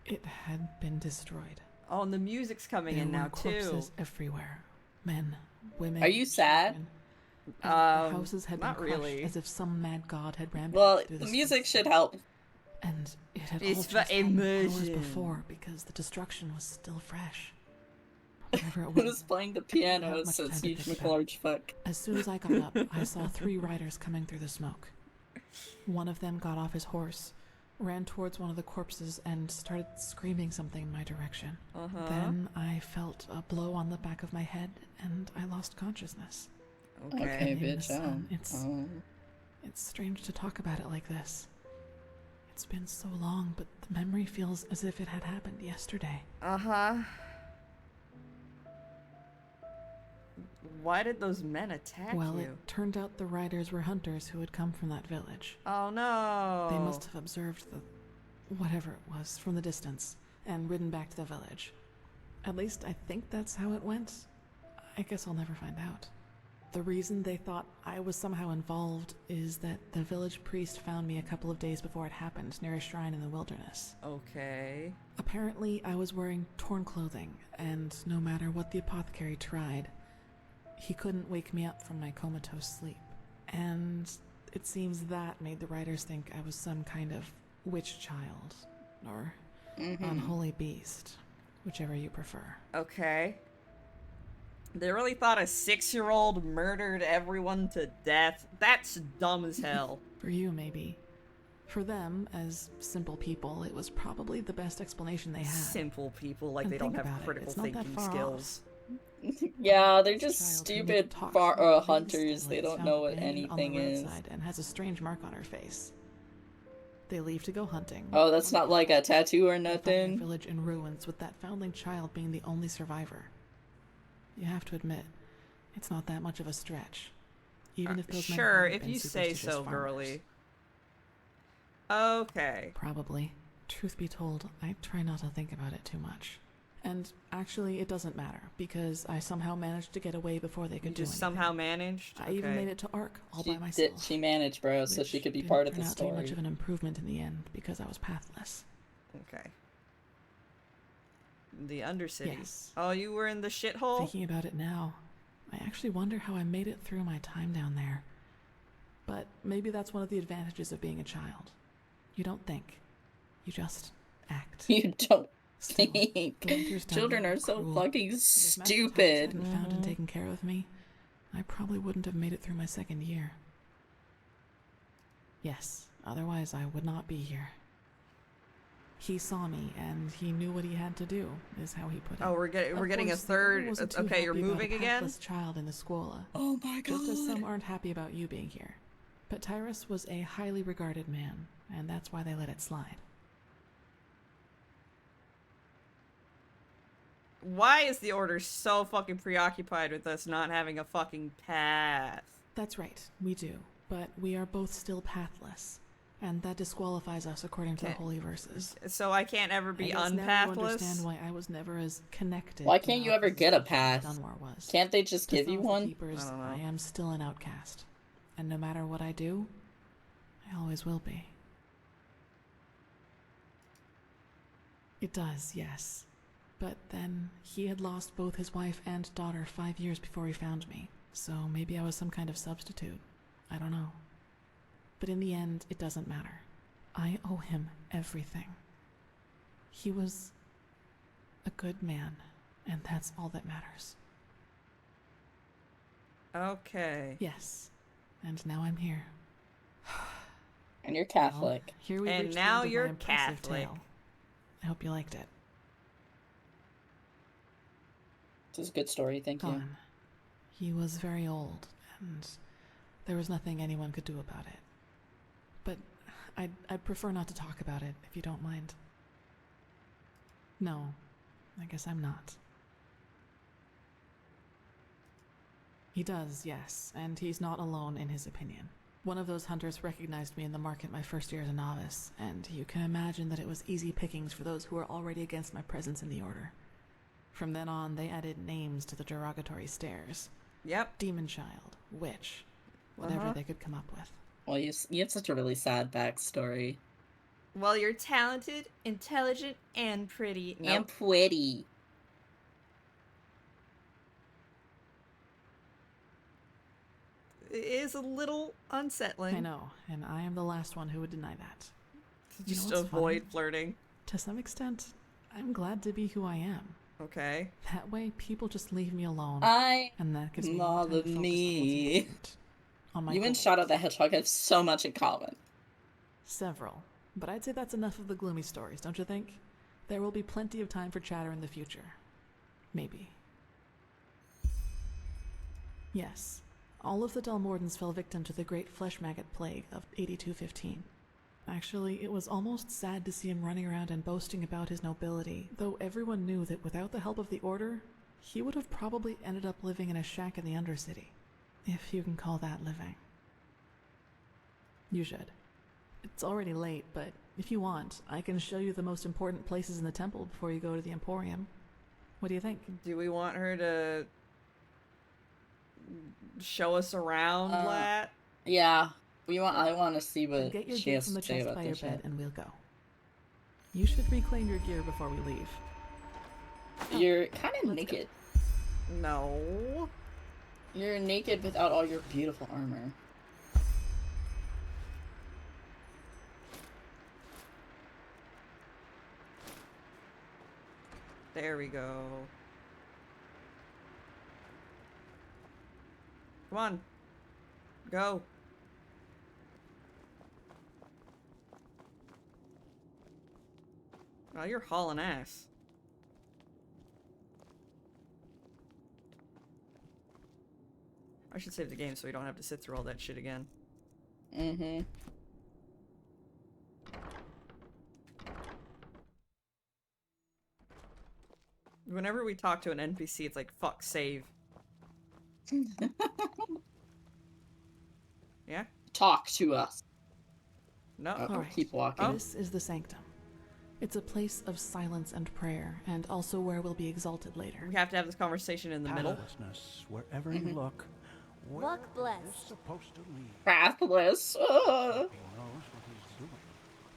Speaker 12: It had been destroyed.
Speaker 1: Oh, and the music's coming
Speaker 12: There
Speaker 1: in now,
Speaker 12: were corpses
Speaker 1: too.
Speaker 12: everywhere. Men, women.
Speaker 2: Are you sad?
Speaker 12: children. And the houses had been
Speaker 1: not
Speaker 12: crushed
Speaker 1: really.
Speaker 12: as if some mad god had rampaged
Speaker 2: Well,
Speaker 12: through
Speaker 2: the
Speaker 12: the
Speaker 2: music
Speaker 12: streets.
Speaker 2: should help.
Speaker 12: And it had
Speaker 1: It's
Speaker 12: all
Speaker 1: for
Speaker 12: just happened hours
Speaker 1: immersion.
Speaker 12: before because the destruction was still fresh. Whatever it
Speaker 2: Who
Speaker 12: was,
Speaker 2: was playing the
Speaker 12: I didn't
Speaker 2: piano?
Speaker 12: have
Speaker 2: It
Speaker 12: much
Speaker 2: says
Speaker 12: time to
Speaker 2: huge
Speaker 12: think about it.
Speaker 2: McLarge fuck.
Speaker 12: As soon as I got up, I saw 3 riders coming through the smoke. One of them got off his horse, ran towards one of the corpses, and started screaming something in my direction. Then I felt a blow on the back of my head, and I lost consciousness.
Speaker 2: Okay,
Speaker 12: In the
Speaker 2: bitch.
Speaker 12: sun,
Speaker 2: Oh.
Speaker 12: It's strange to talk about it like this. It's been so long, but the memory feels as if it had happened yesterday.
Speaker 1: Uh-huh. Why did those men attack
Speaker 12: Well,
Speaker 1: you?
Speaker 12: it turned out the riders were hunters who had come from that village.
Speaker 1: Oh no!
Speaker 12: They must have observed the whatever it was from the distance and ridden back to the village. At least I think that's how it went. I guess I'll never find out. The reason they thought I was somehow involved is that the village priest found me a couple of days before it happened near a shrine in the wilderness.
Speaker 1: Okay.
Speaker 12: Apparently, I was wearing torn clothing, and no matter what the apothecary tried, he couldn't wake me up from my comatose sleep. And it seems that made the writers think I was some kind of witch child, or unholy beast, whichever you prefer.
Speaker 1: Okay. They really thought a 6-year-old murdered everyone to death? That's dumb as hell.
Speaker 12: For you, maybe. For them, as simple people, it was probably the best explanation they had.
Speaker 1: Simple people, like
Speaker 12: And
Speaker 1: they don't
Speaker 12: think
Speaker 1: have
Speaker 12: about it,
Speaker 1: critical
Speaker 12: it's not that
Speaker 1: thinking
Speaker 12: far
Speaker 1: skills.
Speaker 2: Yeah, they're
Speaker 12: This
Speaker 2: just
Speaker 12: child who
Speaker 2: stupid
Speaker 12: talks
Speaker 2: far
Speaker 12: about beast
Speaker 2: hunters.
Speaker 12: and
Speaker 2: They
Speaker 12: is
Speaker 2: don't
Speaker 12: found
Speaker 2: know what
Speaker 12: abandoned
Speaker 2: anything
Speaker 12: on the
Speaker 2: is.
Speaker 12: roadside and has a strange mark on her face. They leave to go hunting.
Speaker 2: Oh, that's not like a tattoo or
Speaker 12: They find their
Speaker 2: nothing.
Speaker 12: village in ruins, with that foundling child being the only survivor. You have to admit, it's not that much of a stretch. Even if those men
Speaker 1: Sure,
Speaker 12: hadn't
Speaker 1: if
Speaker 12: been
Speaker 1: you say
Speaker 12: superstitious
Speaker 1: so,
Speaker 12: farmers.
Speaker 1: girly. Okay.
Speaker 12: Probably. Truth be told, I try not to think about it too much. And actually, it doesn't matter, because I somehow managed to get away before they
Speaker 1: You
Speaker 12: could do
Speaker 1: just
Speaker 12: anything.
Speaker 1: somehow managed?
Speaker 12: I even made it to Ark all by
Speaker 2: She
Speaker 12: myself.
Speaker 2: she managed, bro, so she
Speaker 12: which
Speaker 2: could be
Speaker 12: didn't
Speaker 2: part of
Speaker 12: turn
Speaker 2: the
Speaker 12: out to be much
Speaker 2: story.
Speaker 12: of an improvement in the end, because I was pathless.
Speaker 1: Okay. The Undercity.
Speaker 12: Yes.
Speaker 1: Oh, you were in the shithole?
Speaker 12: Thinking about it now, I actually wonder how I made it through my time down there. But maybe that's one of the advantages of being a child. You don't think. You just act.
Speaker 2: You don't
Speaker 12: Still,
Speaker 2: think.
Speaker 12: the winters down
Speaker 2: Children
Speaker 12: there
Speaker 2: are so
Speaker 12: cruel.
Speaker 2: fucking
Speaker 12: If Master Titus
Speaker 2: stupid.
Speaker 12: hadn't found and taken care of me, I probably wouldn't have made it through my second year. Yes, otherwise I would not be here. He saw me, and he knew what he had to do, is how he put it.
Speaker 1: Oh, we're getting a
Speaker 12: Of course, the owner
Speaker 1: third.
Speaker 12: wasn't too
Speaker 1: Okay, you're
Speaker 12: happy about
Speaker 1: moving
Speaker 12: a
Speaker 1: again?
Speaker 12: pathless child in the Scuola.
Speaker 2: Oh my god.
Speaker 12: Just as some aren't happy about you being here. But Tyrus was a highly regarded man, and that's why they let it slide.
Speaker 1: Why is the Order so fucking preoccupied with us not having a fucking path?
Speaker 12: That's right, we do. But we are both still pathless, and that disqualifies us according to the
Speaker 1: Okay.
Speaker 12: holy verses.
Speaker 1: So I can't ever be
Speaker 12: I guess now you
Speaker 1: unpathless?
Speaker 12: understand why I was never as connected.
Speaker 2: Why
Speaker 12: to
Speaker 2: can't you
Speaker 12: Malthus
Speaker 2: ever get a
Speaker 12: as
Speaker 2: path?
Speaker 12: Dunmore was.
Speaker 2: Can't they just
Speaker 12: To
Speaker 2: give you
Speaker 12: some of the
Speaker 2: one?
Speaker 12: Keepers,
Speaker 1: I don't know.
Speaker 12: I am still an outcast. And no matter what I do, I always will be. It does, yes. But then, he had lost both his wife and daughter 5 years before he found me. So maybe I was some kind of substitute. I don't know. But in the end, it doesn't matter. I owe him everything. He was a good man, and that's all that matters.
Speaker 1: Okay.
Speaker 12: Yes. And now I'm here.
Speaker 2: And you're Catholic.
Speaker 12: Well, here we
Speaker 1: And
Speaker 12: reached
Speaker 1: now
Speaker 12: the end of
Speaker 1: you're
Speaker 12: my impressive
Speaker 1: Catholic.
Speaker 12: tale. I hope you liked it.
Speaker 2: This is a good story, thank you.
Speaker 12: Gone. He was very old, and there was nothing anyone could do about it. But I'd prefer not to talk about it, if you don't mind. No, I guess I'm not. He does, yes, and he's not alone in his opinion. One of those hunters recognized me in the market my first year as a novice, and you can imagine that it was easy pickings for those who were already against my presence in the Order. From then on, they added names to the derogatory stares.
Speaker 1: Yep.
Speaker 12: Demon Child, Witch, whatever they could come up with.
Speaker 2: Well, you have such a really sad backstory.
Speaker 1: Well, you're talented, intelligent, and pretty.
Speaker 2: And pretty.
Speaker 1: It is a little unsettling.
Speaker 12: I know, and I am the last one who would deny that. You know
Speaker 1: Just
Speaker 12: what's
Speaker 1: avoid
Speaker 12: funny?
Speaker 1: flirting.
Speaker 12: To some extent, I'm glad to be who I am.
Speaker 1: Okay.
Speaker 12: That way, people just leave me alone. And that gives me more
Speaker 2: Love
Speaker 12: time to focus on what's
Speaker 2: me.
Speaker 12: important. On my
Speaker 2: You and
Speaker 12: goals.
Speaker 2: Shadow the Hedgehog have so much in common.
Speaker 12: Several. But I'd say that's enough of the gloomy stories, don't you think? There will be plenty of time for chatter in the future. Maybe. Yes. All of the Delmordans fell victim to the great flesh maggot plague of 8215. Actually, it was almost sad to see him running around and boasting about his nobility, though everyone knew that without the help of the Order, he would have probably ended up living in a shack in the Undercity, if you can call that living. You should. It's already late, but if you want, I can show you the most important places in the temple before you go to the Emporium. What do you think?
Speaker 1: Do we want her to show us around, Lat?
Speaker 2: Yeah. I want to see what
Speaker 12: Get your
Speaker 2: she
Speaker 12: gear
Speaker 2: has
Speaker 12: from the
Speaker 2: to say
Speaker 12: chest
Speaker 2: about
Speaker 12: by your
Speaker 2: this
Speaker 12: bed
Speaker 2: shit.
Speaker 12: and we'll go. You should reclaim your gear before we leave.
Speaker 2: You're kind of naked.
Speaker 1: No.
Speaker 2: You're naked without all your beautiful armor.
Speaker 1: There we go. Come on. Go. Oh, you're hauling ass. I should save the game so we don't have to sit through all that shit again.
Speaker 2: Mm-hmm.
Speaker 1: Whenever we talk to an NPC, it's like, fuck, save. Yeah?
Speaker 2: Talk to us.
Speaker 1: No.
Speaker 12: Alright.
Speaker 2: Keep walking.
Speaker 12: This is the sanctum. It's a place of silence and prayer, and also where we'll be exalted later.
Speaker 1: We have to have this conversation in the middle.
Speaker 17: Pathlessness, wherever you look.
Speaker 8: Walk blessed.
Speaker 17: Supposed to lead.
Speaker 2: Pathless.
Speaker 17: He knows what he's doing.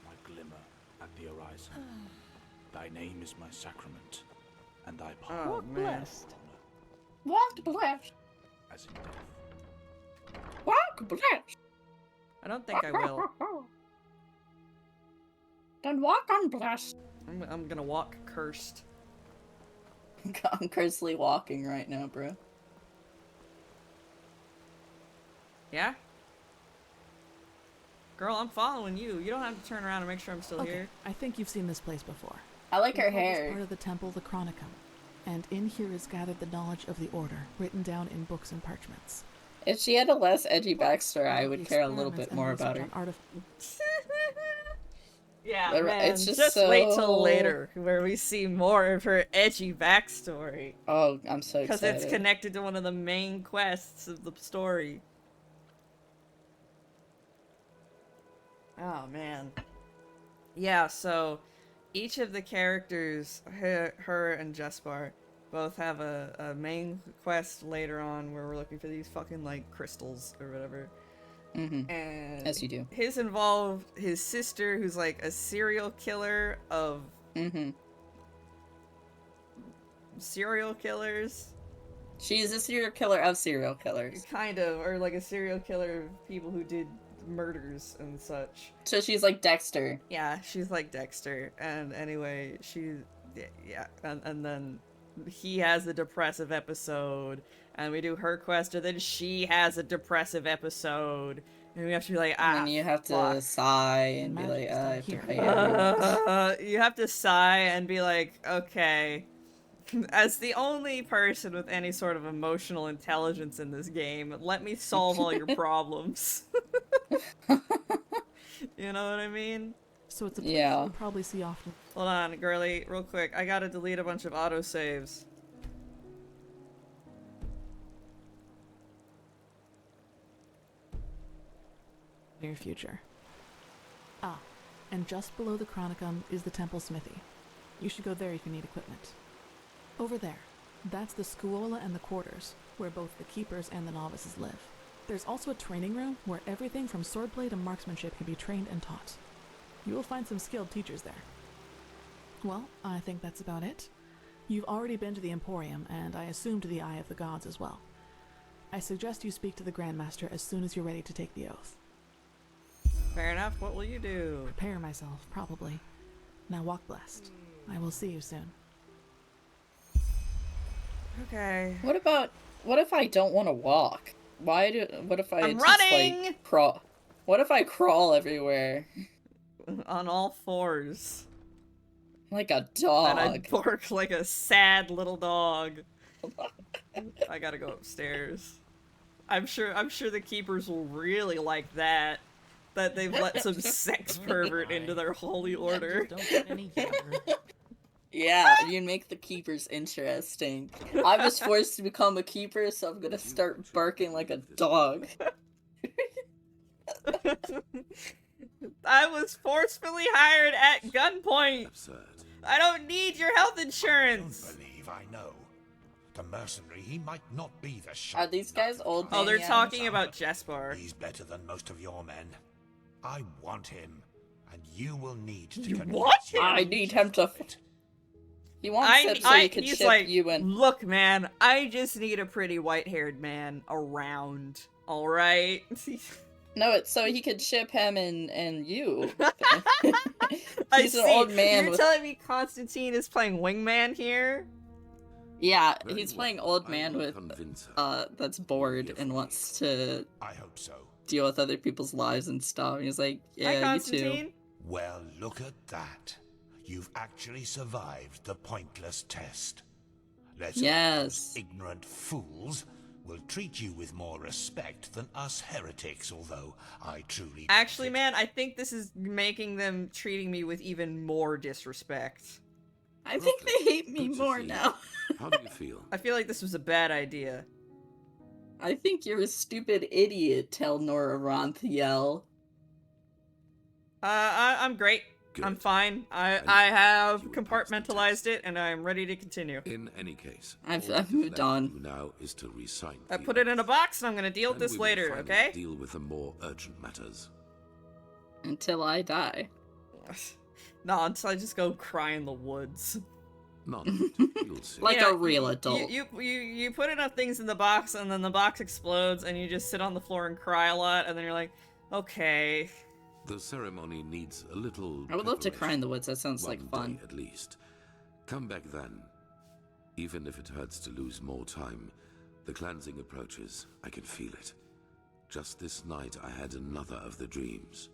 Speaker 4: My glimmer at the horizon. Thy name is my sacrament, and thy power.
Speaker 1: Oh, man.
Speaker 2: Walk blessed.
Speaker 4: As in death.
Speaker 2: Walk blessed.
Speaker 1: I don't think I will.
Speaker 2: Then walk unblessed.
Speaker 1: I'm gonna walk cursed.
Speaker 2: I'm cursely walking right now, bro.
Speaker 1: Yeah? Girl, I'm following you. You don't have to turn around and make sure I'm still here.
Speaker 12: I think you've seen this place before.
Speaker 2: I like her
Speaker 12: We call this
Speaker 2: hair.
Speaker 12: part of the temple the Chronicum, and in here is gathered the knowledge of the Order, written down in books and parchments.
Speaker 2: If she had a less edgy backstory, I would care a little bit
Speaker 12: Experiments and
Speaker 2: more about
Speaker 12: research
Speaker 2: her.
Speaker 12: on
Speaker 1: Yeah,
Speaker 2: But
Speaker 1: man.
Speaker 2: it's just
Speaker 1: wait till
Speaker 2: so-
Speaker 1: later, where we see more of her edgy backstory.
Speaker 2: Oh, I'm so excited.
Speaker 1: Because it's connected to one of the main quests of the story. Oh, man. Yeah, so each of the characters, her and Jespar, both have a main quest later on where we're looking for these fucking, like, crystals or whatever.
Speaker 2: Mm-hmm.
Speaker 1: And
Speaker 2: As you do.
Speaker 1: his involved his sister, who's like a serial killer of serial killers.
Speaker 2: She's a serial killer of serial killers.
Speaker 1: Kind of, or like a serial killer of people who did murders and such.
Speaker 2: So she's like Dexter.
Speaker 1: Yeah, she's like Dexter. And anyway, and then he has a depressive episode, and we do her quest, and then she has a depressive episode, and we have to be like,
Speaker 2: And then you have to sigh and be like, I have to pay everyone.
Speaker 1: You have to sigh and be like, okay, as the only person with any sort of emotional intelligence in this game, let me solve all your problems. You know what I mean?
Speaker 12: So it's a place you'll probably see often.
Speaker 1: Hold on, girly, real quick. I gotta delete a bunch of autosaves.
Speaker 12: Near future. Ah, and just below the Chronicum is the temple smithy. You should go there if you need equipment. Over there, that's the Scuola and the quarters, where both the keepers and the novices live. There's also a training room where everything from swordplay to marksmanship can be trained and taught. You will find some skilled teachers there. Well, I think that's about it. You've already been to the Emporium, and I assume to the Eye of the Gods as well. I suggest you speak to the Grandmaster as soon as you're ready to take the oath.
Speaker 1: Fair enough. What will you do?
Speaker 12: Prepare myself, probably. Now walk blessed. I will see you soon.
Speaker 1: Okay.
Speaker 2: What if I don't want to walk? What if I
Speaker 1: I'm
Speaker 2: just
Speaker 1: running!
Speaker 2: like crawl? What if I crawl everywhere?
Speaker 1: On all fours.
Speaker 2: Like a dog.
Speaker 1: And I bark like a sad little dog. I gotta go upstairs. I'm sure the keepers will really like that. That they've let some sex pervert into their holy order.
Speaker 13: Don't get any younger.
Speaker 2: Yeah, you make the keepers interesting. I was forced to become a keeper, so I'm gonna start barking like a dog.
Speaker 1: I was forcefully hired at gunpoint.
Speaker 6: Absurd.
Speaker 1: I don't need your health insurance.
Speaker 20: I don't believe I know. The mercenary, he might not be the
Speaker 2: Are these guys old?
Speaker 1: Oh, they're
Speaker 2: maniacs?
Speaker 1: talking about Jespar.
Speaker 20: He's better than most of your men. I want him, and you will need to
Speaker 1: You
Speaker 20: convince
Speaker 1: want
Speaker 20: him.
Speaker 2: I need him to. He wants it so he could
Speaker 1: he's
Speaker 2: ship
Speaker 1: like,
Speaker 2: you in.
Speaker 1: look, man, I just need a pretty white-haired man around. All right.
Speaker 2: No, it's so he could ship him and you.
Speaker 1: I
Speaker 2: He's an
Speaker 1: see.
Speaker 2: old man.
Speaker 1: You're telling me Constantine is playing wingman here?
Speaker 2: Yeah,
Speaker 6: Very
Speaker 2: he's
Speaker 6: well.
Speaker 2: playing old
Speaker 6: I
Speaker 2: man
Speaker 6: will
Speaker 2: with
Speaker 6: convince her.
Speaker 2: that's bored and wants to
Speaker 20: I hope so.
Speaker 2: deal with other people's lives and stuff. He's like,
Speaker 1: Hi,
Speaker 2: yeah, you
Speaker 1: Constantine.
Speaker 2: too.
Speaker 20: Well, look at that. You've actually survived the pointless test. Let's hope
Speaker 2: Yes.
Speaker 20: those ignorant fools will treat you with more respect than us heretics, although I truly...
Speaker 1: Actually, man, I think this is making them treating me with even more disrespect.
Speaker 2: I think they hate me
Speaker 6: Good to
Speaker 2: more
Speaker 6: see you.
Speaker 2: now.
Speaker 6: How do you feel?
Speaker 1: I feel like this was a bad idea.
Speaker 2: I think you're a stupid idiot, tell Nora Ronthiel.
Speaker 1: I'm great.
Speaker 6: Good.
Speaker 1: I'm fine. I
Speaker 6: And
Speaker 1: have
Speaker 6: you would pass the
Speaker 1: compartmentalized it, and I'm ready to continue.
Speaker 6: In any case,
Speaker 2: I've
Speaker 6: all that is
Speaker 2: moved
Speaker 6: left
Speaker 2: on.
Speaker 6: to do now is to recite
Speaker 1: I
Speaker 6: the
Speaker 1: put it in a
Speaker 6: oath.
Speaker 1: box, and I'm gonna deal with
Speaker 6: Then
Speaker 1: this
Speaker 6: we will
Speaker 1: later,
Speaker 6: finally
Speaker 1: okay?
Speaker 6: Deal with the more urgent matters.
Speaker 2: Until I die.
Speaker 1: No, until I just go cry in the woods.
Speaker 6: None of it. You'll see.
Speaker 2: Like
Speaker 1: You know,
Speaker 2: a real adult.
Speaker 1: You put enough things in the box, and then the box explodes, and you just sit on the floor and cry a lot, and then you're like, okay.
Speaker 6: The ceremony needs a little.
Speaker 2: I would love to cry in the woods. That sounds like
Speaker 6: One
Speaker 2: fun.
Speaker 6: day at least. Come back then. Even if it hurts to lose more time, the cleansing approaches. I can feel it. Just this night, I had another of the dreams.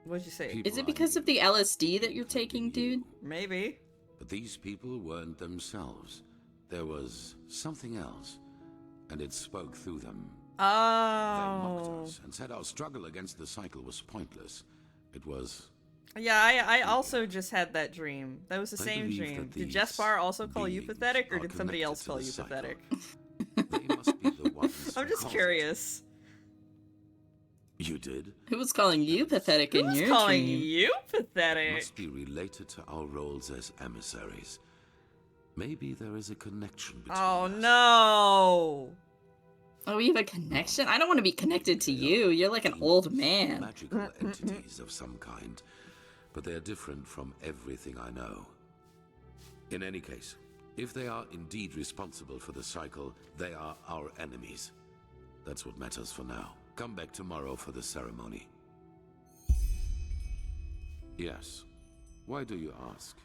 Speaker 1: What'd you say?
Speaker 6: People
Speaker 2: Is it
Speaker 6: I
Speaker 2: because
Speaker 6: knew,
Speaker 2: of the LSD that you're taking, dude?
Speaker 1: Maybe.
Speaker 6: But these people weren't themselves. There was something else, and it spoke through them. They mocked
Speaker 1: Oh.
Speaker 6: us and said our struggle against the cycle was pointless. It was.
Speaker 1: Yeah, I also just had that dream. That was the
Speaker 6: I
Speaker 1: same
Speaker 6: believe
Speaker 1: dream.
Speaker 6: that
Speaker 1: Did
Speaker 6: these
Speaker 1: Jespar also call you
Speaker 6: beings
Speaker 1: pathetic, or
Speaker 6: are
Speaker 1: did somebody
Speaker 6: connected
Speaker 1: else
Speaker 6: to
Speaker 1: call
Speaker 6: the
Speaker 1: you
Speaker 6: cycle.
Speaker 1: pathetic?
Speaker 6: They must be the ones who
Speaker 1: I'm just
Speaker 6: caused
Speaker 1: curious.
Speaker 6: it. You did?
Speaker 2: Who was calling you pathetic in
Speaker 1: Who's
Speaker 2: your
Speaker 1: calling
Speaker 2: dream?
Speaker 1: you
Speaker 6: It
Speaker 1: pathetic?
Speaker 6: must be related to our roles as emissaries. Maybe there is a connection between
Speaker 1: Oh
Speaker 6: us.
Speaker 1: no!
Speaker 2: Oh, we have a connection? I don't want to be connected to you. You're like an old man.
Speaker 6: Magical entities of some kind, but they are different from everything I know. In any case, if they are indeed responsible for the cycle, they are our enemies. That's what matters for now. Come back tomorrow for the ceremony. Yes. Why do you ask?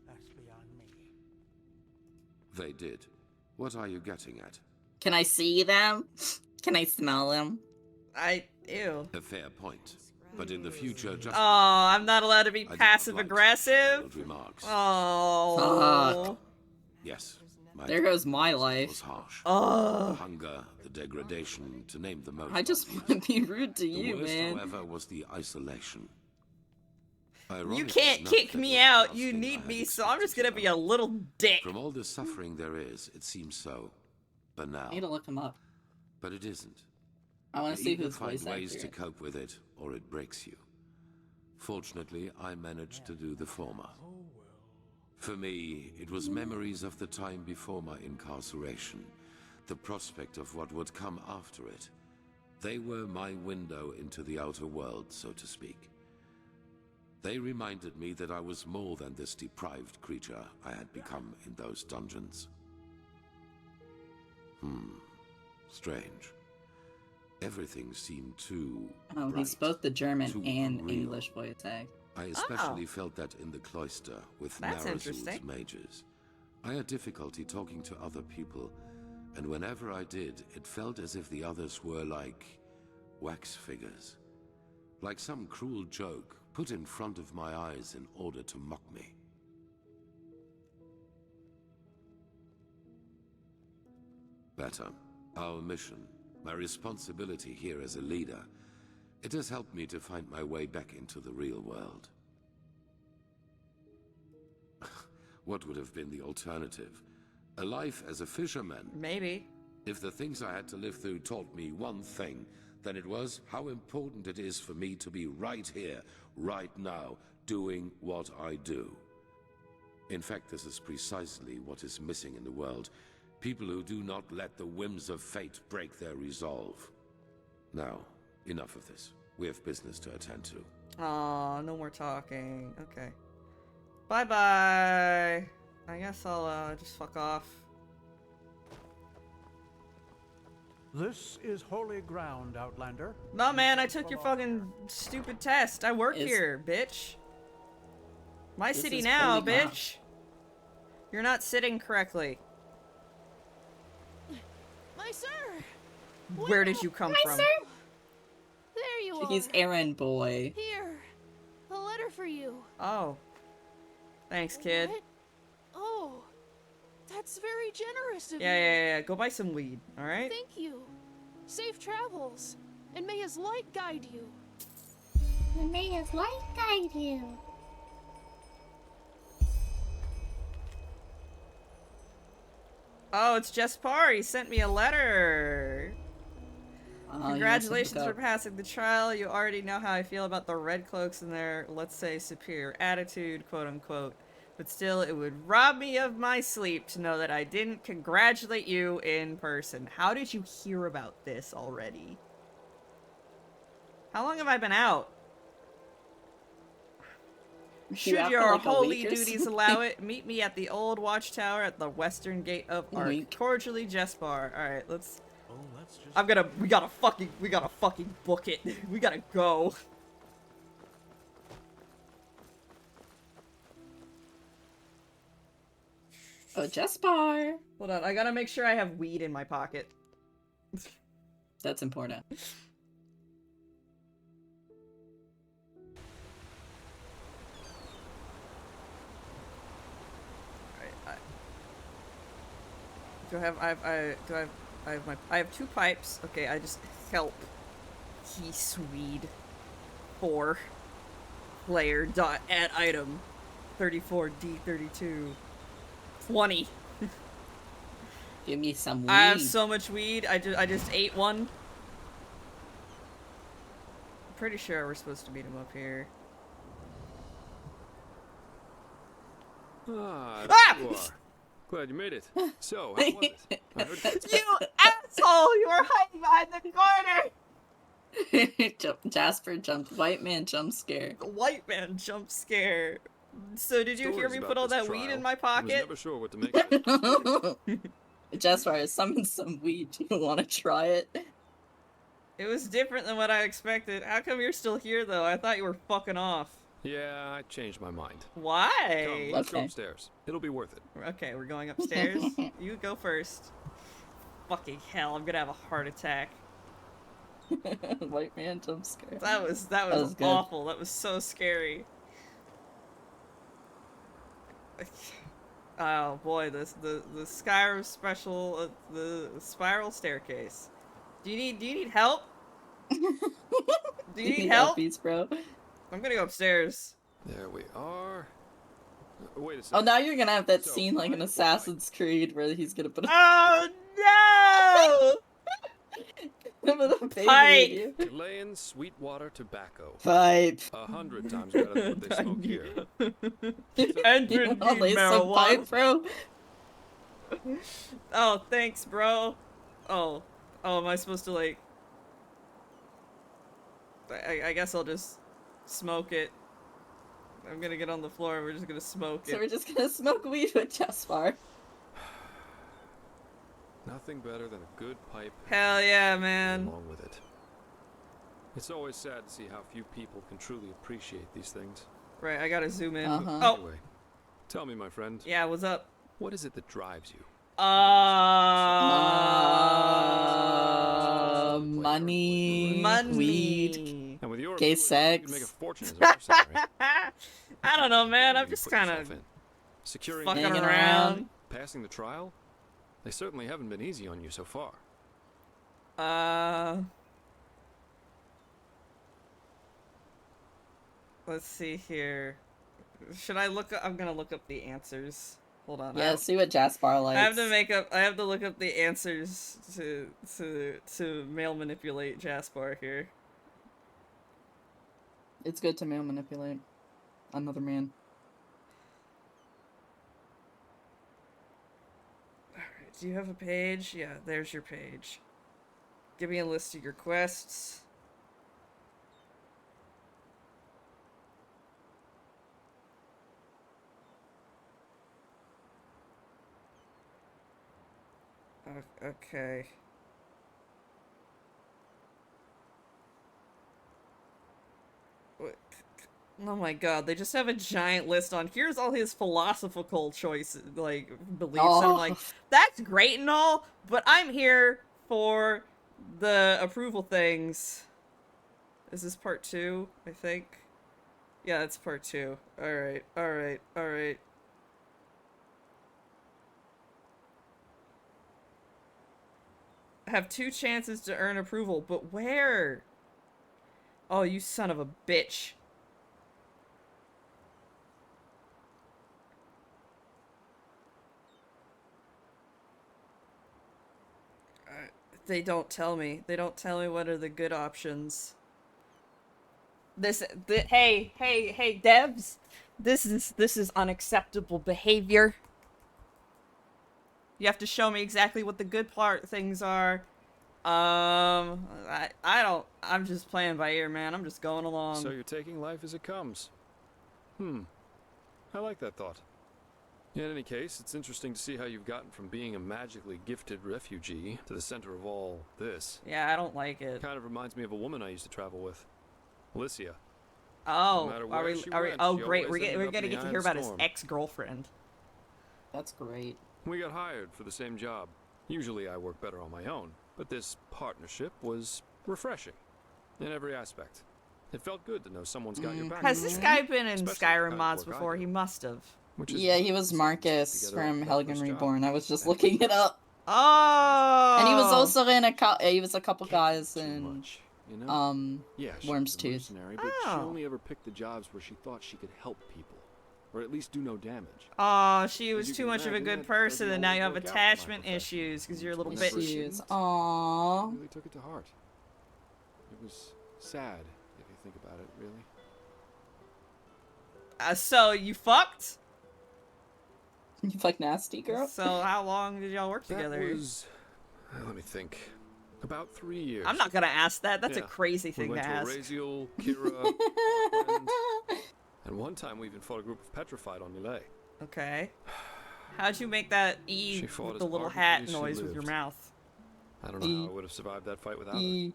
Speaker 17: That's beyond me.
Speaker 6: They did. What are you getting at?
Speaker 2: Can I see them? Can I smell them?
Speaker 1: Ew.
Speaker 6: A fair point. But in the future, just...
Speaker 1: Oh, I'm not allowed to be
Speaker 6: I do not
Speaker 1: passive
Speaker 6: like
Speaker 1: aggressive.
Speaker 6: veiled remarks.
Speaker 1: Oh.
Speaker 6: Yes. My
Speaker 2: There goes my
Speaker 6: was
Speaker 2: life.
Speaker 6: harsh.
Speaker 1: Oh.
Speaker 6: The hunger, the degradation, to name the most.
Speaker 2: I just want to be rude to
Speaker 6: The
Speaker 2: you,
Speaker 6: worst,
Speaker 2: man.
Speaker 6: however, was the isolation.
Speaker 1: You
Speaker 6: Ironically
Speaker 1: can't
Speaker 6: enough,
Speaker 1: kick
Speaker 6: that
Speaker 1: me
Speaker 6: was the
Speaker 1: out.
Speaker 6: last
Speaker 1: You
Speaker 6: thing I
Speaker 1: need
Speaker 6: had
Speaker 1: me, so I'm just
Speaker 6: expected
Speaker 1: gonna
Speaker 6: to
Speaker 1: be a
Speaker 6: know.
Speaker 1: little dick.
Speaker 6: From all the suffering there is, it seems so banal.
Speaker 2: I need to look him up.
Speaker 6: But it isn't.
Speaker 2: I want
Speaker 6: You
Speaker 2: to see
Speaker 6: either
Speaker 2: who's
Speaker 6: find
Speaker 2: voice
Speaker 6: ways
Speaker 2: actor.
Speaker 6: to cope with it, or it breaks you. Fortunately, I managed to do the former. For me, it was memories of the time before my incarceration, the prospect of what would come after it. They were my window into the outer world, so to speak. They reminded me that I was more than this deprived creature I had become in those dungeons. Strange. Everything seemed too
Speaker 2: Oh, he's
Speaker 6: bright,
Speaker 2: both the German
Speaker 6: too
Speaker 2: and
Speaker 6: unreal.
Speaker 2: English voice actor.
Speaker 6: I especially felt that in the cloister with
Speaker 1: That's
Speaker 6: Narazul's
Speaker 1: interesting.
Speaker 6: mages. I had difficulty talking to other people, and whenever I did, it felt as if the others were like wax figures. Like some cruel joke put in front of my eyes in order to mock me. Better. Our mission, my responsibility here as a leader, it has helped me to find my way back into the real world. what would have been the alternative? A life as a fisherman?
Speaker 1: Maybe.
Speaker 6: If the things I had to live through taught me one thing, then it was how important it is for me to be right here, right now, doing what I do. In fact, this is precisely what is missing in the world. People who do not let the whims of fate break their resolve. Now, enough of this. We have business to attend to.
Speaker 1: Aw, no more talking. Okay. Bye-bye. I guess I'll just fuck off.
Speaker 14: This is holy ground, Outlander.
Speaker 1: No, man, I took your fucking stupid test. I work here, bitch. My city now, bitch. You're not sitting correctly.
Speaker 16: My sir!
Speaker 1: Where did you come from?
Speaker 16: There you are.
Speaker 2: He's errand boy.
Speaker 16: Here, a letter for you.
Speaker 1: Oh. Thanks, kid.
Speaker 16: What? Oh, that's very generous of you.
Speaker 1: Yeah. Go buy some weed, alright?
Speaker 16: Thank you. Safe travels, and may his light guide you.
Speaker 8: And may his light guide you.
Speaker 1: Oh, it's Jespar. He sent me a letter. Congratulations for passing the trial. You already know how I feel about the red cloaks and their, let's say, superior attitude, quote unquote. But still, it would rob me of my sleep to know that I didn't congratulate you in person. How did you hear about this already? How long have I been out? Should your holy duties allow it, meet me at the old watchtower at the western gate of Ark. Cordially, Jespar. Alright, let's... we gotta fucking book it. We gotta go.
Speaker 2: Oh, Jespar.
Speaker 1: Hold on, I gotta make sure I have weed in my pocket.
Speaker 2: That's important.
Speaker 1: I have 2 pipes. Okay, I just help. Key Swede 4 player dot add item 34D32 20.
Speaker 2: Give me some weed.
Speaker 1: I have so much weed. I just ate one. I'm pretty sure we're supposed to meet him up here.
Speaker 22: Ah, there you are. Glad you made it. So, how was it? I heard
Speaker 1: You asshole! You were hiding behind the corner!
Speaker 2: Jasper jumped. White man jump scare.
Speaker 1: The white man jump scare. So did you hear me put all that weed in my pocket?
Speaker 22: I was never sure what to make of it.
Speaker 2: Jasper, I summoned some weed. Do you want to try it?
Speaker 1: It was different than what I expected. How come you're still here, though? I thought you were fucking off.
Speaker 22: Yeah, I changed my mind.
Speaker 1: Why?
Speaker 22: Come, let's go upstairs. It'll be worth it.
Speaker 1: Okay, we're going upstairs. You go first. Fucking hell, I'm gonna have a heart attack.
Speaker 2: White man jump scare.
Speaker 1: That was awful. That was so scary. Oh boy, the Skyrim special, the spiral staircase. Do you need help? Do you need help?
Speaker 2: Helpies, bro?
Speaker 1: I'm gonna go upstairs.
Speaker 22: There we are. Wait a second.
Speaker 2: Oh, now you're gonna have that scene like in Assassin's Creed where he's gonna put a
Speaker 1: Oh no!
Speaker 22: Pipe! Chilean Sweetwater tobacco.
Speaker 2: Pipe.
Speaker 22: 100 times better than what they smoke here.
Speaker 1: And
Speaker 2: you wanna lay some pipe, bro?
Speaker 1: Oh, thanks, bro. Oh, am I supposed to like... I guess I'll just smoke it. I'm gonna get on the floor and we're just gonna smoke it.
Speaker 2: So we're just gonna smoke weed with Jespar.
Speaker 22: Nothing better than a good pipe.
Speaker 1: Hell yeah, man.
Speaker 22: Along with it. It's always sad to see how few people can truly appreciate these things.
Speaker 1: Right, I gotta zoom in.
Speaker 22: Oh. Anyway, tell me, my friend.
Speaker 1: Yeah, what's up?
Speaker 22: What is it that drives you?
Speaker 2: Money. Weed.
Speaker 22: And with your
Speaker 2: gay
Speaker 22: ability,
Speaker 2: sex.
Speaker 22: You can make a fortune as a mercenary.
Speaker 1: I don't know, man. I'm just kind of
Speaker 22: securing
Speaker 1: fucking around.
Speaker 22: Passing the trial? They certainly haven't been easy on you so far.
Speaker 1: Let's see here. Should I look up? I'm gonna look up the answers. Hold on.
Speaker 2: Yeah, see what Jaspar likes.
Speaker 1: I have to look up the answers to male manipulate Jaspar here.
Speaker 2: It's good to male manipulate another man.
Speaker 1: Alright, do you have a page? Yeah, there's your page. Give me a list of your quests. Okay. Oh my god, they just have a giant list on here's all his philosophical choices, like, beliefs.
Speaker 2: Oh.
Speaker 1: And I'm like, that's great and all, but I'm here for the approval things. Is this part 2, I think? Yeah, that's part 2. Alright, alright, alright. I have 2 chances to earn approval, but where? Oh, you son of a bitch. They don't tell me. They don't tell me what are the good options. Hey, devs. This is unacceptable behavior. You have to show me exactly what the good things are. I'm just playing by ear, man. I'm just going along.
Speaker 22: So you're taking life as it comes. I like that thought. In any case, it's interesting to see how you've gotten from being a magically gifted refugee to the center of all this.
Speaker 1: Yeah, I don't like it.
Speaker 22: Kind of reminds me of a woman I used to travel with, Alicia.
Speaker 1: Oh,
Speaker 22: No
Speaker 1: are we? Oh, great. We're gonna get to hear about his ex-girlfriend.
Speaker 2: That's great.
Speaker 22: We got hired for the same job. Usually I work better on my own, but this partnership was refreshing in every aspect. It felt good to know someone's got your back.
Speaker 1: Has this guy been in Skyrim mods before? He must have.
Speaker 2: Yeah, he was Marcus from Helgen Reborn. I was just looking it up.
Speaker 1: Oh!
Speaker 2: And he was also in he was a couple guys in
Speaker 22: yeah,
Speaker 2: Worm's Tooth.
Speaker 22: But she only ever picked the jobs where she thought she could help people, or at least do no damage.
Speaker 1: Oh, she was too much of a good person, and now you have attachment issues because you're a little bitch.
Speaker 2: Aww.
Speaker 22: I really took it to heart. It was sad if you think about it, really.
Speaker 1: So you fucked?
Speaker 2: You fuck nasty, girl?
Speaker 1: So how long did y'all work together?
Speaker 22: That was, let me think, about 3 years.
Speaker 1: I'm not gonna ask that. That's a crazy thing
Speaker 22: to
Speaker 1: ask.
Speaker 22: Raziel, Kira, Parkland, and one time we even fought a group of Petrified on Nile.
Speaker 1: Okay. How'd you make that E with the little hat noise with your mouth?
Speaker 22: I don't know how I would have survived that fight without her.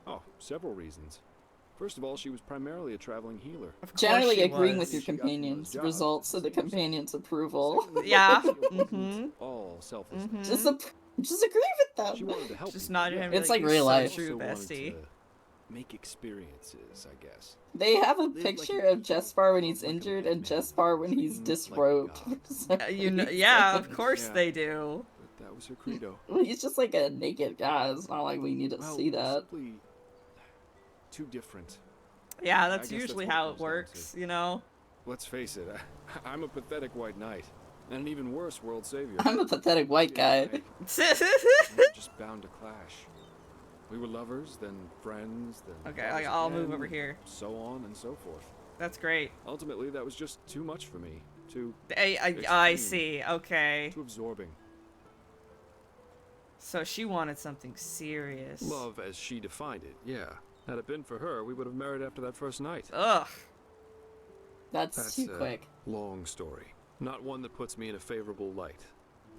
Speaker 22: Oh, several reasons. First of all, she was primarily a traveling healer.
Speaker 2: Generally agreeing with your companions results in the companion's approval.
Speaker 1: Yeah.
Speaker 22: All selfless.
Speaker 2: Just agree with them.
Speaker 22: She wanted to help.
Speaker 1: Just nod your head.
Speaker 2: It's like real life.
Speaker 1: True, bestie.
Speaker 22: Make experiences, I guess.
Speaker 2: They have a picture of Jespar when he's injured and Jespar when he's disrobed.
Speaker 1: Yeah, of course they do.
Speaker 22: But that was her credo.
Speaker 2: He's just like a naked guy. It's not like we need to see that.
Speaker 22: Too different.
Speaker 1: Yeah, that's usually how it works, you know?
Speaker 22: Let's face it, I'm a pathetic white knight. And an even worse world savior.
Speaker 2: I'm a pathetic white guy.
Speaker 22: We're just bound to clash. We were lovers, then friends, then...
Speaker 1: Okay, I'll move over here.
Speaker 22: So on and so forth.
Speaker 1: That's great.
Speaker 22: Ultimately, that was just too much for me. Too...
Speaker 1: I see, okay.
Speaker 22: Too absorbing.
Speaker 1: So she wanted something serious.
Speaker 22: Love as she defined it, yeah. Had it been for her, we would have married after that first night.
Speaker 1: Ugh.
Speaker 2: That's too quick.
Speaker 22: Long story. Not one that puts me in a favorable light.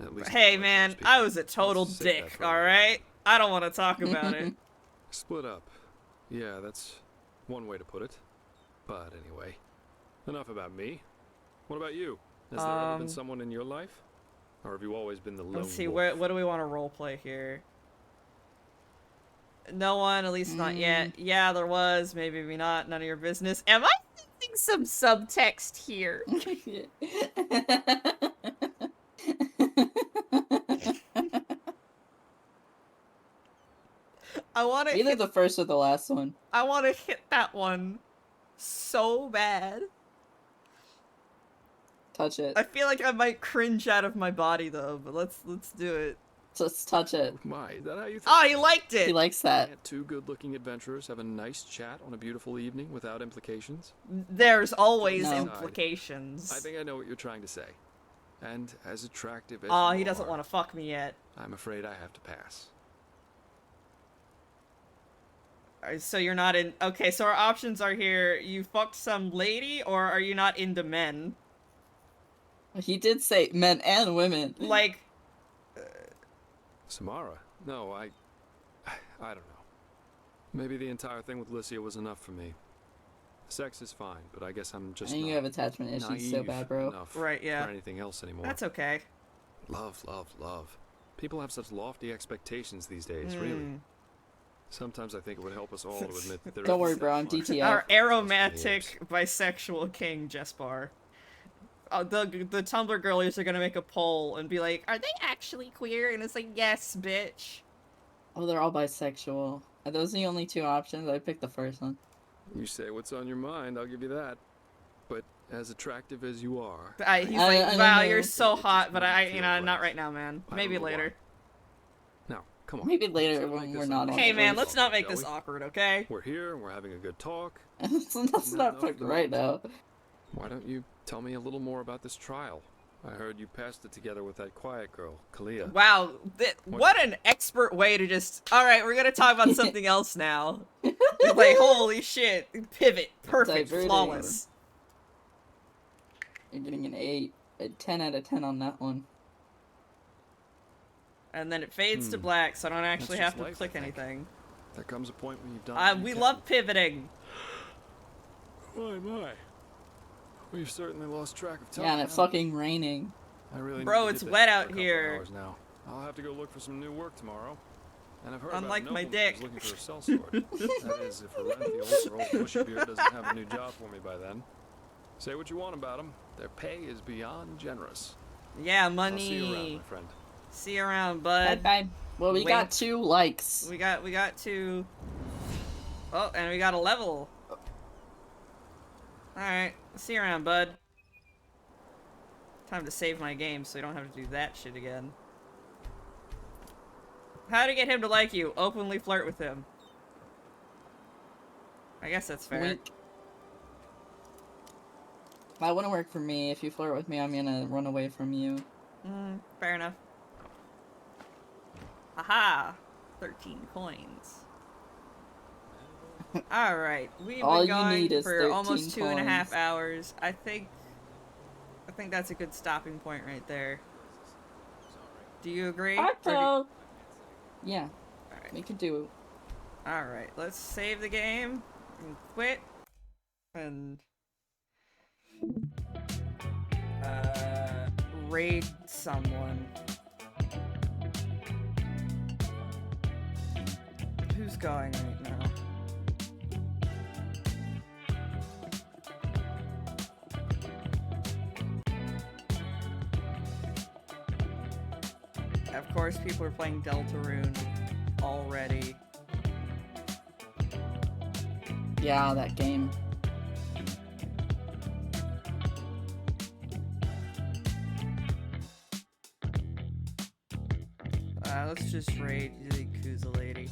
Speaker 22: At least
Speaker 1: hey man, I was a total dick, alright? I don't want to talk about it.
Speaker 22: Split up. Yeah, that's one way to put it. But anyway, enough about me. What about you? Has there ever been someone in your life? Or have you always been the lone
Speaker 1: Let's see,
Speaker 22: wolf?
Speaker 1: what do we want to roleplay here? No one, at least not yet. Yeah, there was. Maybe not. None of your business. Am I sensing some subtext here? I want to
Speaker 2: either the first or the last one.
Speaker 1: I want to hit that one. so bad.
Speaker 2: Touch it.
Speaker 1: I feel like I might cringe out of my body though, but let's do it.
Speaker 2: Just touch it.
Speaker 22: My, is that how you think?
Speaker 1: Oh, he liked it!
Speaker 2: He likes that.
Speaker 22: Can't two good-looking adventurers have a nice chat on a beautiful evening without implications?
Speaker 1: There's always
Speaker 2: No.
Speaker 1: implications.
Speaker 22: I think I know what you're trying to say. And as attractive as
Speaker 1: Aw,
Speaker 22: you
Speaker 1: he doesn't
Speaker 22: are,
Speaker 1: want to fuck me yet.
Speaker 22: I'm afraid I have to pass.
Speaker 1: Alright, so you're not in... Okay, so our options are here. You fucked some lady, or are you not into men?
Speaker 2: He did say men and women.
Speaker 1: Like...
Speaker 22: Samara? No, I don't know. Maybe the entire thing with Lycia was enough for me. Sex is fine, but I guess I'm just
Speaker 2: I think you have attachment issues so bad, bro.
Speaker 22: Right, yeah. For anything else anymore.
Speaker 1: That's okay.
Speaker 22: Love, love, love. People have such lofty expectations these days, really. Sometimes I think it would help us all to admit that there
Speaker 2: Don't worry,
Speaker 22: isn't
Speaker 2: bro,
Speaker 22: that
Speaker 2: I'm
Speaker 22: much.
Speaker 2: DTF.
Speaker 1: Our aromantic bisexual king, Jespar. The Tumblr girlies are gonna make a poll and be like, are they actually queer? And it's like, yes, bitch.
Speaker 2: Oh, they're all bisexual. Are those the only two options? I picked the first one.
Speaker 22: You say what's on your mind, I'll give you that. But as attractive as you are...
Speaker 1: He's like, wow, you're so hot, but you know, not right now, man. Maybe later.
Speaker 22: Now, come on.
Speaker 2: Maybe later when we're not on.
Speaker 1: Hey, man, let's not make
Speaker 22: shall
Speaker 1: this
Speaker 22: we?
Speaker 1: awkward, okay?
Speaker 22: We're here, we're having a good talk.
Speaker 2: That's not fucking right now.
Speaker 22: Why don't you tell me a little more about this trial? I heard you passed it together with that quiet girl, Kalia.
Speaker 1: Wow, what an expert way to just... Alright, we're gonna talk about something else now. It's like, holy shit. Pivot. Perfect.
Speaker 2: Diverting.
Speaker 1: Flawless.
Speaker 2: You're getting an 8. A 10 out of 10 on that one.
Speaker 1: And then it fades to black, so I don't actually
Speaker 22: That's
Speaker 1: have
Speaker 22: just
Speaker 1: to
Speaker 22: life,
Speaker 1: click anything.
Speaker 22: There comes a point when you've done...
Speaker 1: We love pivoting.
Speaker 22: My. We've certainly lost track of time.
Speaker 2: Yeah, and it's fucking raining.
Speaker 22: I really
Speaker 1: Bro,
Speaker 22: need to
Speaker 1: it's
Speaker 22: get
Speaker 1: wet
Speaker 22: back
Speaker 1: out
Speaker 22: for a couple
Speaker 1: here.
Speaker 22: hours now. I'll have to go look for some new work tomorrow. And I've heard
Speaker 1: Unlike
Speaker 22: about a
Speaker 1: my
Speaker 22: nobleman
Speaker 1: dick.
Speaker 22: who's looking for a sellsword. That is, if Aranthiel or old Bushybeard doesn't have a new job for me by then. Say what you want about them. Their pay is beyond generous.
Speaker 1: Yeah, money.
Speaker 22: I'll see you around, my friend.
Speaker 1: See you around, bud.
Speaker 2: Bye. Well, we got 2 likes.
Speaker 1: We got 2. Oh, and we got a level. Alright, see you around, bud. Time to save my game so you don't have to do that shit again. How to get him to like you? Openly flirt with him. I guess that's fair.
Speaker 2: Wink. That wouldn't work for me. If you flirt with me, I'm gonna run away from you.
Speaker 1: Fair enough. Aha! 13 coins. Alright, we've
Speaker 2: All
Speaker 1: been
Speaker 2: you
Speaker 1: going
Speaker 2: need is
Speaker 1: for
Speaker 2: 13
Speaker 1: almost 2.5
Speaker 2: coins.
Speaker 1: hours. I think that's a good stopping point right there. Do you agree?
Speaker 2: Yeah.
Speaker 1: Alright.
Speaker 2: We could do it.
Speaker 1: Alright, let's save the game and quit and raid someone. Who's going right now? Of course, people are playing Deltarune already.
Speaker 2: Yeah, that game.
Speaker 1: Let's just raid the Yakuza lady.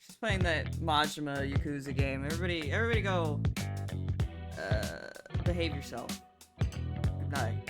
Speaker 1: She's playing that Majima Yakuza game. Everybody go, behave yourself. Good night.